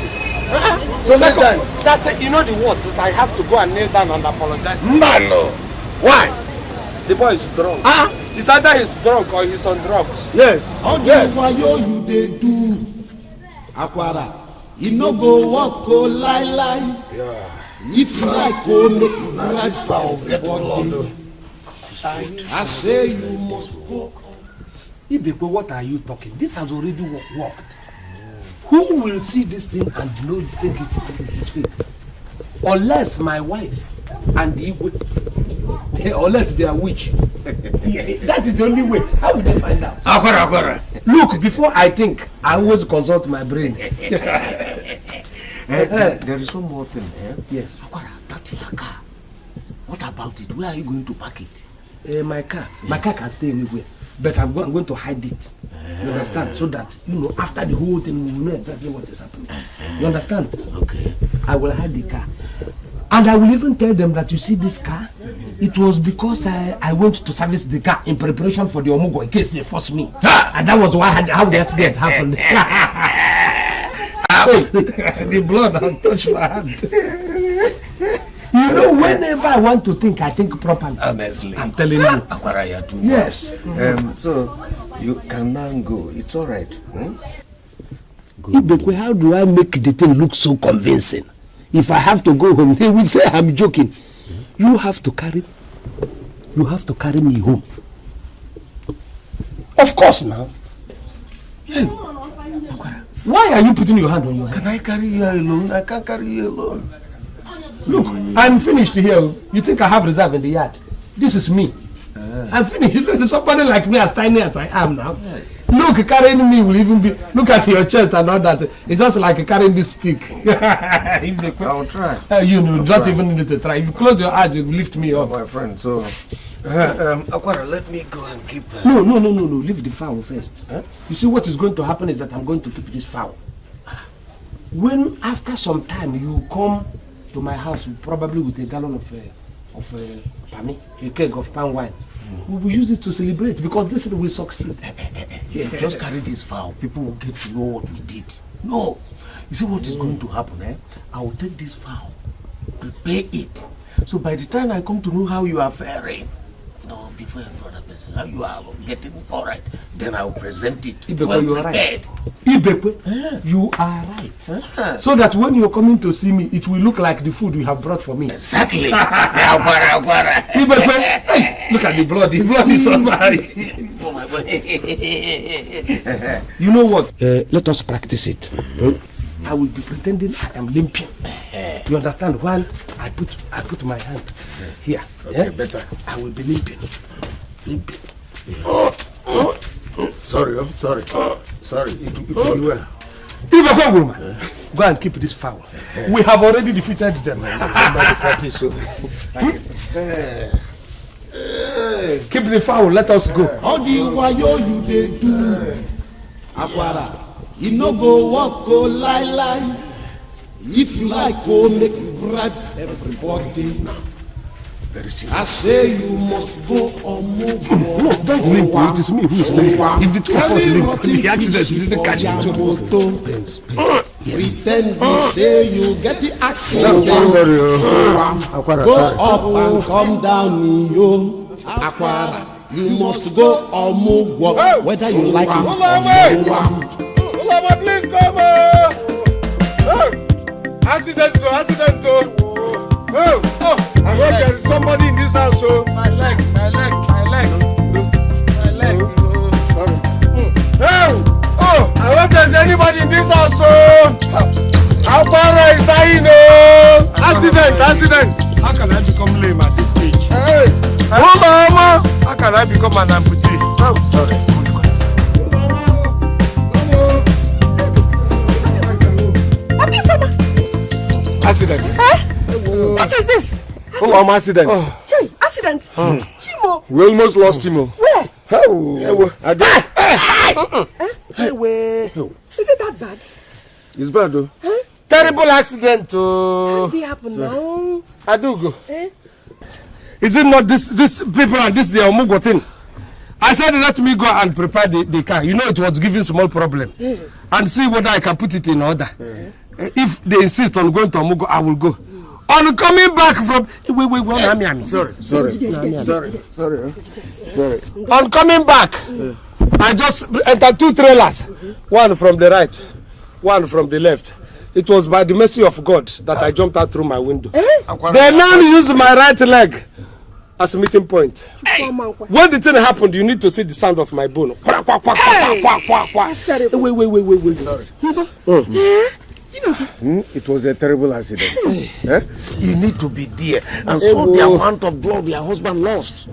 So second, that you know the worst, that I have to go and kneel down and apologize. No. Why? The boy is drunk. It's either he's drunk or he's on drugs. Yes. Why you dey do? Akwara, you no go walk go lie. If you like go make you rise for everybody. I say you must go. Ibekwe, what are you talking? This has already worked. Who will see this thing and think it is fake? Unless my wife and Igwe, unless they are witch. That is the only way. How will they find out? Akwara. Look, before I think, I always consult my brain. There is one more thing. Yes. Akwara, that's your car. What about it? Where are you going to park it? My car. Yes. My car can stay anywhere. But I'm going to hide it. You understand? So that, after the whole thing, we will know exactly what is happening. You understand? Okay. I will hide the car. And I will even tell them that you see this car, it was because I went to service the car in preparation for the Omugwo in case they force me. And that was how the accident happened. The blood has touched my hand. Whenever I want to think, I think properly. Honestly. I'm telling you. Yes. So, you can now go. It's all right. Ibekwe, how do I make the thing look so convincing? If I have to go home, they will say I'm joking. You have to carry me home. Of course now. Hey. Why are you putting your hand on your head? Can I carry you alone? I can't carry you alone. Look, I'm finished here. You think I have reserve in the yard? This is me. I'm finished. Somebody like me, as tiny as I am now. Look, carrying me will even be. Look at your chest and all that. It's just like carrying this stick. I'll try. You know, don't even need to try. If you close your eyes, you will lift me up. My friend, so. Akwara, let me go and keep. No. Leave the fowl first. Huh? You see, what is going to happen is that I'm going to keep this fowl. When after some time you come to my house, probably with a gallon of pami, a keg of palm wine. We will use it to celebrate because this will succeed. Just carry this fowl. People will get to know what we did. No. You see what is going to happen, I will take this fowl, prepare it. So by the time I come to know how you are faring, before every other person, how you are getting all right, then I will present it. Ibekwe, you are right. Ibekwe, you are right. So that when you're coming to see me, it will look like the food you have brought for me. Exactly. Ibekwe, hey, look at the blood. The blood is on my. You know what? Let us practice it. I will be pretending I am limping. You understand? While I put my hand here. Okay, better. I will be limping. Sorry. It will be well. Go and keep this fowl. We have already defeated them. Keep the fowl, let us go. All the while you dey do, Akwara, you no go walk, go lie. If you like, go make you bribe everybody. Very serious. I say you must go Omugwo. No, that's me. It is me who is late. If it was the accident, you didn't catch it. Pretend you say you get the accident. Go up and come down, yo. Akwara, you must go Omugwo, whether you like it or not. Ulama, please come on. Accident. I hope there is somebody in this house. My leg. Sorry. I hope there's anybody in this house. Akwara is dying. Accident. How can I become lame at this age? Hey. Mama. How can I become an amputee? Oh, sorry. Accident. What is this? Oh, accident. Chey, accident. Chimo. We almost lost Chimo. Where? Is it that bad? It's bad though. Huh? Terrible accident. How did it happen now? Adugo. Is it not this people and this the Omugwo thing? I said let me go and prepare the car. You know it was giving small problem. And see whether I can put it in order. If they insist on going to Omugwo, I will go. On coming back from Sorry. On coming back, I just entered 2 trailers. One from the right, one from the left. It was by the mercy of God that I jumped out through my window. They now use my right leg as a meeting point. When the thing happened, you need to see the sound of my bone. Wait. It was a terrible accident. You need to be there and saw the amount of blood your husband lost.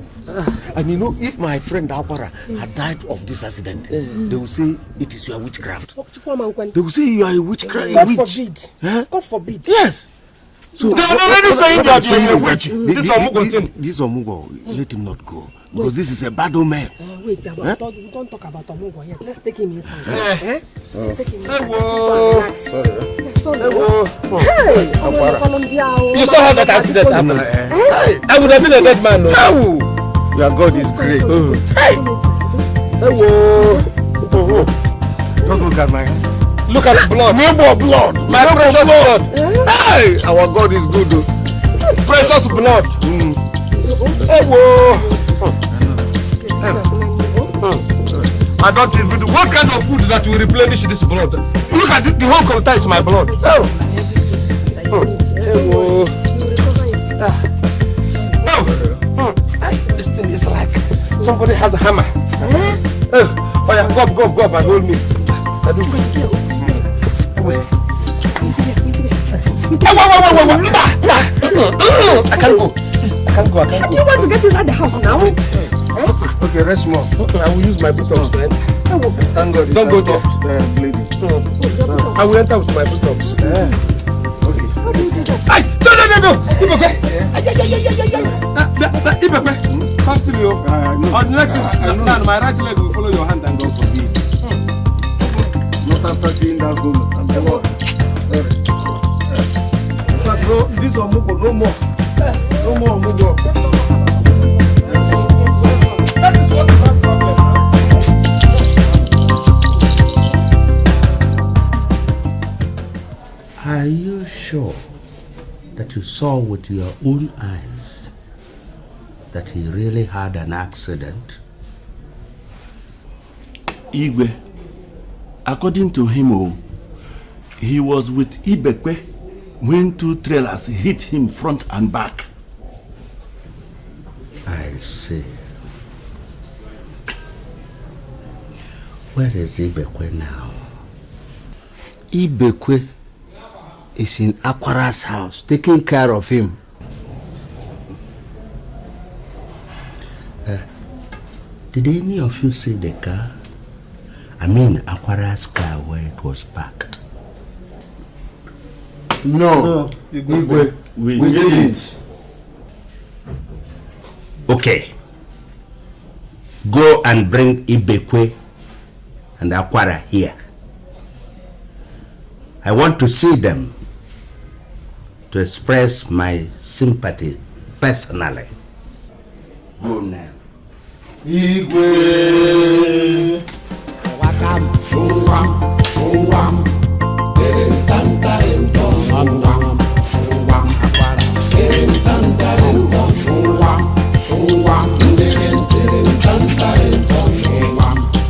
And you know, if my friend Akwara had died of this accident, they will say it is your witchcraft. They will say you are a witchcraft. God forbid. God forbid. Yes. So they are already saying that you are a witch. This Omugwo thing. This Omugwo, let him not go. Because this is a bad omen. Wait, don't talk about Omugwo yet. Let's take him inside. Let's take him inside. You saw how that accident happened. I would have been a dead man. No? Your God is great. Just look at my hand. Look at the blood. Neighbor blood. My precious blood. Hey, our God is good. Precious blood. I don't even know what kind of food that will replenish this blood. Look at the whole container is my blood. This thing is like somebody has a hammer. Oh yeah, go up and hold me. I can't go. Do you want to get inside the house now? Okay, rest more. Okay, I will use my buttocks then. Thank God. Don't go there. Bleeding. I will enter with my buttocks. Okay. Ay, no. Ibekwe, soft to you. On the next thing, now my right leg will follow your hand and go for me. Not after seeing that goal. I'm the one. No, this Omugwo, no more. No more Omugwo. That is what is our problem. Are you sure that you saw with your own eyes that he really had an accident? Igwe, according to him, he was with Ibekwe when 2 trailers hit him front and back. I see. Where is Ibekwe now? Ibekwe is in Akwara's house, taking care of him. Did any of you see the car? I mean, Akwara's car where it was parked. No, Igwe, we didn't. Okay. Go and bring Ibekwe and Akwara here. I want to see them to express my sympathy personally. Go now. Igwe. Wakam, suwam, terentanta ento, suwam, akwara, terentanta ento, suwam, terentanta ento,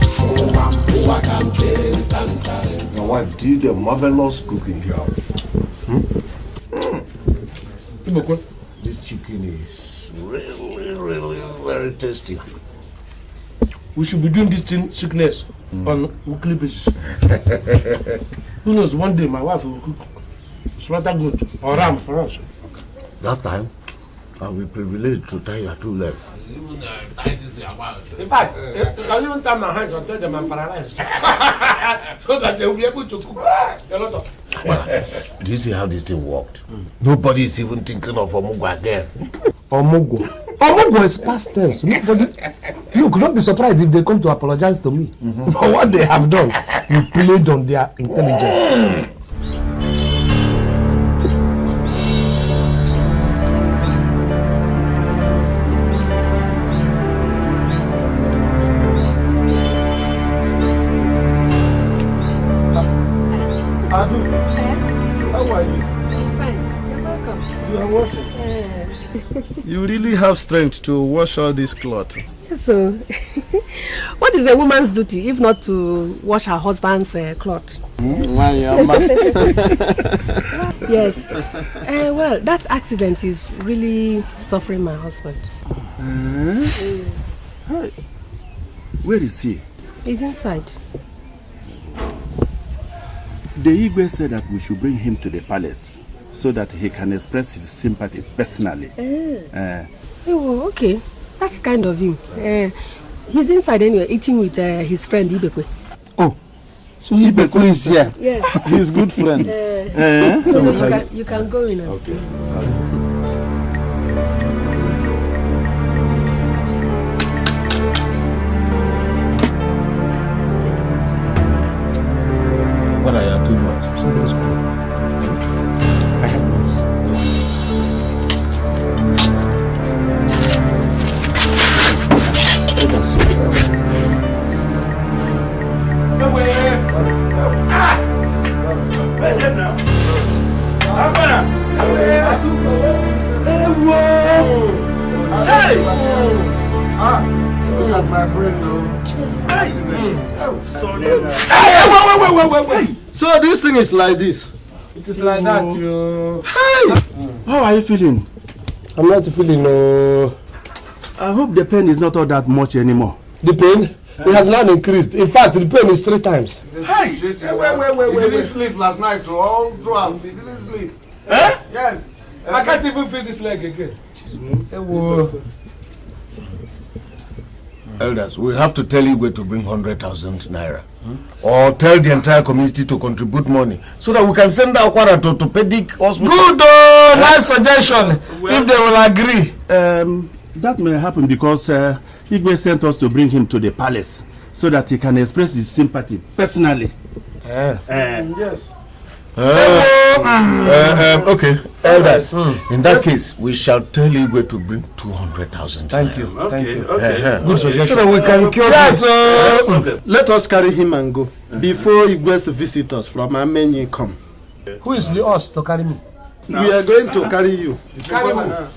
suwam, wakam, terentanta ento. My wife did a marvelous cooking job. This chicken is really very tasty. We should be doing this thing sickness on weekly basis. Who knows, one day my wife will cook slaughter goat or ram for us. That time, I'll be privileged to tie your 2 legs. In fact, I'll even tie my hands and tell them I'm paralyzed. So that they will be able to cook a lot of. Do you see how this thing worked? Nobody is even thinking of Omugwo again. Omugwo is past tense. Nobody. Look, don't be surprised if they come to apologize to me for what they have done. You played on their intelligence. How are you? I'm fine. You're welcome. You are washing. You really have strength to wash all this cloth. Yes, so what is a woman's duty if not to wash her husband's cloth? Yes. Well, that accident is really suffering my husband. Where is he? He's inside. The Igwe said that we should bring him to the palace so that he can express his sympathy personally. Oh, okay. That's kind of him. He's inside anyway, eating with his friend Ibekwe. Oh, so Ibekwe is here? Yes. His good friend. So you can go in and see. What are you too much? I have news. Let us see. Wait them now. Hey! Look at my friend, though. Wait. So this thing is like this. It is like that, you. Hey! How are you feeling? I'm not feeling I hope the pain is not all that much anymore. the pain. It has not increased. In fact, the pain is 3 times. Hey! Wait. He didn't sleep last night, all throughout. He didn't sleep. Eh? Yes. I can't even feel this leg again. Elders, we have to tell Igwe to bring 100,000 naira. Or tell the entire community to contribute money so that we can send Akwara to orthopedic hospital. Good, nice suggestion. Well, if they will agree. That may happen because Igwe sent us to bring him to the palace so that he can express his sympathy personally. Yes. Okay, elders. In that case, we shall tell Igwe to bring 200,000. Thank you. Thank you. Good suggestion. So that we can cure this. Let us carry him and go before Igwe's visitors from Amaechi come. Who is the us to carry me? No. We are going to carry you. Carry who?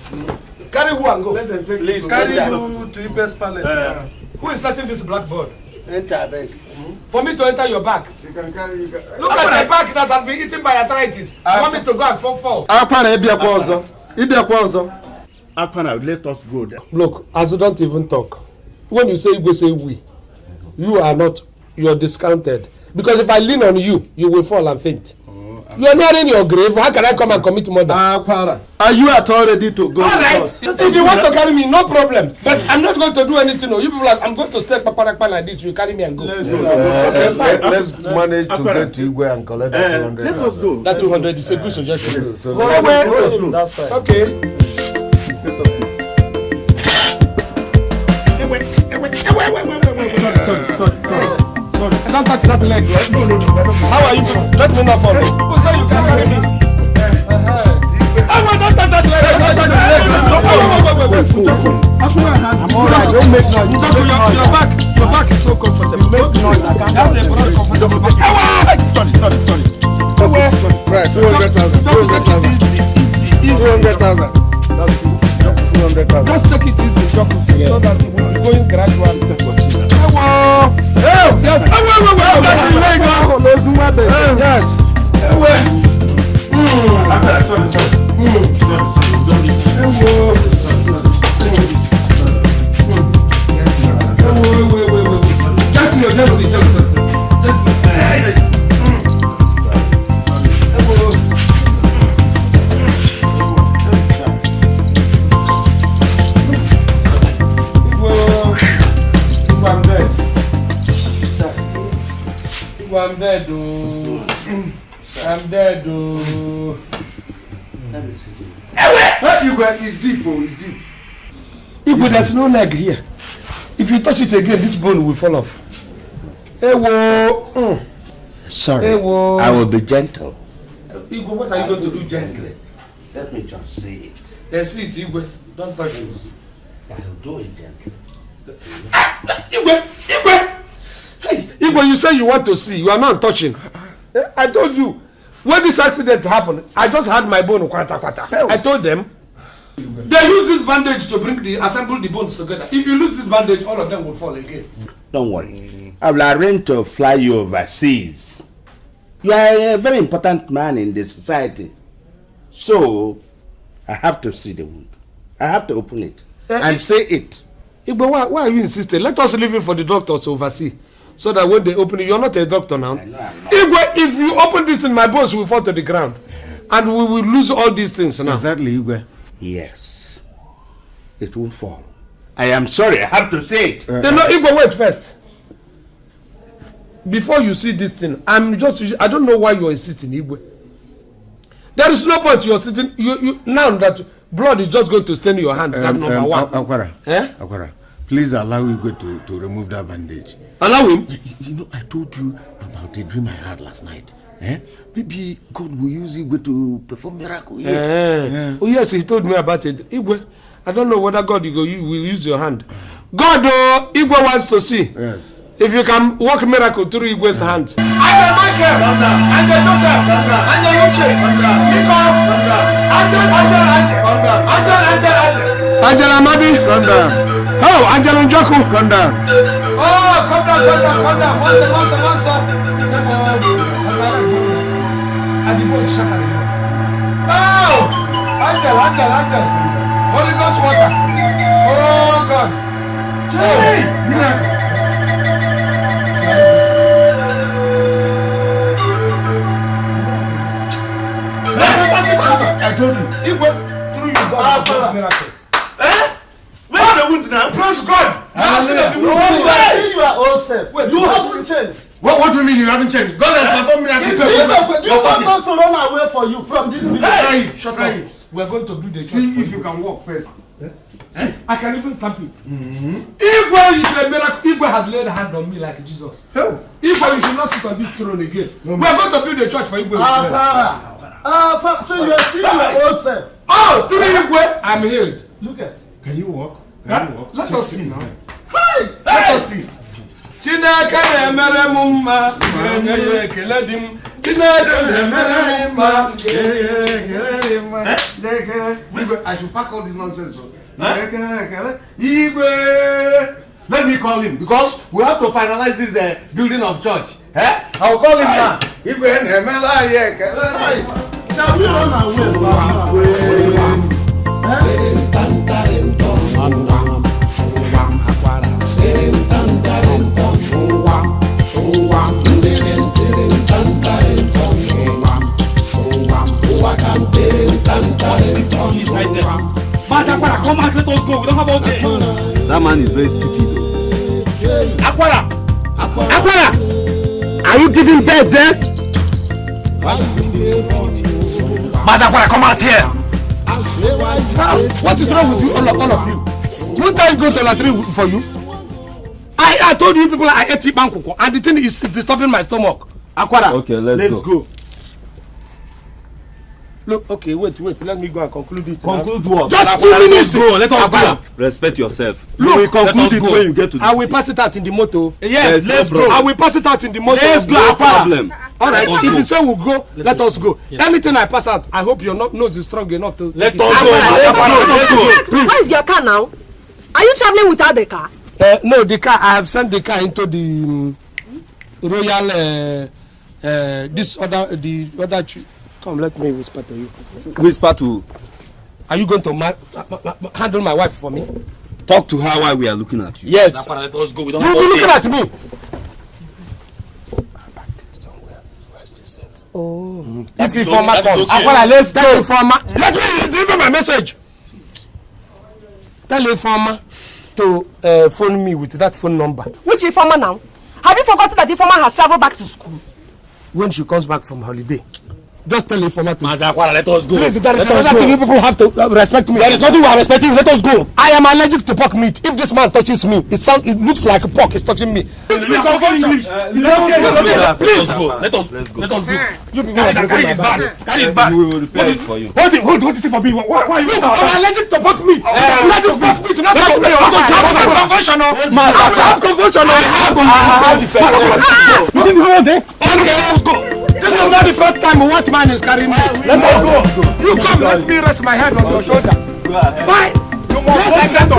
Carry who and go? Let them take Please carry you to Igwe's palace. Who is setting this blackboard? Enter, beg. For me to enter your bag. You can carry. Look at my bag that has been eaten by arthritis. I want me to go and fall. Akpana, let us go there. Look, as you don't even talk. When you say Igwe, say we. You are not. You are discounted. Because if I lean on you, you will fall and faint. You are nearing your grave. How can I come and commit murder? Are you at all ready to go? All right. If you want to carry me, no problem. But I'm not going to do anything. No. You people, I'm going to stay like this. You carry me and go. Let's manage to get to Igwe and collect that 200. Let us go. That 200 is a good suggestion. Go that side. Okay. Don't touch that leg. No. How are you? Let me know for me. Who say you can carry me? Don't touch that leg. I'm alright. Don't make noise. Your back is so comfortable. Make noise. That's a very comfortable back. Sorry. Right, 200,000. 200,000. That's 200,000. Just take it easy, so that we will be going gradually. Yes. I'm dead, oh. It's deep, it's deep. Igwe, there's no leg here. If you touch it again, this bone will fall off. Sorry, I will be gentle. Igwe, what are you going to do gently? Let me just say it. Yes, see it, Igwe. Don't touch it. I will do it gently. Igwe! Hey, Igwe, you say you want to see. You are not touching. I told you. When this accident happened, I just had my bone kwata. I told them. They use this bandage to assemble the bones together. If you lose this bandage, all of them will fall again. Don't worry. I will arrange to fly you overseas. You are a very important man in the society. So, I have to see the wound. I have to open it and say it. Igwe, why are you insisting? Let us leave it for the doctor to oversee. So that when they open it, you're not a doctor now. Igwe, if you open this in my bones, will fall to the ground. And we will lose all these things now. Exactly, Igwe. Yes. It won't fall. I am sorry, I have to say it. No, Igwe, wait first. Before you see this thing, I don't know why you're insisting, Igwe. There is no point you're sitting, now that blood is just going to stain your hand. That's number one. Akwara, please allow Igwe to remove that bandage. Allow him? You know, I told you about a dream I had last night. Maybe God will use Igwe to perform miracle here. Oh yes, he told me about it. Igwe, I don't know whether God will use your hand. God, Igwe wants to see. Yes. If you can work miracle through Igwe's hands. Angel Michael! Angel Joseph! Angel Uche! Nico! Angel! Angel Amadi! Oh, Angel Njoku! Come down. Oh, come down. Monster. And the bones shattered. Oh! Angel. Holy Ghost water. Oh, God. Hey! I told you. Igwe, through you, God will miracle. Where's the wound now? Praise God. You ask me that you will yourself. You haven't changed. What do you mean you haven't changed? God has performed miracles. You want us to run away for you from this village. Shut up. We are going to do the church. See if you can walk first. See, I can even stamp it. Igwe is a miracle. Igwe has laid a hand on me like Jesus. Igwe, you should not sit on this throne again. We are going to build a church for Igwe. So you are seeing your own self. Oh, through Igwe, I'm healed. Look at. Can you walk? Can you walk? Let us see now. Let us see. Chineke emere mumma, enye ekele dim. Chineke emere mumma, I should pack all this nonsense. Let me call him because we have to finalize this building of church. I will call him now. Shall we run Akwara, come out, let us go. We don't have all day. That man is very stupid. Akwara! Akwara! Are you giving birth there? Akwara, come out here. What is wrong with you, all of you? Won't I go to the tree for you? I told you people I ate bankoko and the thing is disturbing my stomach. Akwara, okay, let's go. Look, okay, wait, let me go and conclude it. Conclude what? Just 2 minutes. Let us go. Respect yourself. Look, you will conclude it when you get to the I will pass it out in the motor. Yes, let's go. I will pass it out in the motor. Let's go. No problem. All right, if you say we'll go, let us go. Anything I pass out, I hope your nose is strong enough to. Let us go. Let's go. Please. Where is your car now? Are you traveling without the car? No, the car. I have sent the car into the royal. The other. Come, let me whisper to you. Whisper to. Are you going to handle my wife for me? Talk to her while we are looking at you. Yes. Let us go. We don't You'll have be all looking day. at me. Oh. If the informer comes, okay. let's tell the informer. Let me deliver my message. Tell the informer to phone me with that phone number. Which informer now? Have you forgotten that the informer has traveled back to school? When she comes back from holiday, just tell the informer to. Akwara, let us go. Please, there is another thing you people have to respect me. There is nothing we are respecting. Let us go. I am allergic to pork meat. If this man touches me, it looks like a pork is touching me. Please, English. please. Let us go. You people are Carry his bag. Carry his bag. We will repair it for you. Hold it for me. Why are you? I'm allergic to pork meet. Let the pork meat not touch me. I have confusion. You think you want it? Okay, let's go. This is not the first time one man is carrying me. Let us go. You come, let me rest my head on your shoulder. Fine. Yes, I can go.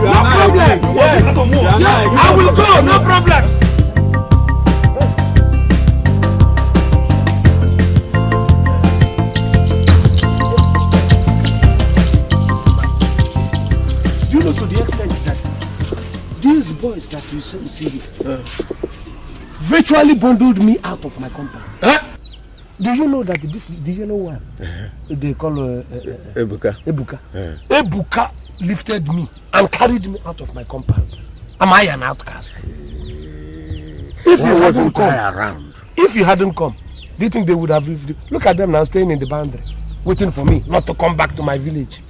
No problem. Yes, I will go. No problem. You know, to the extent that these boys that you see here virtually bundled me out of my compound. Do you know that this is the yellow one? They call Ebuka. Ebuka lifted me and carried me out of my compound. Am I an outcast? If you wasn't come around, if you hadn't come, do you think they would have lived? Look at them now staying in the boundary, waiting for me not to come back to my village.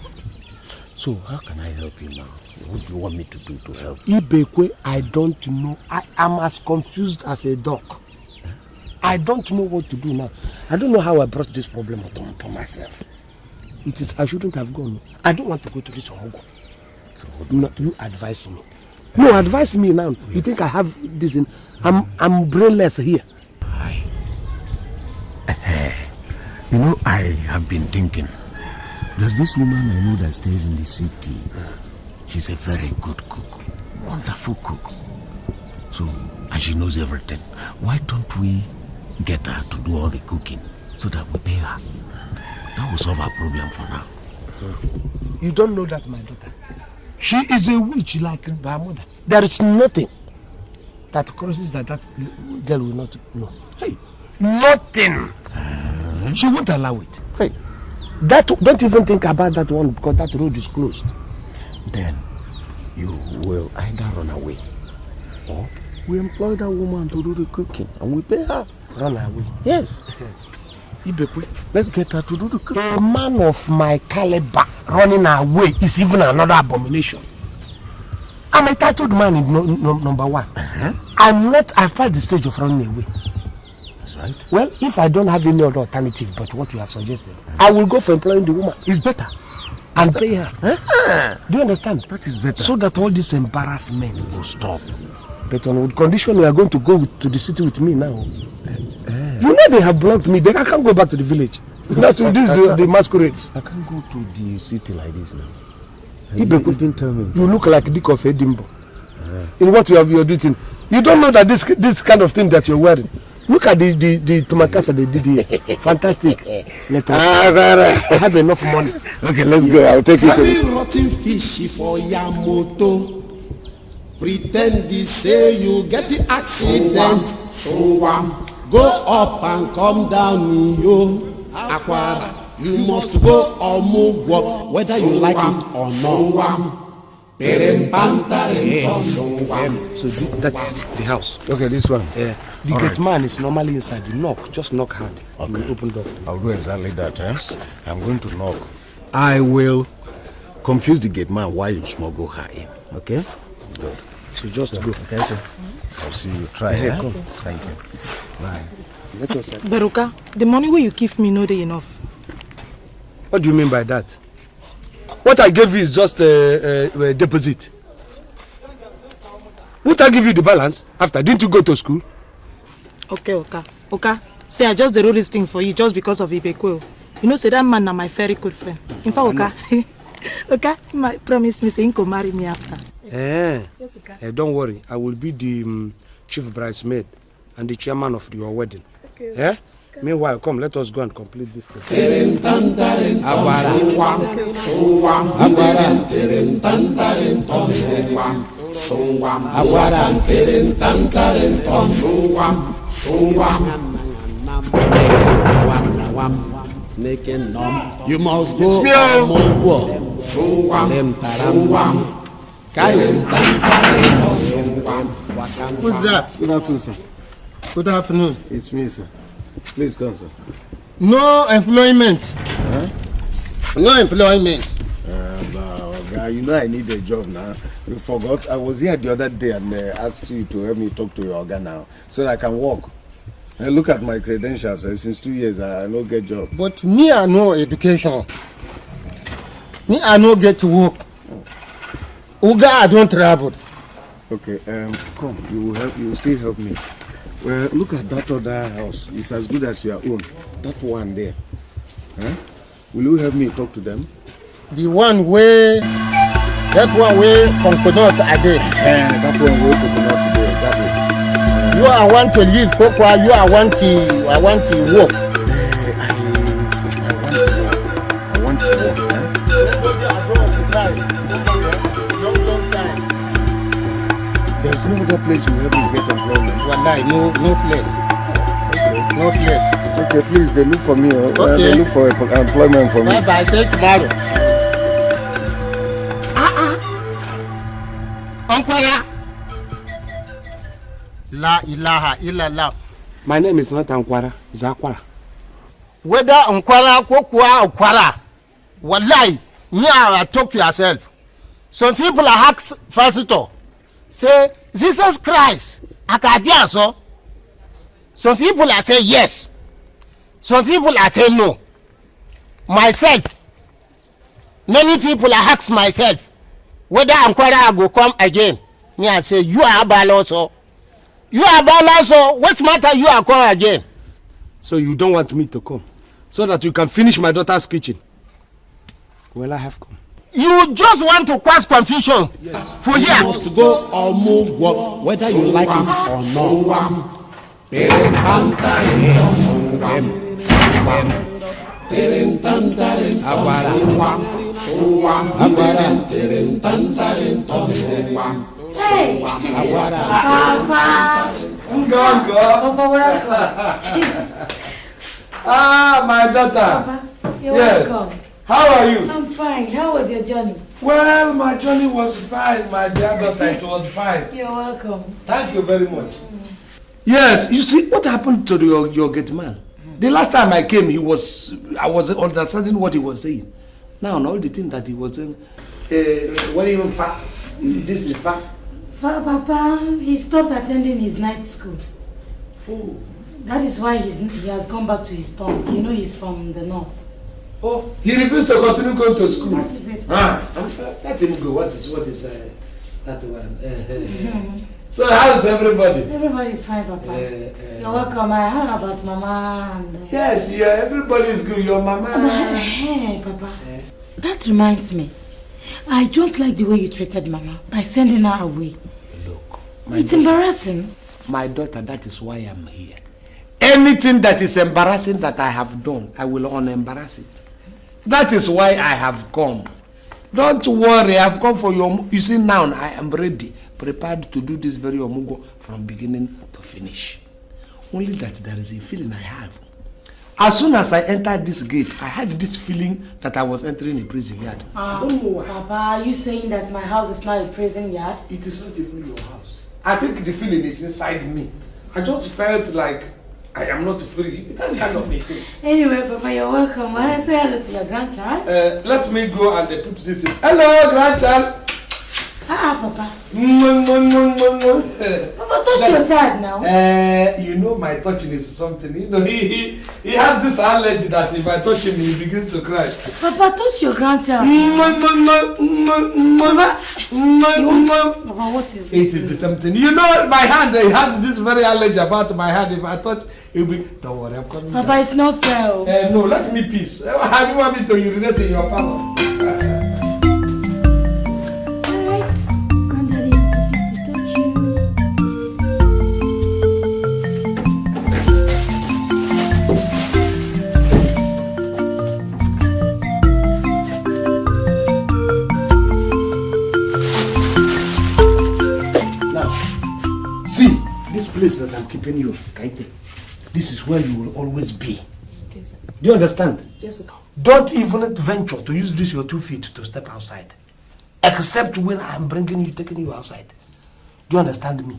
So how can I help you now? What do you want me to do to help? Ibekwe, I don't know. I am as confused as a dog. I don't know what to do now. I don't know how I brought this problem upon myself. It is, I shouldn't have gone. I don't want to go to this OZOKWOR. So you advise me. No, advise me now. Yes. You think I have this in? I'm brainless here. You know, I have been thinking. There's this woman I know that stays in the city. She's a very good cook. Wonderful cook. So, and she knows everything. Why don't we get her to do all the cooking so that we pay her? That will solve our problem for now. You don't know that, my daughter. She is a witch like her mother. There is nothing that crosses that girl will not know. Hey, nothing. She won't allow it. Hey, don't even think about that one because that road is closed. Then you will either run away or We employ that woman to do the cooking and we pay her. Run away. Yes. Let's get her to do the cooking. A man of my caliber running away is even another abomination. I'm a titled man in number one. I've passed the stage of running away. That's right. Well, if I don't have any other alternative but what you have suggested, I will go for employing the woman. It's better. And pay her. Do you understand? That is better. So that all this embarrassment will stop. But on condition you are going to go to the city with me now. You know they have blocked me. I can't go back to the village. That's what this the masquerades. I can't go to the city like this now. You didn't tell me. You look like Dick of Edinburgh. In what you're doing. You don't know that this kind of thing that you're wearing. Look at the tomakasa they did here. Fantastic. I have enough money. Okay, let's go. I'll take you to Carry rotten fish for your motor. Pretend they say you get the accident. Go up and come down, yo. Aquara. You must go Omugwo, whether you like it or not. So that's the house. Okay, this one. Yeah. The gate man is normally inside. You knock, just knock hard. Okay. You will open the door. I'll do exactly that. I'm going to knock. I will confuse the gate man while you smuggle her in. Okay? Good. So just go. Okay. I'll see you. Try. Come. Thank you. Bye. Let us. Beruka, the money where you give me no dey enough. What do you mean by that? What I gave you is just a deposit. Would I give you the balance after? Didn't you go to school? Okay, Oka. Say I just do this thing for you just because of Ibekwe. You know, say that man na my very good friend. In fact, Oka, he promise me say he go marry me after. Yes, Oka. Don't worry, I will be the chief bridesmaid and the chairman of your wedding. Okay. Yeah? Meanwhile, come, let us go and complete this thing. You must go Omugwo. Who's that? Good afternoon, sir. Good afternoon. It's me, sir. Please come, sir. No employment. Huh? No employment. Guy, you know I need a job now. You forgot? I was here the other day and asked you to help me talk to your organ now so that I can work. And look at my credentials. Since 2 years, I don't get job. But me, I know education. Me, I know get to work. Uga, I don't travel. Okay, come. You will help. You will still help me. Well, look at that other house. It's as good as your own. That one there. Huh? Will you help me talk to them? The one where coconut are there. That one where coconut are there, exactly. You are want to leave cocoa. You are want to work. I want to work. There's no other place you help me get employment. Wallahi, no place. Okay. No place. Okay, please, they look for me. Okay. They look for employment for me. Bye, say tomorrow. Ankwara. La ilaha illallah. My name is not Ankwara, it's Akwara. Whether Ankwara, Kokwa, or Kwara, wallahi, I talk to yourself. Some people are ask pastor, say, Jesus Christ, Akadiaso. Some people are say yes. Some people are say no. Myself, many people are ask myself, whether Ankwara go come again. Me I say, you are Abaloso. You are Abaloso. What's matter you are come again? So you don't want me to come? So that you can finish my daughter's kitchen? Well, I have come. You just want to cause confusion. Yes. For here. You must go Omugwo, whether you like it or not. Hey! Papa! Papa, welcome. My daughter. Papa, you're welcome. How are you? I'm fine. How was your journey? Well, my journey was fine, my dear daughter. It was fine. You're welcome. Thank you very much. Yes, you see, what happened to your gate man? The last time I came, I was understanding what he was saying. Now, all the thing that he was saying, what even far? This is far. Papa, he stopped attending his night school. Oh. That is why he has gone back to his tongue. You know he's from the north. Oh, he refused to continue going to school. That is it. Let him go. What is that one? So how's everybody? Everybody is fine, Papa. You're welcome. I heard about Mama and... Yes, yeah, everybody is good. Your Mama. Hey, Papa. That reminds me. I don't like the way you treated Mama by sending her away. Look, it's embarrassing. My daughter, that is why I'm here. Anything that is embarrassing that I have done, I will unembarrass it. That is why I have come. Don't worry, I have come for your... You see, now I am ready, prepared to do this very omugwo from beginning to finish. Only that there is a feeling I have. As soon as I entered this gate, I had this feeling that I was entering a prison yard. I don't know why. Papa, are you saying that my house is now a prison yard? It is not even your house. I think the feeling is inside me. I just felt like I am not free. That kind of a thing. Anyway, Papa, you're welcome. I say hello to your grandchild. Let me go and put this in. Hello, grandchild. Papa. Papa, touch your child now. You know my touching is something. You know, he has this allergy that if I touch him, he begins to cry. Papa, touch your grandchild. Papa, what is it? It is the same thing. You know, my hand, he has this very allergy about my hand. If I touch, he'll be... Don't worry, I'm coming. Papa, it's not fair. No, let me peace. How do you want me to urinate in your power? Place that I'm keeping you, Kaite. This is where you will always be. Okay, sir. Do you understand? Yes, okay. Don't even venture to use your 2 feet to step outside. Except when I'm bringing you, taking you outside. Do you understand me?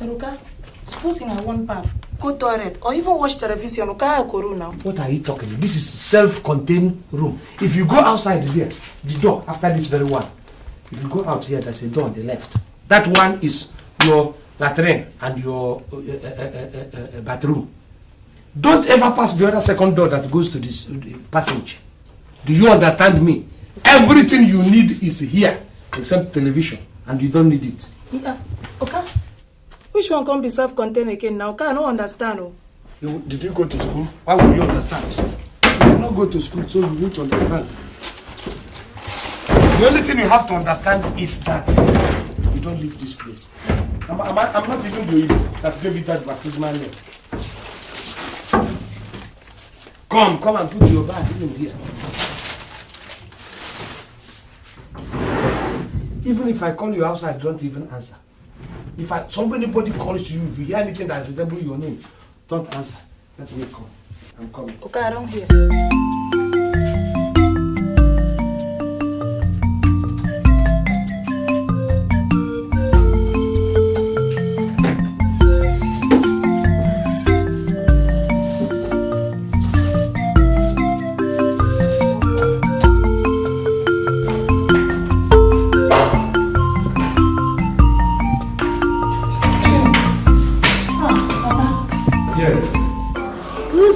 Peruka, supposing I want bath, go toilet, or even watch television, now. What are you talking about? This is self-contained room. If you go outside there, the door after this very one, if you go out here, there's a door on the left. That one is your latrine and your bathroom. Don't ever pass the other second door that goes to this passage. Do you understand me? Everything you need is here except television, and you don't need it. Yeah. Okay. Which one can be self-contained again now? Okay, I don't understand. Did you go to school? Why would you understand? You did not go to school, so you need to understand. The only thing you have to understand is that you don't leave this place. I'm not even the Igbo that gave you that baptismal name. Come and put your bag in here. Even if I call you outside, don't even answer. If somebody calls you, if you hear anything that resembles your name, don't answer. Let me come. I'm coming. Okay, I don't hear.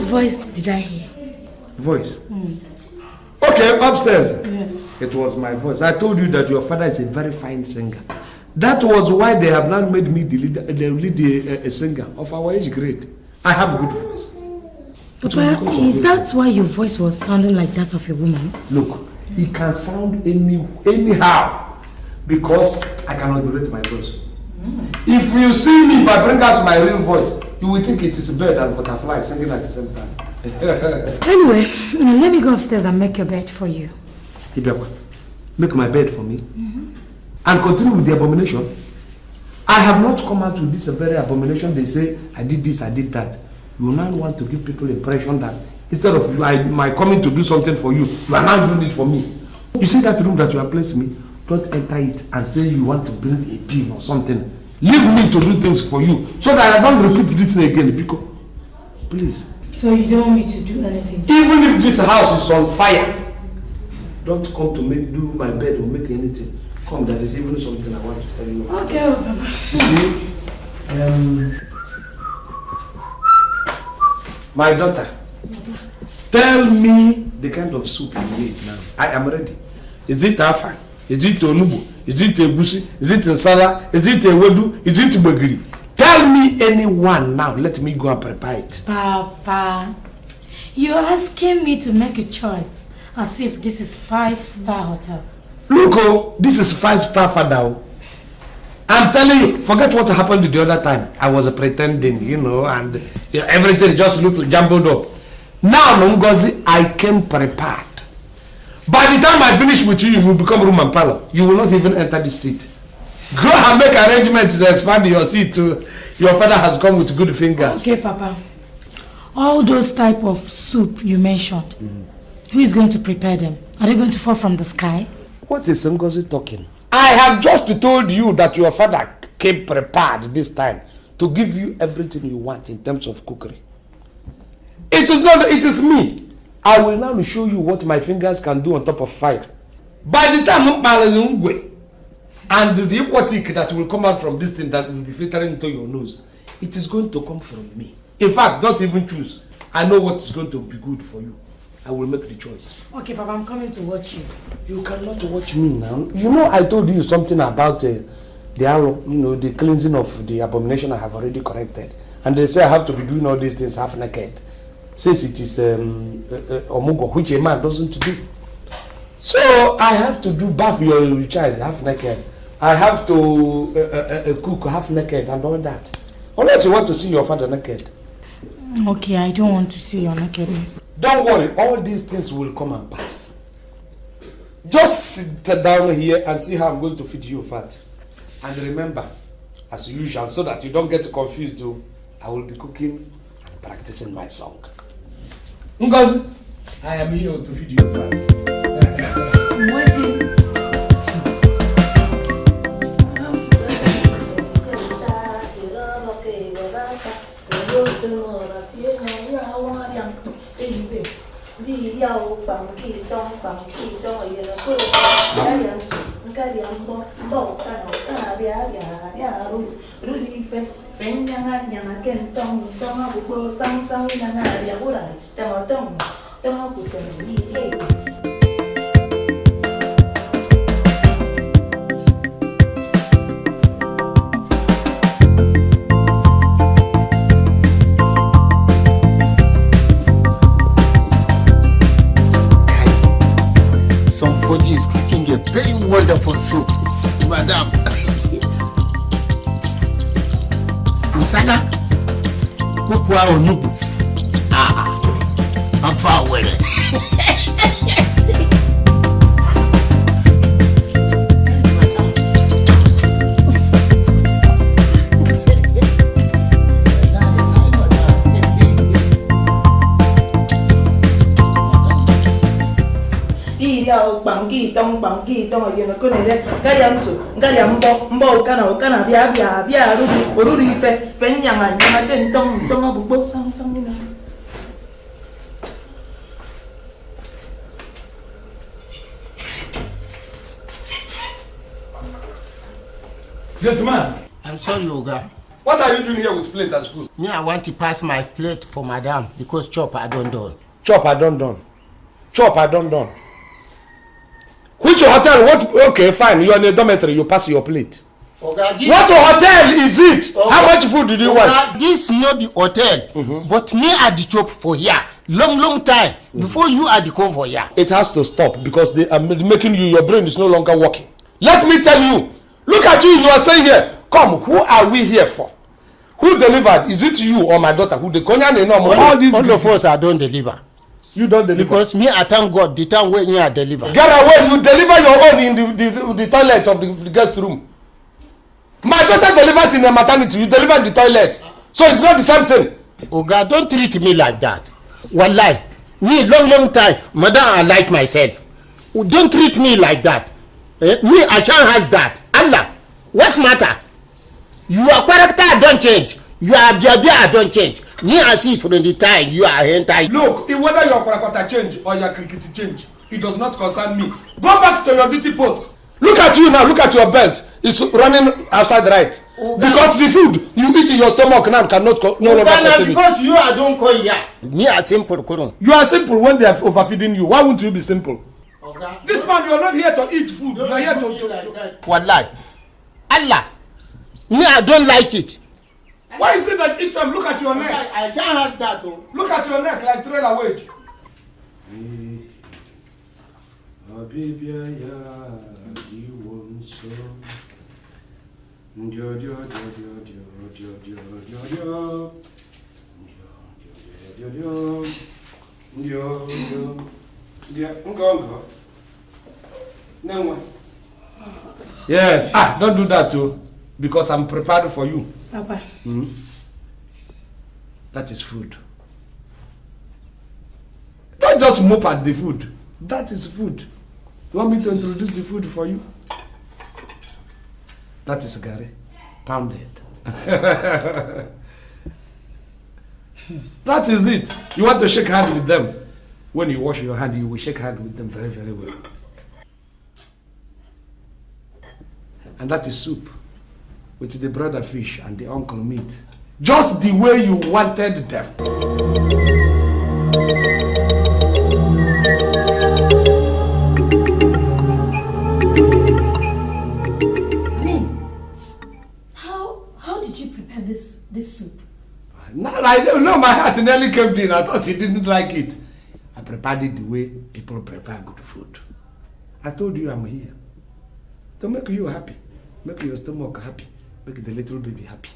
Voice did I hear? Voice? Okay, upstairs. Yes. It was my voice. I told you that your father is a very fine singer. That was why they have not made me the lead singer of our age grade. I have a good voice. Papa, is that why your voice was sounding like that of a woman? Look, it can sound anyhow because I can modulate my voice. If you see me, if I bring out my real voice, you will think it is a bird and butterfly singing at the same time. Anyway, let me go upstairs and make your bed for you. Ibekwe, make my bed for me. And continue with the abomination. I have not come out with this very abomination. They say, I did this, I did that. You now want to give people the impression that instead of my coming to do something for you, you are now doing it for me. You see that room that you are placing me? Don't enter it and say you want to bring a pin or something. Leave me to do things for you so that I don't repeat this thing again. Because, please. So you don't want me to do anything? Even if this house is on fire, don't come to do my bed or make anything. Come, there is even something I want to tell you. Okay, Papa. You see, my daughter, tell me the kind of soup you need now. I am ready. Is it afa? Is it onugbo? Is it egusi? Is it nsala? Is it ewedu? Is it gbegiri? Tell me any one now. Let me go and prepare it. Papa, you're asking me to make a choice as if this is 5-star hotel. Look, oh, this is 5-star father. I'm telling you, forget what happened the other time. I was pretending, and everything just looked jumbled up. Now, Ngozi, I came prepared. By the time I finish with you, you will become room and parlor. You will not even enter the seat. Go and make arrangements to expand your seat too. Your father has come with good fingers. Okay, Papa. All those type of soup you mentioned, who is going to prepare them? Are they going to fall from the sky? What is Ngozi talking? I have just told you that your father came prepared this time to give you everything you want in terms of cookery. It is not, it is me. I will now show you what my fingers can do on top of fire. By the time and the aquatic that will come out from this thing that will be filtering into your nose, it is going to come from me. In fact, don't even choose. I know what is going to be good for you. I will make the choice. Okay, Papa, I'm coming to watch you. You cannot watch me now. You know I told you something about the arrow, the cleansing of the abomination I have already corrected. And they say I have to be doing all these things half naked. Since it is omugwo, which a man doesn't do. So I have to do bath your child half naked. I have to cook half naked and all that. Unless you want to see your father naked. Okay, I don't want to see your nakedness. Don't worry, all these things will come and pass. Just sit down here and see how I'm going to feed you fat. And remember, as usual, so that you don't get confused, I will be cooking and practicing my song. Ngozi, I am here to feed you fat. I'm waiting. Somebody is cooking a very wonderful soup, madam. Nsala, kukwa onubu. I'm far away. Bangi tong ayena ko nere gariam so gariam mbo kana bia ruri fe nyanga ten tong abubo sang ni. Gentleman, I'm sorry, Oga. What are you doing here with plate and spoon? Me, I want to pass my plate for madam because chop I don't done. Chop I don't done. Which hotel? What? Okay, fine. You are in a dormitory. You pass your plate. Oga, this what hotel is it? Oga, how much food did you want? This no be hotel, but me at the chop for here. Long time before you at the come for here. It has to stop because they are making you. Your brain is no longer working. Let me tell you. Look at you. You are saying here. Come. Who are we here for? Who delivered? Is it you or my daughter? Who the all of us are don't deliver. You don't deliver. Because me, I thank God, the time when you are deliver. Get away, you deliver your own in the toilet of the guest room. My daughter delivers in the maternity, you deliver in the toilet. So it's not the same thing. Oh God, don't treat me like that. Wallahi, me long time, madam, I like myself. Don't treat me like that. Me, Achan has that. Allah, what's matter? Your character don't change. Your behavior don't change. Me, I see from the time you are hentai. Look, if whether your character change or your cricket change, it does not concern me. Go back to your duty post. Look at you now. Look at your belt. It's running outside right. Because the food you eat in your stomach now cannot no longer contain it. Because you are don't call here. Me are simple. You are simple when they are overfeeding you. Why won't you be simple? Okay. This man, you are not here to eat food. You are here to. Wallahi. Allah. Me, I don't like it. Why is it that each time look at your neck? I can't ask that. Look at your neck like trailer wage. Yes. Don't do that too, because I'm prepared for you. Papa. That is food. Don't just mope at the food. That is food. You want me to introduce the food for you? That is gari, pounded. That is it. You want to shake hands with them. When you wash your hand, you will shake hands with them very, very well. And that is soup with the brother fish and the uncle meat. Just the way you wanted them. How did you prepare this soup? No, I don't know. My heart nearly caved in. I thought he didn't like it. I prepared it the way people prepare good food. I told you I'm here to make you happy, make your stomach happy, make the little baby happy.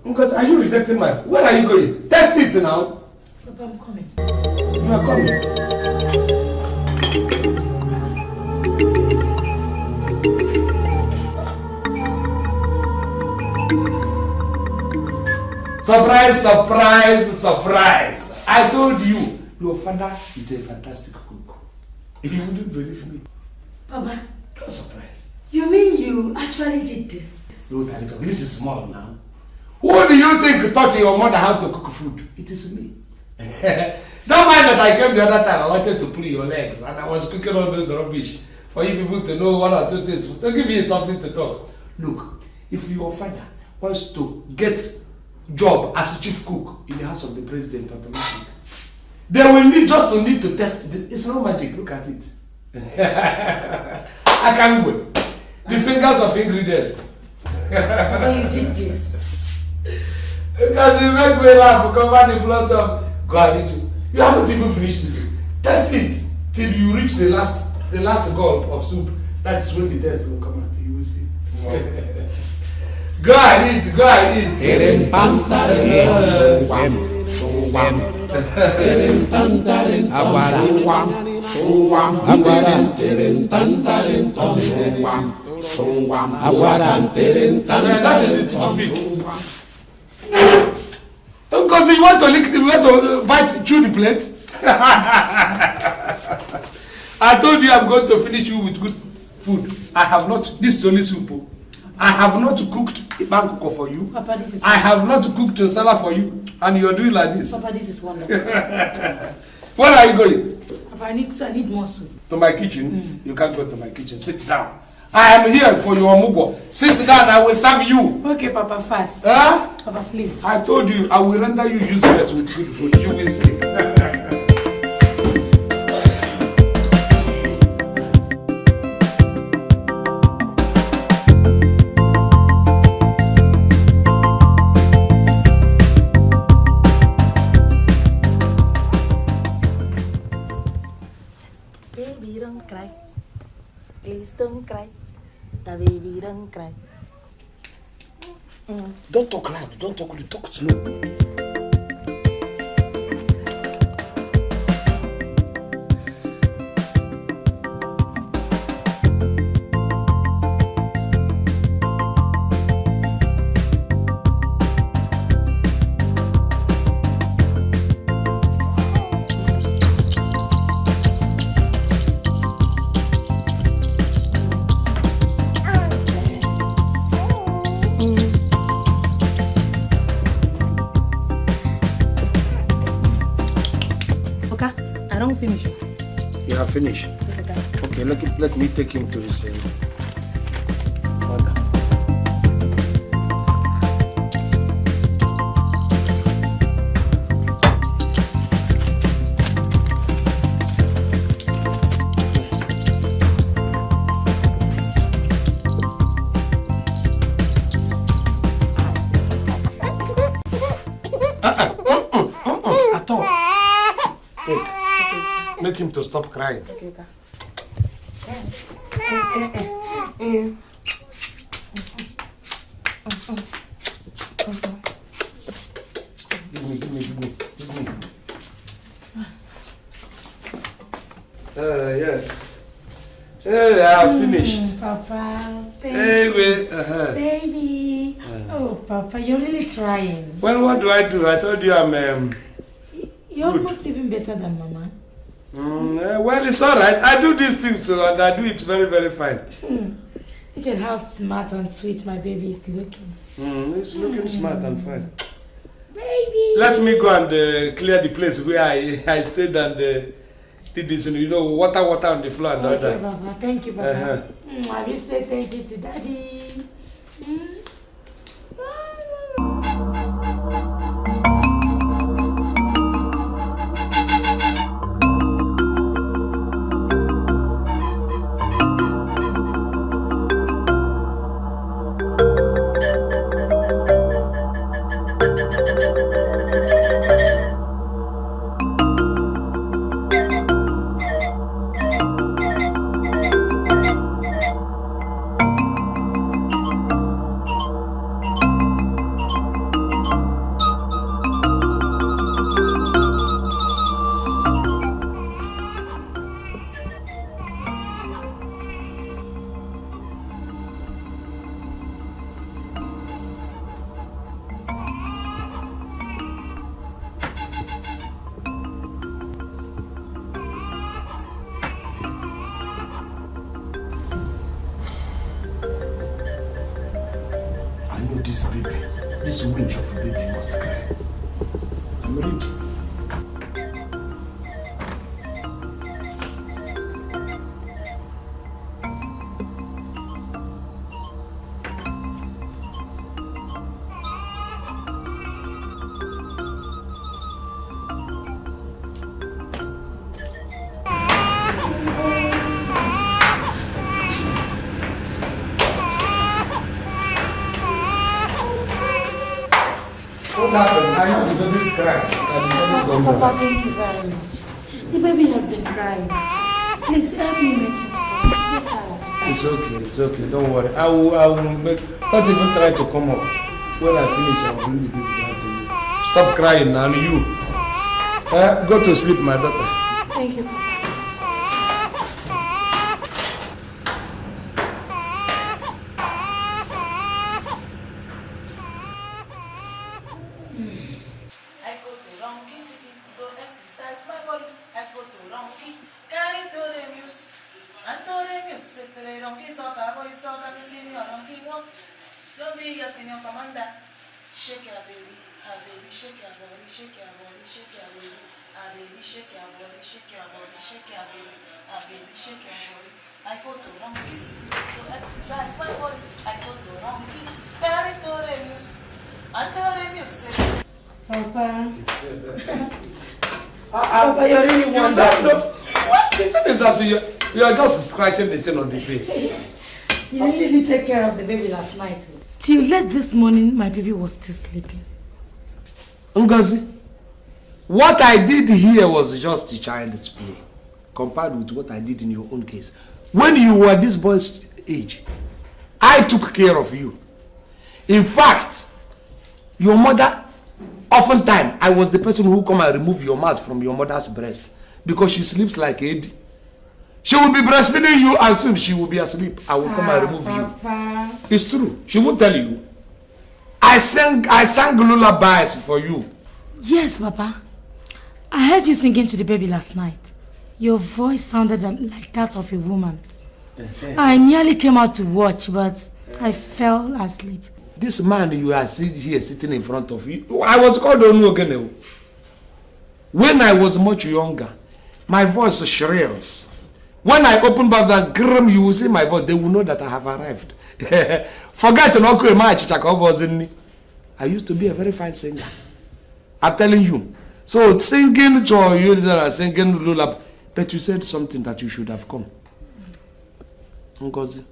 Because are you rejecting my food? Where are you going? Test it now. Papa, I'm coming. You are coming. Surprise, surprise, surprise. I told you, your father is a fantastic cook. You wouldn't believe me. Papa. Don't surprise. You mean you actually did this? No, Talito, this is small now. Who do you think taught your mother how to cook food? It is me. Don't mind that I came the other time. I wanted to pull your legs and I was cooking all those rubbish for you people to know one or two things. To give you something to talk. Look, if your father wants to get job as chief cook in the house of the president automatic, they will need to test it. It's no magic. Look at it. I can't go. The fingers of ingredients. When you did this. Because you make me laugh, cover the plot of gravity. You haven't even finished this. Test it till you reach the last gulp of soup. That is when the test will come out. You will see. Go and eat, go and eat. Because you want to bite, chew the plate. I told you I'm going to finish you with good food. I have not. This is only soup. I have not cooked Ibankoko for you. Papa, this is I have not cooked a salad for you. And you're doing like this. Papa, this is wonderful. Where are you going? Papa, I need more soup. To my kitchen? You can't go to my kitchen. Sit down. I am here for your omugwo. Sit down, I will serve you. Okay, Papa, fast. Huh? Papa, please. I told you, I will render you useless with good food. You will see. Baby, don't cry. Please don't cry. The baby, don't cry. Don't talk loud. Don't talk loud. Talk slow. finished. You have finished? Okay, let me take him to his mother. At all. Make him to stop crying. Okay, okay. Give me. Yes. Hey, I finished. Papa, baby. Hey, wait. Baby. Oh, Papa, you're really trying. Well, what do? I told you I'm You're almost even better than Mama. Well, it's all right. I do these things, so and I do it very, very fine. Look at how smart and sweet my baby is looking. He's looking smart and fine. Baby. Let me go and clear the place where I stayed and did this, water on the floor and all that. Okay, Papa. Thank you, Papa. I will say thank you to Daddy. This winch of a baby must cry. I'm ready. What happened? I know the baby's crying. Papa, thank you very much. The baby has been crying. Please help me make him stop. I'm so tired. It's okay. Don't worry. I will make. Don't even try to come up. When I finish, I will bring the baby down to you. Stop crying, now. You. Go to sleep, my daughter. Thank you, Papa. Papa. Papa, you're really wonderful. What? The thing is that you are just scratching the chin on the face. You really did take care of the baby last night. Till late this morning, my baby was still sleeping. Ngozi, what I did here was just a child's play compared with what I did in your own case. When you were this boy's age, I took care of you. In fact, your mother, oftentimes, I was the person who come and remove your mouth from your mother's breast because she sleeps like Eddie. She will be breastfeeding you and soon she will be asleep. I will come and remove Papa. you. It's true. She won't tell you. I sang lullabies for you. Yes, Papa. I heard you singing to the baby last night. Your voice sounded like that of a woman. I nearly came out to watch, but I fell asleep. This man you are here sitting in front of you, I was called Onu Ogene. When I was much younger, my voice shrills. When I open back that grim, you will see my voice. They will know that I have arrived. Forget I used to be a very fine singer. I'm telling you. So singing to you, singing lullaby. But you said something that you should have come. Ngozi.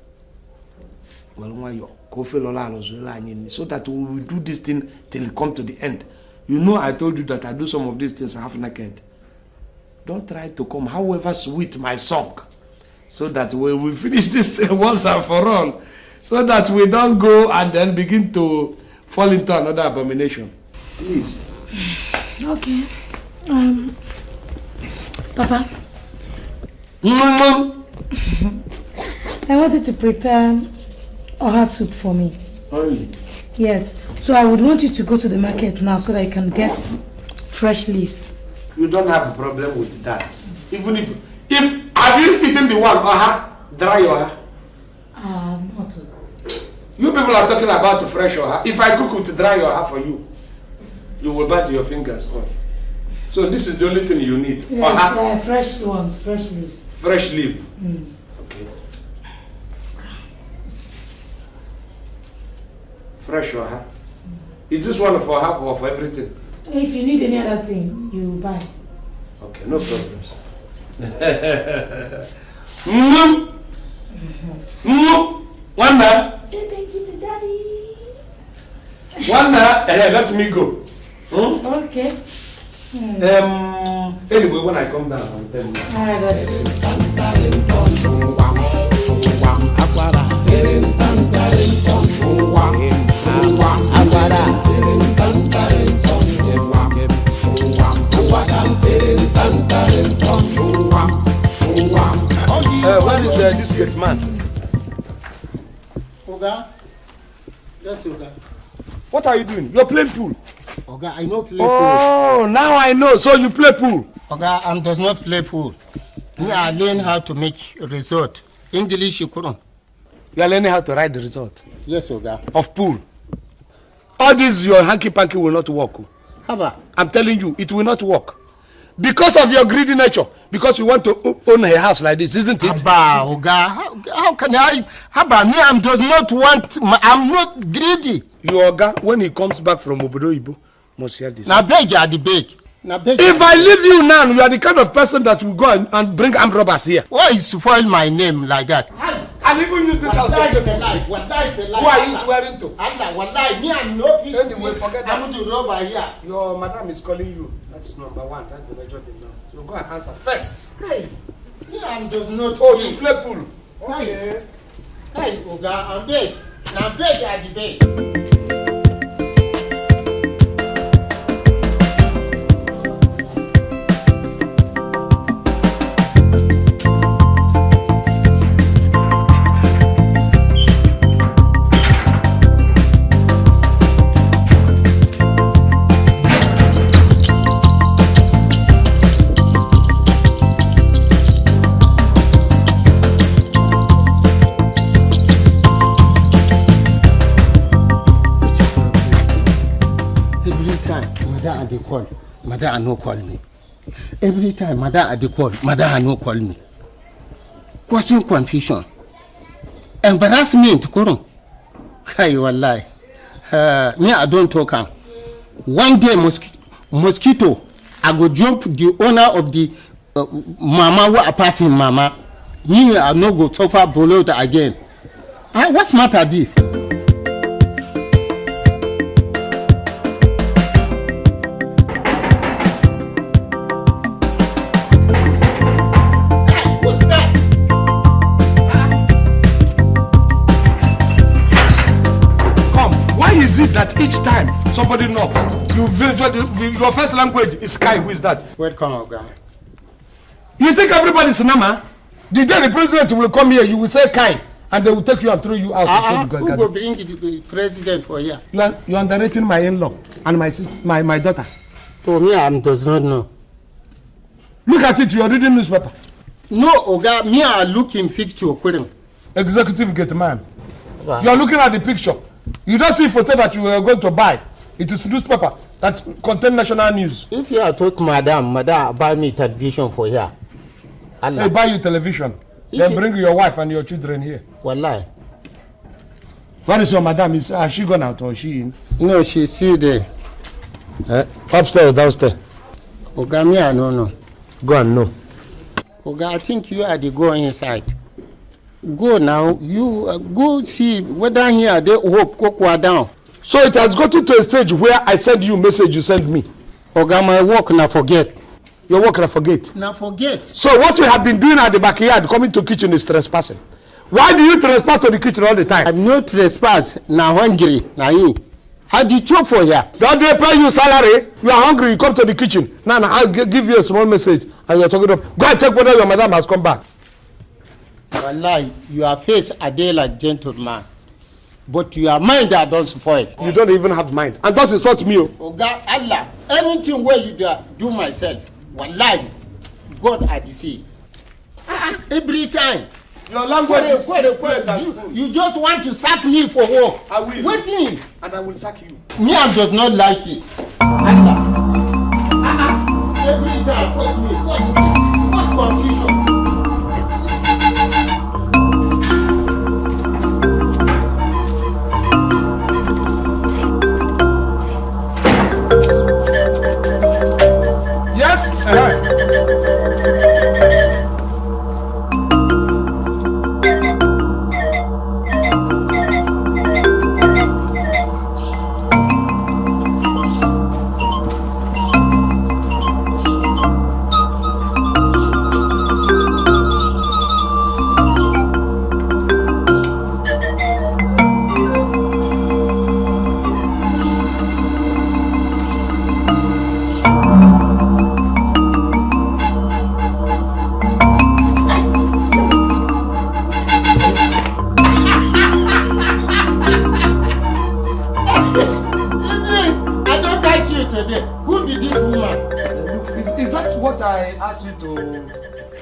So that we will do this thing till it come to the end. You know I told you that I do some of these things half naked. Don't try to come, however sweet my song. So that we will finish this thing once and for all. So that we don't go and then begin to fall into another abomination. Please. Okay. Papa. I wanted to prepare oha soup for me. Only? Yes. So I would want you to go to the market now so that I can get fresh leaves. You don't have a problem with that. Even if have you eaten the one oha, dry oha? Not. You people are talking about fresh oha. If I cook with dry oha for you, you will bite your fingers off. So this is the only thing you need. Yes, fresh ones, fresh leaves. Fresh leaf. Okay. Fresh oha. Is this one for half or for everything? If you need any other thing, you buy. Okay, no problems. Wanda. Say thank you to Daddy. Wanda, let me go. Okay. Anyway, when I come down, I'll tell you. Where is this gate man? Oga? Yes, Oga. What are you doing? You're playing pool. Oga, I know play pool. Oh, now I know. So you play pool. Oga, I does not play pool. Me, I learn how to make resort. English, you couldn't. You are learning how to ride the resort? Yes, Oga. Of pool. All this, your hanky-panky will not work. Haba. I'm telling you, it will not work. Because of your greedy nature. Because you want to own a house like this, isn't it? Haba, Oga. How can I? Haba, me, I does not want. I'm not greedy. Your Oga, when he comes back from Obodo Ibo, must hear this. Now beg you are the beg. Now beg. If I leave you now, you are the kind of person that will go and bring armed robbers here. Why you spoil my name like that? And even use this house to Wallahi, it's a lie. Wallahi, it's a lie. Who are you swearing to? Allah, wallahi, me and no people. Anyway, forget that. I'm the robber here. Your madam is calling you. That is number one. That's the major thing now. You go and answer first. Hey, me and does not. Oh, you play pool. Okay. Hey, Oga, I'm beg. Now beg you are the beg. Call, Madam no call me. Every time Madam call, Madam no call me. Causing confusion, embarrassment, Kurun. Hey, wallahi. Me I don't talk. One day mosquito, I go jump the owner of the mama who are passing mama. Me I no go suffer below again. What's matter this? Is it that each time somebody knocks, your first language is Kai? Who is that? Welcome, Oga. You think everybody's Nama? The day the president will come here, you will say Kai, and they will take you and throw you out. Who will bring the president for here? You are underrating my in-law and my sister, my daughter. For me, I does not know. Look at it. You are reading newspaper. No, Oga. Me, I looking picture. Executive gate man. Wow. You are looking at the picture. You don't see photo that you are going to buy. It is newspaper that contain national news. If you are talking, Madam, buy me television for here. They buy you television. Then bring your wife and your children here. Wallahi. Where is your madam? Has she gone out or is she in? No, she's still there. Upstairs or downstairs? Oga, me, I don't know. Go and know. Oga, I think you are the go inside. Go now. You go see whether here they hope Kokwa down. So it has gotten to a stage where I send you message, you send me. Oga, my work now forget. Your work now forget? Now forget. So what you have been doing at the backyard, coming to kitchen is trespassing. Why do you trespass to the kitchen all the time? I'm not trespass. Now hungry. Now you. How do you chop for here? Don't they pay you salary? You are hungry, you come to the kitchen. Now I'll give you a small message and you're talking about. Go and check whether your madam has come back. Wallahi, your face a day like gentleman. But your mind that don't spoil. You don't even have mind. And don't insult me. Oga, Allah, anything where you do myself. Wallahi, God I see. Every time. Your language is you just want to sack me for work. I will. Waiting. And I will sack you. Me, I does not like it. Allah. Every time, what's confusion? Yes.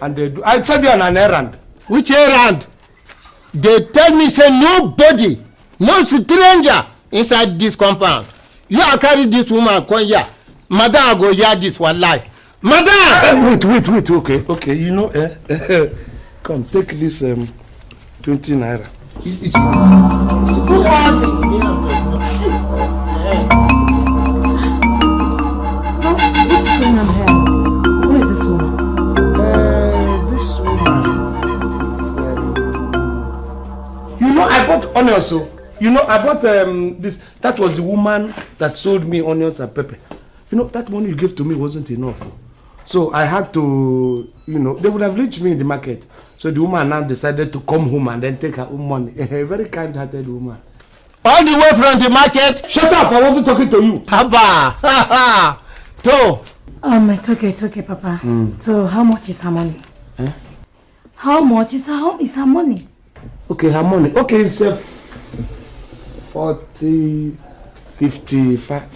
And they do. I told you on an errand. Which errand? They tell me say nobody, no stranger inside this compound. You are carry this woman come here. Madam, I go hear this one lie. Madam! Wait. Okay. You know, come take this 20 naira. It's Who called me? What's going on here? Who is this woman? This woman is, you know, I bought onions, so you know, I bought this. That was the woman that sold me onions and pepper. You know, that money you gave to me wasn't enough, so I had to, you know, they would have reached me in the market. So the woman now decided to come home and then take her own money. A very kind-hearted woman. All the way from the market? Shut up! I wasn't talking to you. Papa! It's okay, Papa. So how much is her money? How much is her money? Okay, her money. Okay, it's 40, 55,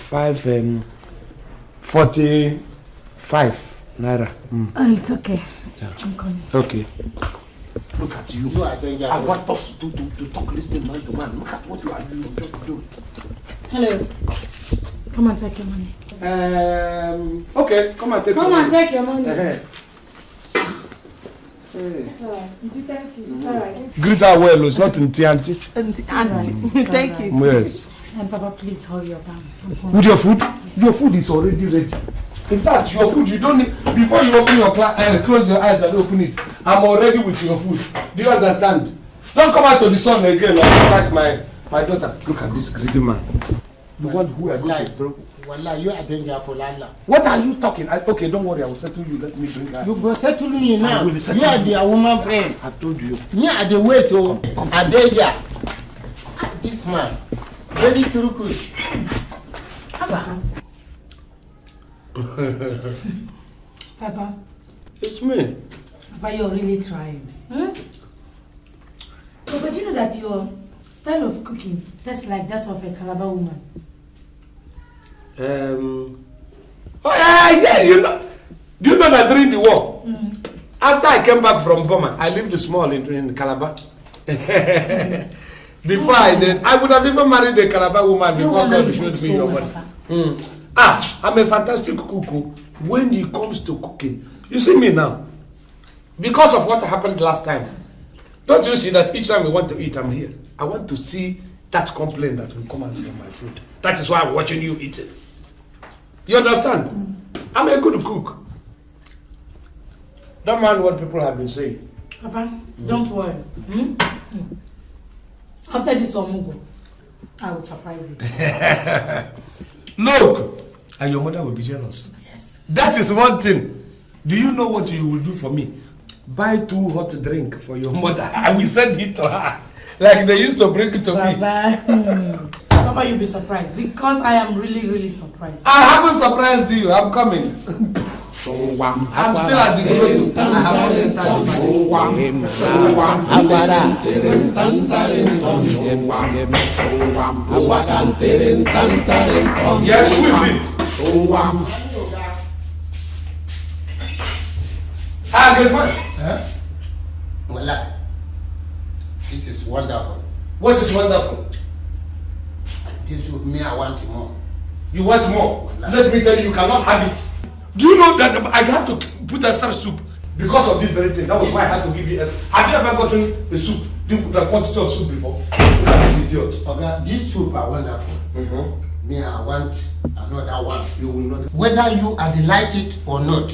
45 naira. It's okay. Yeah. I'm coming. Okay. Look at you. I want us to talk, listen man to man. Look at what you are doing. Just do. Hello. Come and take your money. Okay, come and take your money. Come and take your money. It's alright. Thank you. It's alright. Greet her well, it's not in Auntie. Thank you. Yes. And Papa, please hurry up. With your food? Your food is already ready. In fact, your food, you don't need, before you open your close your eyes and open it, I'm already with your food. Do you understand? Don't come out to the sun again like my daughter. Look at this greedy man. The one who I got to throw. Wallah, you are danger for Lala. What are you talking? Okay, don't worry, I will settle you. Let me bring her. You go settle me now. You are the woman friend. I've told you. Me are the way to Adelia. This man, very Turkish. Papa. It's me. Papa, you're really trying. But you know that your style of cooking tastes like that of a Calabar woman. Oh yeah, you know. Do you know that during the war, after I came back from Burma, I lived small in Calabar. Before I would have even married a Calabar woman before God showed me your money. I'm a fantastic cook when it comes to cooking. You see me now. Because of what happened last time. Don't you see that each time we want to eat, I'm here. I want to see that complaint that will come out from my food. That is why I'm watching you eating. You understand? I'm a good cook. Don't mind what people have been saying. Papa, don't worry. After this Omugwo, I will surprise you. Look, and your mother will be jealous. Yes. That is one thing. Do you know what you will do for me? Buy 2 hot drink for your mother. I will send it to her. Like they used to bring it to me. Papa, you'll be surprised. Because I am really, really surprised. I haven't surprised you. I'm coming. I'm still at the grove. I have Yes, who is it? Guess what? Huh? Well, this is wonderful. What is wonderful? This with me, I want more. You want more? Let me tell you, you cannot have it. Do you know that I have to put extra soup because of this very thing? That was why I had to give you extra. Have you ever gotten a soup, the quantity of soup before? Look at this idiot. Okay, this soup are wonderful. Me, I want another one. You will not. Whether you like it or not,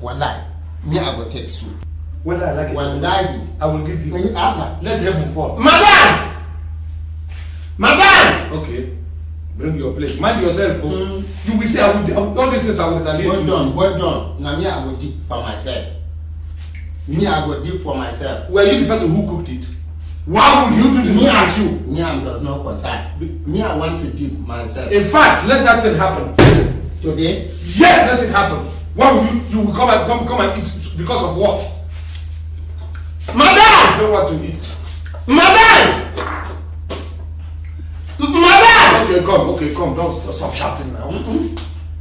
wallahi, me, I will take soup. Whether I like it wallahi, I will give you. Let heaven fall. Madam! Madam! Okay. Bring your plate. Mind yourself. You will say, I will all these things I will retaliate. Well done. Now me, I will dip for myself. Me, I will dip for myself. Were you the person who cooked it? Why would you do this? Look at you. Me, I does not concern. Me, I want to dip myself. In fact, let that thing happen. Today? Yes, let it happen. Why would you will come and eat because of what? Madam! I don't want to eat. Madam! Madam! Okay, come. Don't stop shouting now.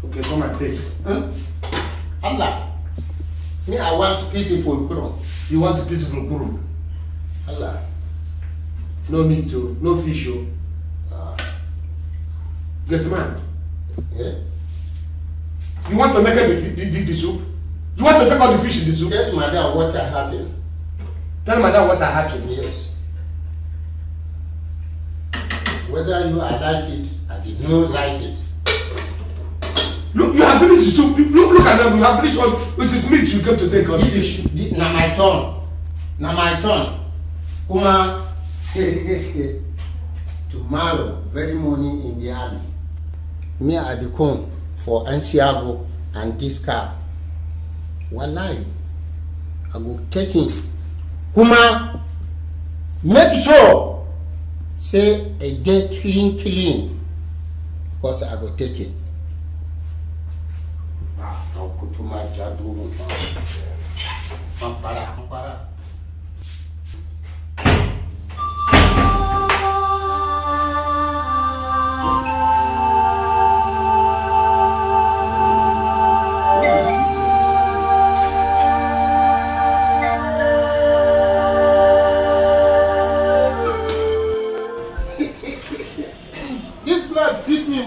Okay, come and take. Allah. Me, I want peaceful kurum. You want a peaceful kurum? Allah. No meat, no fish. Get man. Yeah. You want to make the soup? You want to take out the fish in the soup? Tell Madam what happened. Tell Madam what happened. Yes. Whether you like it, I did not like it. Look, you have finished the soup. Look at them. You have finished all. It is meat you came to take out the fish. Now my turn. Kuma, tomorrow, very morning in the army, me I be come for Antiago and this car. Wallahi, I go take him. Kuma, make sure, say a day clean, because I go take it. I'll put to my jadu. Pampara.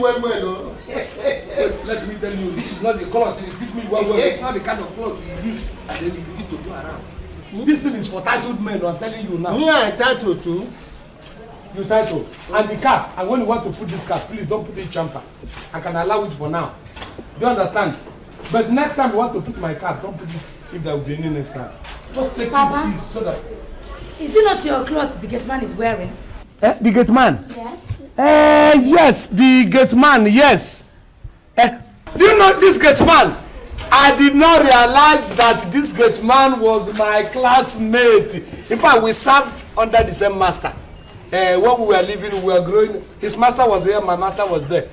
Well, let me tell you, this is not the cloth. It fit me well. It's not the kind of cloth you use and then you begin to go around. This thing is for titled men, I'm telling you now. Me, I titled too. You title. And the cap, and when you want to put this cap, please don't put it chamfer. I can allow it for now. Do you understand? But next time you want to put my cap, don't put it if there will be any next time. Just take it easy so that. Is it not your cloth the gate man is wearing? The gate man? Yes. Yes, the gate man, yes. Do you know this gate man? I did not realize that this gate man was my classmate. In fact, we served under the same master. When we were living, we were growing. His master was here, my master was there.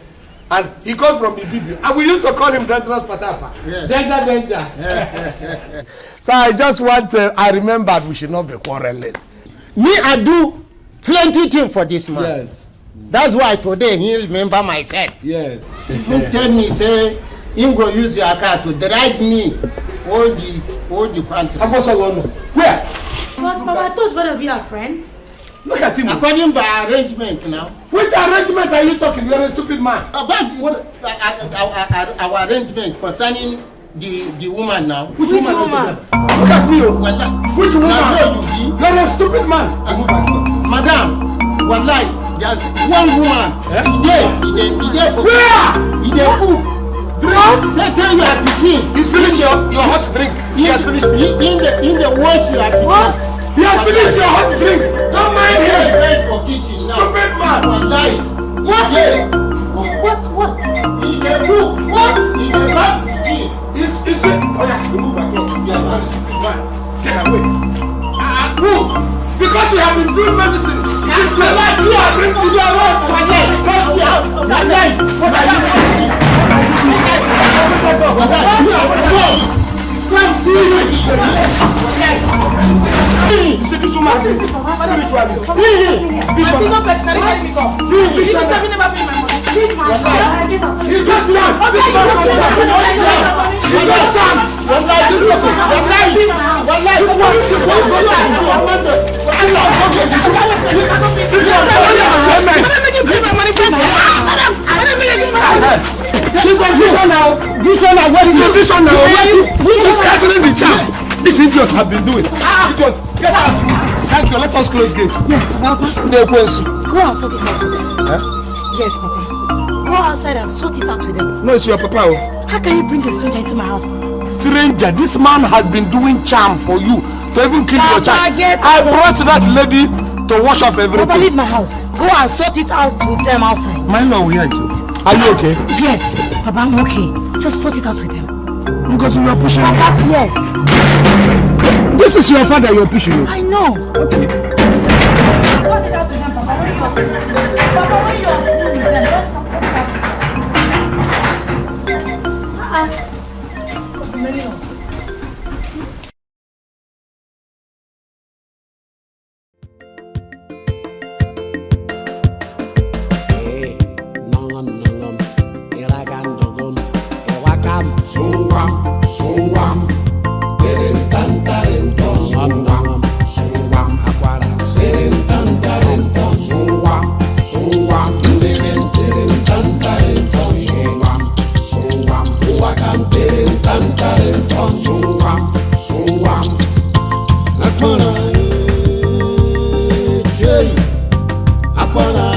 And he called from Idibio. And we used to call him Dangerous Patapa. Yes. Danger. So I just want I remembered we should not be quarreling. Me, I do plenty things for this man. Yes. That's why today he remember myself. Yes. He tell me, say, him go use your car to drive me all the country. Where? But Papa, I thought both of you are friends. Look at him. According to arrangement now. Which arrangement are you talking? You're a stupid man. About what our arrangement concerning the woman now. Which woman? Look at me, oh. Which woman? Now so you be. You're a stupid man. Madam, wallahi, there's one woman. He there for. Where? He there cook. Drink. Settle your pikin. He's finished your hot drink. He has finished. In the wash your pikin. What? He has finished your hot drink. Don't mind him. For kitchen now. Stupid man. Wallahi. What? What? He dey cook. What? He dey bath pikin. Is it? Oh yeah, remove my clothes. You are not a stupid man. Get away. Move. Because you have been doing medicine. You are bringing this around. You see this woman? Ritualist. You got chance. You got chance. Vision now. What is the vision now? Which is canceling the charm? This idiot have been doing. Idiot, get out. Thank you. Let us close gate. Yes, Papa. Go and sort it out with them. Yes, Papa. Go outside and sort it out with them. No, it's your papa. How can you bring a stranger into my house? Stranger, this man had been doing charm for you to even kill your child. I brought that lady to wash off everything. Papa, leave my house. Go and sort it out with them outside. My lord, we are you. Are you okay? Yes, Papa, I'm okay. Just sort it out with them. Because you are pushing me. Papa, yes. This is your father you're pushing me. I know. Okay. Sort it out with them, Papa. When you're through with them, just sort it out. What's the meaning of this? Suwam, terentantarento, suwam, akwara, terentantarento, suwam, terentantarento, suwam, uwakam, terentantarento, suwam, akwara, akwara,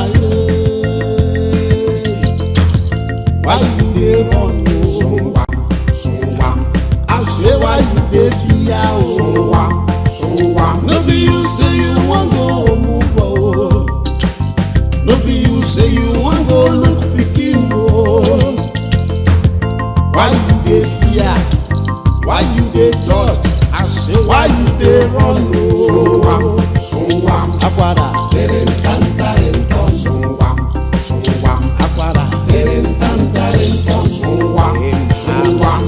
why you dey run, suwam, I say why you dey fear, suwam, no be you say you wan go Omugwo, no be you say you wan go look pikin o. Why you dey fear? Why you dey dodge? I say why you dey run o. Suwam, akwara, terentantarento, suwam, akwara, terentantarento, suwam,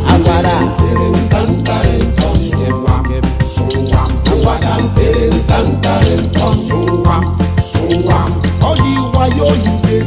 akwara, terentantarento, suwam, akwara, terentantarento, suwam. All the while you dey